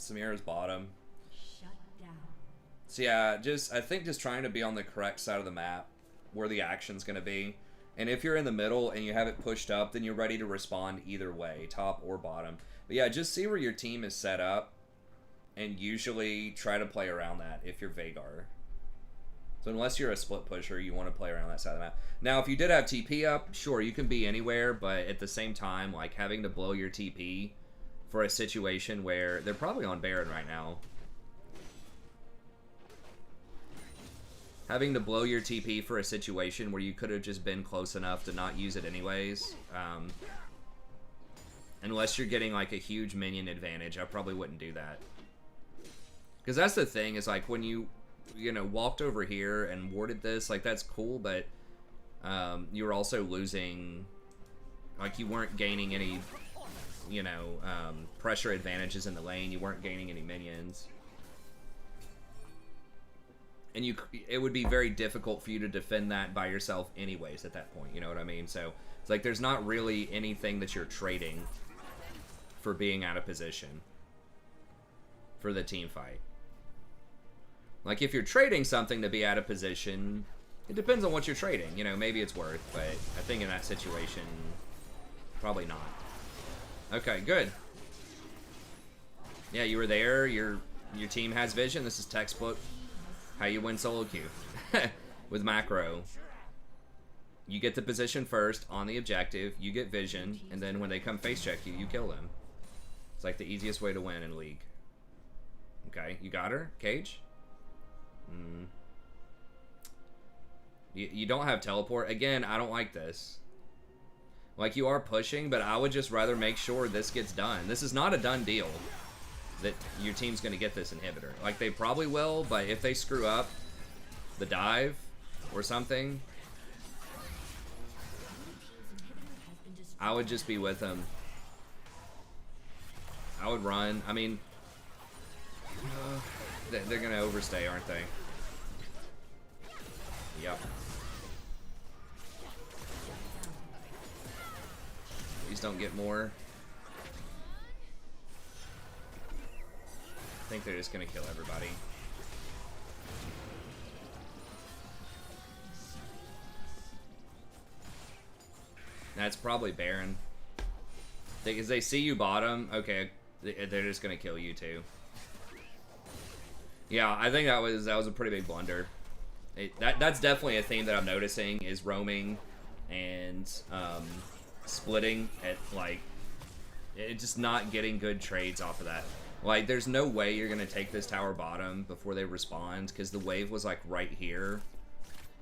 Samira's bottom. Shut down. So yeah, I think just trying to be on the correct side of the map where the action's gonna be. And if you're in the middle and you have it pushed up, then you're ready to respond either way, top or bottom. But yeah, just see where your team is set up and usually try to play around that if you're Veigar. So unless you're a split pusher, you want to play around that side of the map. Now, if you did have TP up, sure, you can be anywhere, but at the same time, like having to blow your TP for a situation where they're probably on Baron right now. Having to blow your TP for a situation where you could have just been close enough to not use it anyways. Unless you're getting like a huge minion advantage, I probably wouldn't do that. Because that's the thing, is like when you know, walked over here and warded this, like that's cool, but you were also losing, like you weren't gaining any, you know, pressure advantages in the lane. You weren't gaining any minions. And it would be very difficult for you to defend that by yourself anyways at that point, you know what I mean? So it's like there's not really anything that you're trading for being out of position for the team fight. Like if you're trading something to be out of position, it depends on what you're trading, you know, maybe it's worth, but I think in that situation, probably not. Okay, good. Yeah, you were there, your team has vision, this is textbook how you win solo queue with macro. You get the position first on the objective, you get vision, and then when they come face check you, you kill them. It's like the easiest way to win in League. Okay, you got her, Cage? You don't have teleport. Again, I don't like this. Like, you are pushing, but I would just rather make sure this gets done. This is not a done deal that your team's going to get this inhibitor. Like, they probably will, but if they screw up the dive or something, I would just be with them. I would run. I mean, they're going to overstay, aren't they? Yep. Please don't get more. I think they're just gonna kill everybody. That's probably Baron. Because they see you bottom, okay, they're just gonna kill you too. Yeah, I think that was a pretty big blunder. That's definitely a theme that I'm noticing, is roaming and splitting at, like, just not getting good trades off of that. Like, there's no way you're gonna take this tower bottom before they respond, because the wave was like right here.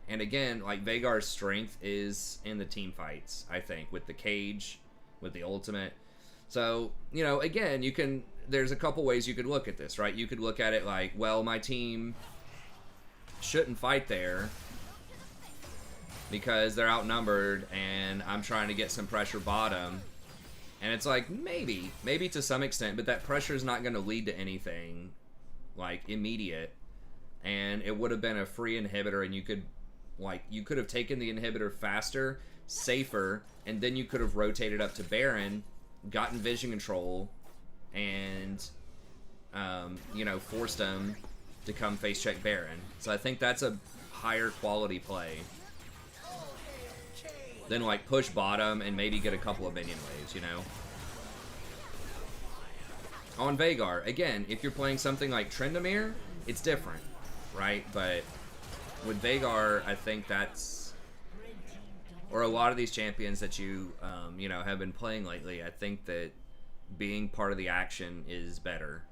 And again, like, Veigar's strength is in the team fights, I think, with the cage, with the ultimate. So, you know, again, there's a couple ways you could look at this, right? You could look at it like, well, my team shouldn't fight there because they're outnumbered and I'm trying to get some pressure bottom. And it's like, maybe to some extent, but that pressure is not going to lead to anything like immediate. And it would have been a free inhibitor, and you could have taken the inhibitor faster, safer, and then you could have rotated up to Baron, gotten vision control, and you know, forced them to come face check Baron. So I think that's a higher quality play than like push bottom and maybe get a couple of minion waves, you know. On Veigar, again, if you're playing something like Tryndamere, it's different, right? But with Vagar, I think that's, or a lot of these champions that you, you know, have been playing lately, I think that being part of the action is better.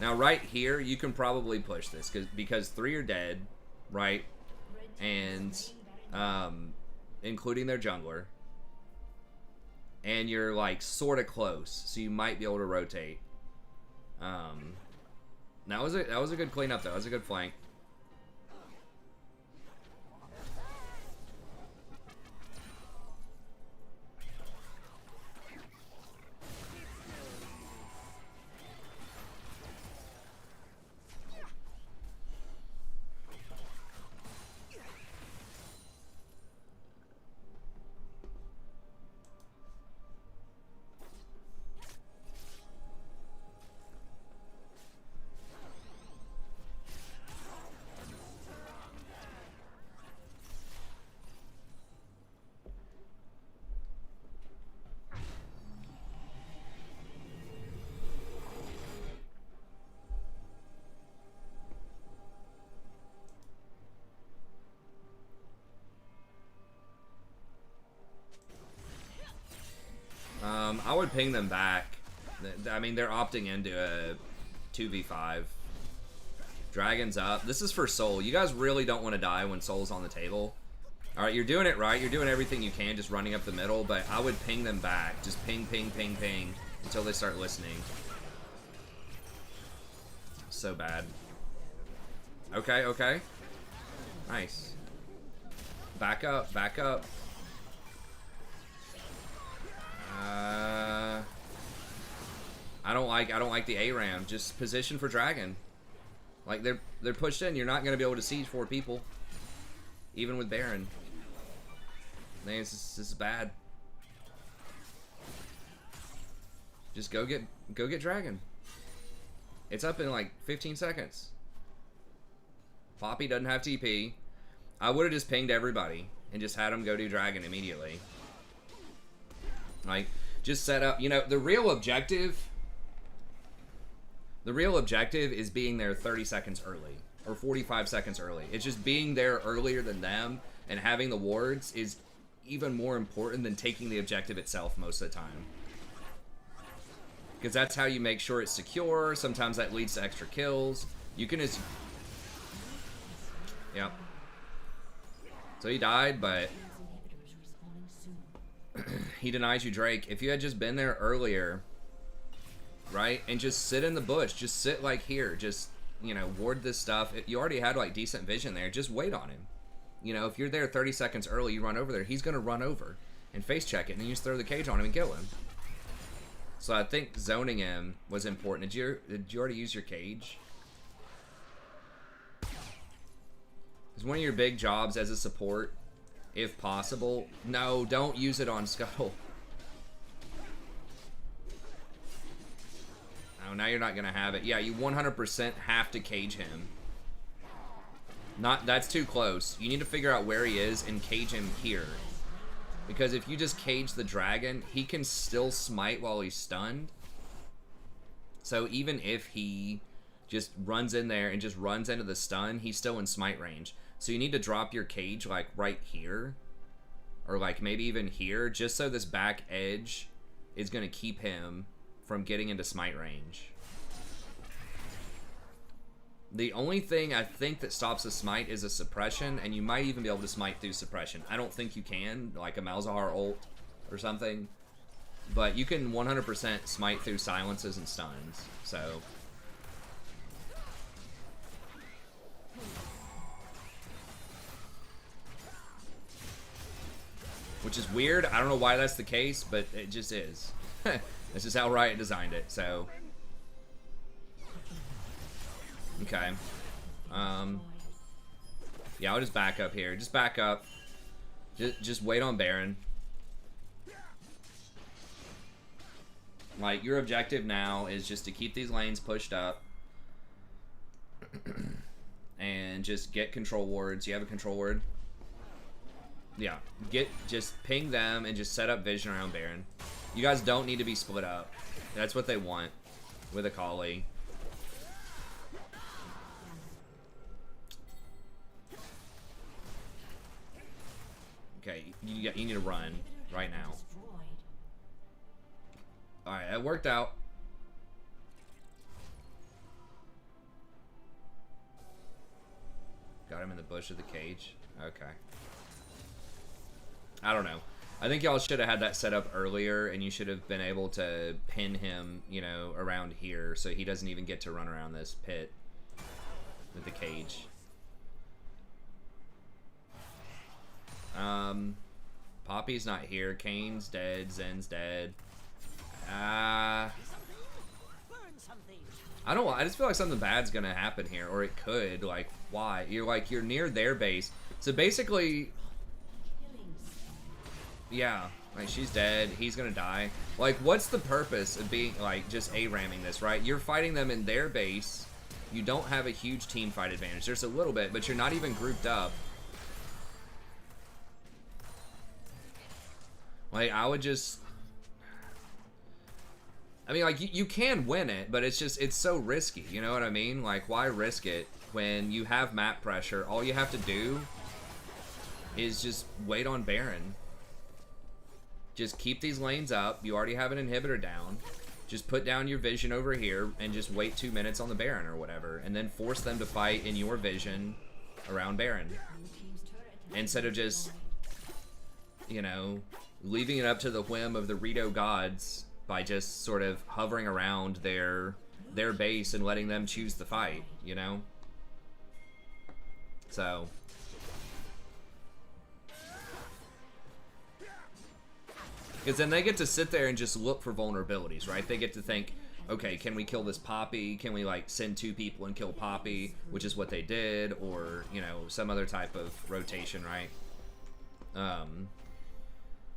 Now, right here, you can probably push this because 3 are dead, right? And, including their jungler. And you're, like, sort of close, so you might be able to rotate. That was a good cleanup, though. That was a good flank. I would ping them back. I mean, they're opting into a 2v5. Dragon's up. This is for Soul. You guys really don't want to die when Soul's on the table. Alright, you're doing it right. You're doing everything you can, just running up the middle, but I would ping them back. Just ping, ping, ping, ping, until they start listening. So bad. Okay, okay. Nice. Back up, back up. I don't like the ARAM. Just position for Dragon. Like they're pushed in. You're not gonna be able to siege 4 people, even with Baron. Man, this is bad. Just go get Dragon. It's up in like 15 seconds. Poppy doesn't have TP. I would have just pinged everybody and just had them go do Dragon immediately. Like, just set up, you know, the real objective is being there 30 seconds early or 45 seconds early. It's just being there earlier than them and having the wards is even more important than taking the objective itself most of the time. Because that's how you make sure it's secure. Sometimes that leads to extra kills. You can just... Yep. So he died, but... he denies you Drake. If you had just been there earlier, right, and just sit in the bush, just sit like here, just, you know, ward this stuff. You already had like decent vision there. Just wait on him. You know, if you're there 30 seconds early, you run over there, he's gonna run over and face check it, and then you just throw the cage on him and kill him. So I think zoning him was important. Did you already use your cage? It's one of your big jobs as a support. If possible. No, don't use it on Scuttle. Oh, now you're not gonna have it. Yeah, you 100% have to cage him. That's too close. You need to figure out where he is and cage him here. Because if you just cage the dragon, he can still smite while he's stunned. So even if he just runs in there and just runs into the stun, he's still in smite range. So you need to drop your cage like right here, or like maybe even here, just so this back edge is going to keep him from getting into smite range. The only thing I think that stops a smite is a suppression, and you might even be able to smite through suppression. I don't think you can, like a Malzahar ult or something, but you can 100% smite through silences and stuns, so... Which is weird. I don't know why that's the case, but it just is. This is how Riot designed it, so... Okay. Yeah, I'll just back up here. Just back up. Just wait on Baron. Like, your objective now is just to keep these lanes pushed up. And just get control wards. You have a control ward? Yeah, just ping them and just set up vision around Baron. You guys don't need to be split up. That's what they want with Akali. you need to run right now. All right, that worked out. Got him in the bush of the cage. Okay. I don't know. I think y'all should have had that set up earlier, and you should have been able to pin him, you know, around here, so he doesn't even get to run around this pit with the cage. Poppy's not here. Kane's dead. Zen's dead. I don't know. I just feel like something bad's gonna happen here, or it could. Like, why? You're near their base, so basically. Yeah, like she's dead, he's gonna die. Like, what's the purpose of being, like, just A-ramming this, right? You're fighting them in their base. You don't have a huge team fight advantage. There's a little bit, but you're not even grouped up. Like, I would just... I mean, like, you can win it, but it's just, it's so risky, you know what I mean? Like, why risk it when you have map pressure? All you have to do is just wait on Baron. Just keep these lanes up. You already have an inhibitor down. Just put down your vision over here and just wait 2 minutes on the Baron or whatever. And then force them to fight in your vision around Baron. Instead of just, you know, leaving it up to the whim of the Rito gods by just sort of hovering around their base and letting them choose the fight, you know? So... because then they get to sit there and just look for vulnerabilities, right? They get to think, okay, can we kill this Poppy? Can we, like, send 2 people and kill Poppy? Which is what they did, or, you know, some other type of rotation, right?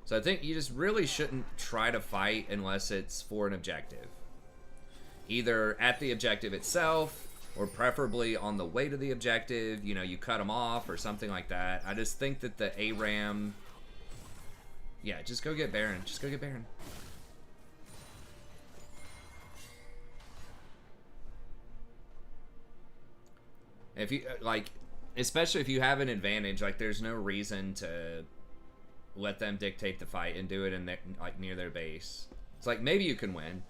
So I think you just really shouldn't try to fight unless it's for an objective. Either at the objective itself, or preferably on the way to the objective, you know, you cut them off or something like that. I just think that the ARAM... yeah, just go get Baron. Just go get Baron. If you, like, especially if you have an advantage, like, there's no reason to let them dictate the fight and do it in their, like, near their base. It's like, maybe you can win.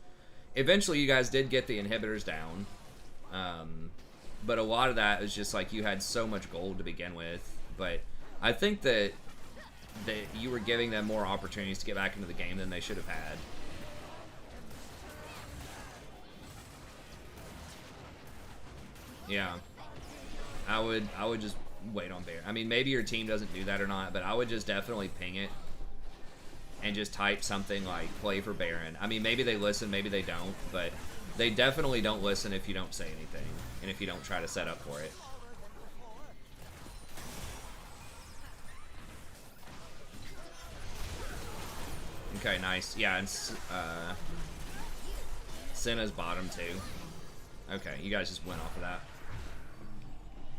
Eventually, you guys did get the inhibitors down. But a lot of that was just, like, you had so much gold to begin with. But I think that you were giving them more opportunities to get back into the game than they should have had. Yeah. I would just wait on Baron. I mean, maybe your team doesn't do that or not, but I would just definitely ping it and just type something like play for Baron. I mean, maybe they listen, maybe they don't, but they definitely don't listen if you don't say anything and if you don't try to set up for it. Okay, nice. Yeah, and Senna's bottom too. Okay, you guys just went off of that.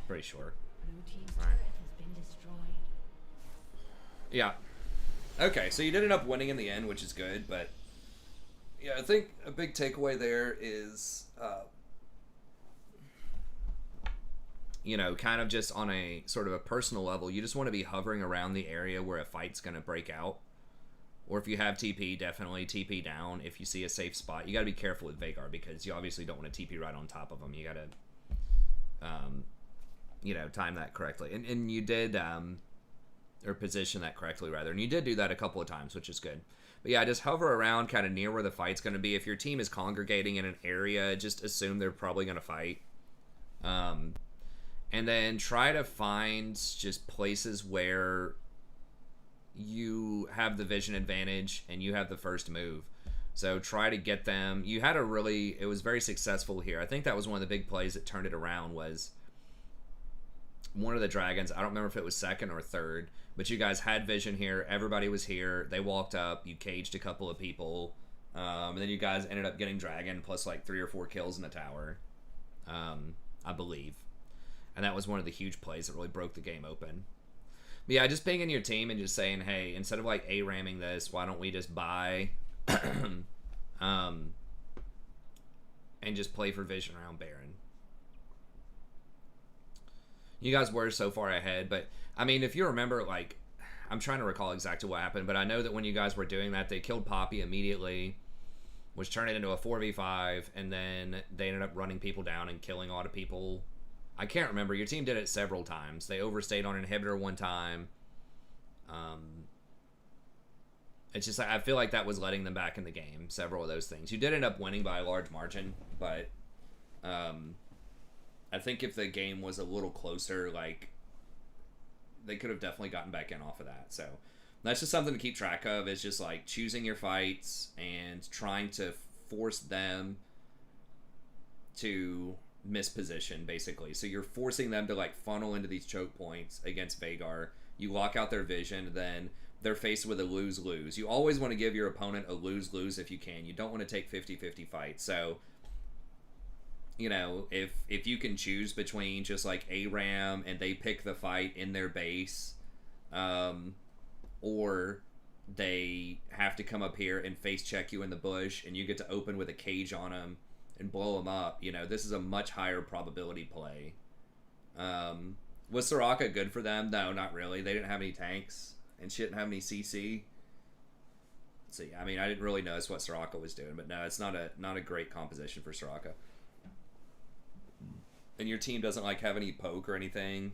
Pretty sure. Alright. Yeah. Okay, so you did end up winning in the end, which is good, but yeah, I think a big takeaway there is, you know, kind of just on a sort of a personal level, you just want to be hovering around the area where a fight's going to break out. Or if you have TP, definitely TP down if you see a safe spot. You got to be careful with Vagar because you obviously don't want to TP right on top of them. You got to, you know, time that correctly. And you did, or position that correctly, rather. And you did do that a couple of times, which is good. But yeah, just hover around kind of near where the fight's going to be. If your team is congregating in an area, just assume they're probably going to fight. And then try to find just places where you have the vision advantage and you have the first move. So try to get them. You had it was very successful here. I think that was one of the big plays that turned it around was one of the dragons. I don't remember if it was second or third, but you guys had vision here. Everybody was here. They walked up. You caged a couple of people. And then you guys ended up getting dragon plus like 3 or 4 kills in the tower, I believe. And that was one of the huge plays that really broke the game open. But yeah, just pinging your team and just saying, hey, instead of like A-ramming this, why don't we just buy and just play for vision around Baron. You guys were so far ahead, but I mean, if you remember, like, I'm trying to recall exactly what happened, but I know that when you guys were doing that, they killed Poppy immediately, which turned it into a 4v5, and then they ended up running people down and killing a lot of people. I can't remember. Your team did it several times. They overstayed on inhibitor one time. It's just, I feel like that was letting them back in the game, several of those things. You did end up winning by a large margin, but I think if the game was a little closer, like, they could have definitely gotten back in off of that. So that's just something to keep track of, is just like choosing your fights and trying to force them to miss position, basically. So you're forcing them to like funnel into these choke points against Vhagar. You lock out their vision, then they're faced with a lose-lose. You always want to give your opponent a lose-lose if you can. You don't want to take 50-50 fights. So, you know, if you can choose between just like ARAM and they pick the fight in their base, or they have to come up here and face check you in the bush and you get to open with a cage on them and blow them up, you know, this is a much higher probability play. Was Soraka good for them? No, not really. They didn't have any tanks and she didn't have any CC. So yeah, I mean, I didn't really notice what Soraka was doing, but no, it's not a great composition for Soraka. And your team doesn't like have any poke or anything.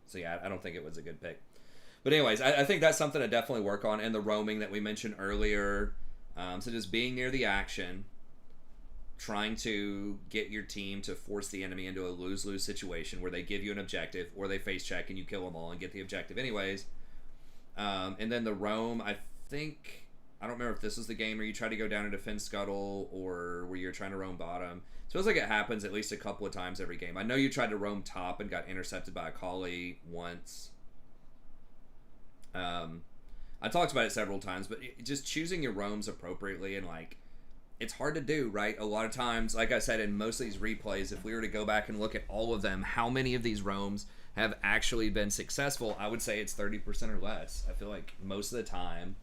So yeah, I don't think it was a good pick. But anyways, I think that's something to definitely work on. And the roaming that we mentioned earlier. So just being near the action, trying to get your team to force the enemy into a lose-lose situation where they give you an objective or they face check and you kill them all and get the objective anyways. And then the roam, I think, I don't remember if this was the game where you try to go down and defend scuttle or where you're trying to roam bottom. It feels like it happens at least a couple of times every game. I know you tried to roam top and got intercepted by a collie once. I talked about it several times, but just choosing your roams appropriately and like, it's hard to do, right? A lot of times, like I said, in most of these replays, if we were to go back and look at all of them, how many of these roams have actually been successful? I would say it's 30% or less. I feel like most of the time,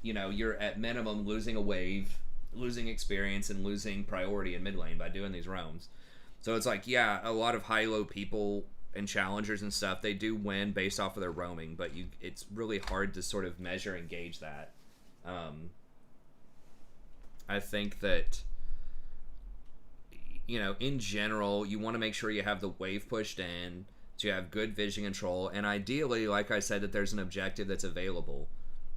you know, you're at minimum losing a wave, losing experience, and losing priority in mid lane by doing these roams. So it's like, yeah, a lot of high-low people and challengers and stuff, they do win based off of their roaming, but it's really hard to sort of measure and gauge that. I think that, you know, in general, you want to make sure you have the wave pushed in, so you have good vision control, and ideally, like I said, that there's an objective that's available,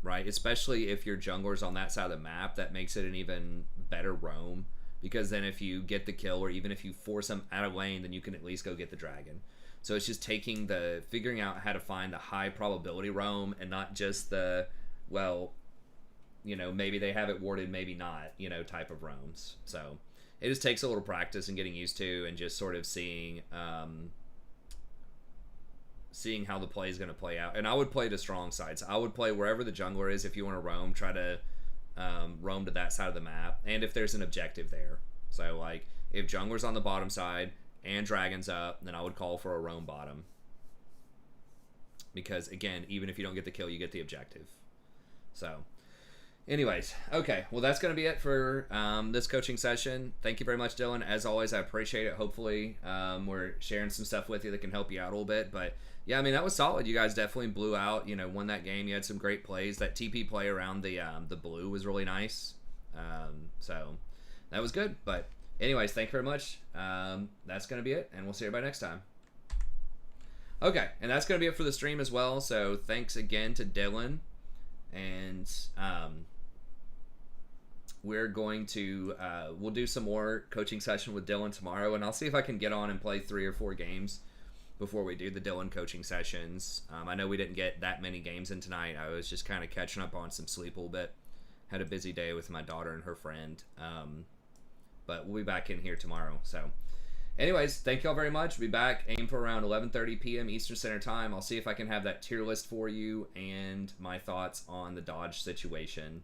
right? Especially if your jungler's on that side of the map, that makes it an even better roam, because then if you get the kill, or even if you force them out of lane, then you can at least go get the dragon. So it's just figuring out how to find the high probability roam, and not just the, well, you know, maybe they have it warded, maybe not, you know, type of roams. So it just takes a little practice and getting used to, and just sort of seeing how the play is going to play out. And I would play the strong sides. I would play wherever the jungler is. If you want to roam, try to roam to that side of the map, and if there's an objective there. So like if jungler's on the bottom side and dragon's up, then I would call for a roam bottom, because again, even if you don't get the kill, you get the objective. So anyways, okay, well, that's going to be it for this coaching session. Thank you very much, Dylan. As always, I appreciate it. Hopefully, we're sharing some stuff with you that can help you out a little bit. But, yeah, I mean, that was solid. You guys definitely blew out, you know, won that game. You had some great plays. That TP play around the blue was really nice. So that was good. But, anyways, thank you very much. That's going to be it, and we'll see everybody next time. Okay, and that's going to be it for the stream as well. So thanks again to Dylan. And we're going to we'll do some more coaching session with Dylan tomorrow, and I'll see if I can get on and play 3 or 4 games before we do the Dylan coaching sessions. I know we didn't get that many games in tonight. I was just kind of catching up on some sleep a little bit. Had a busy day with my daughter and her friend, but we'll be back in here tomorrow. So anyways, thank you all very much. We'll be back. Aim for around 11:30 p.m. Eastern Standard Time. I'll see if I can have that tier list for you and my thoughts on the Dodge situation.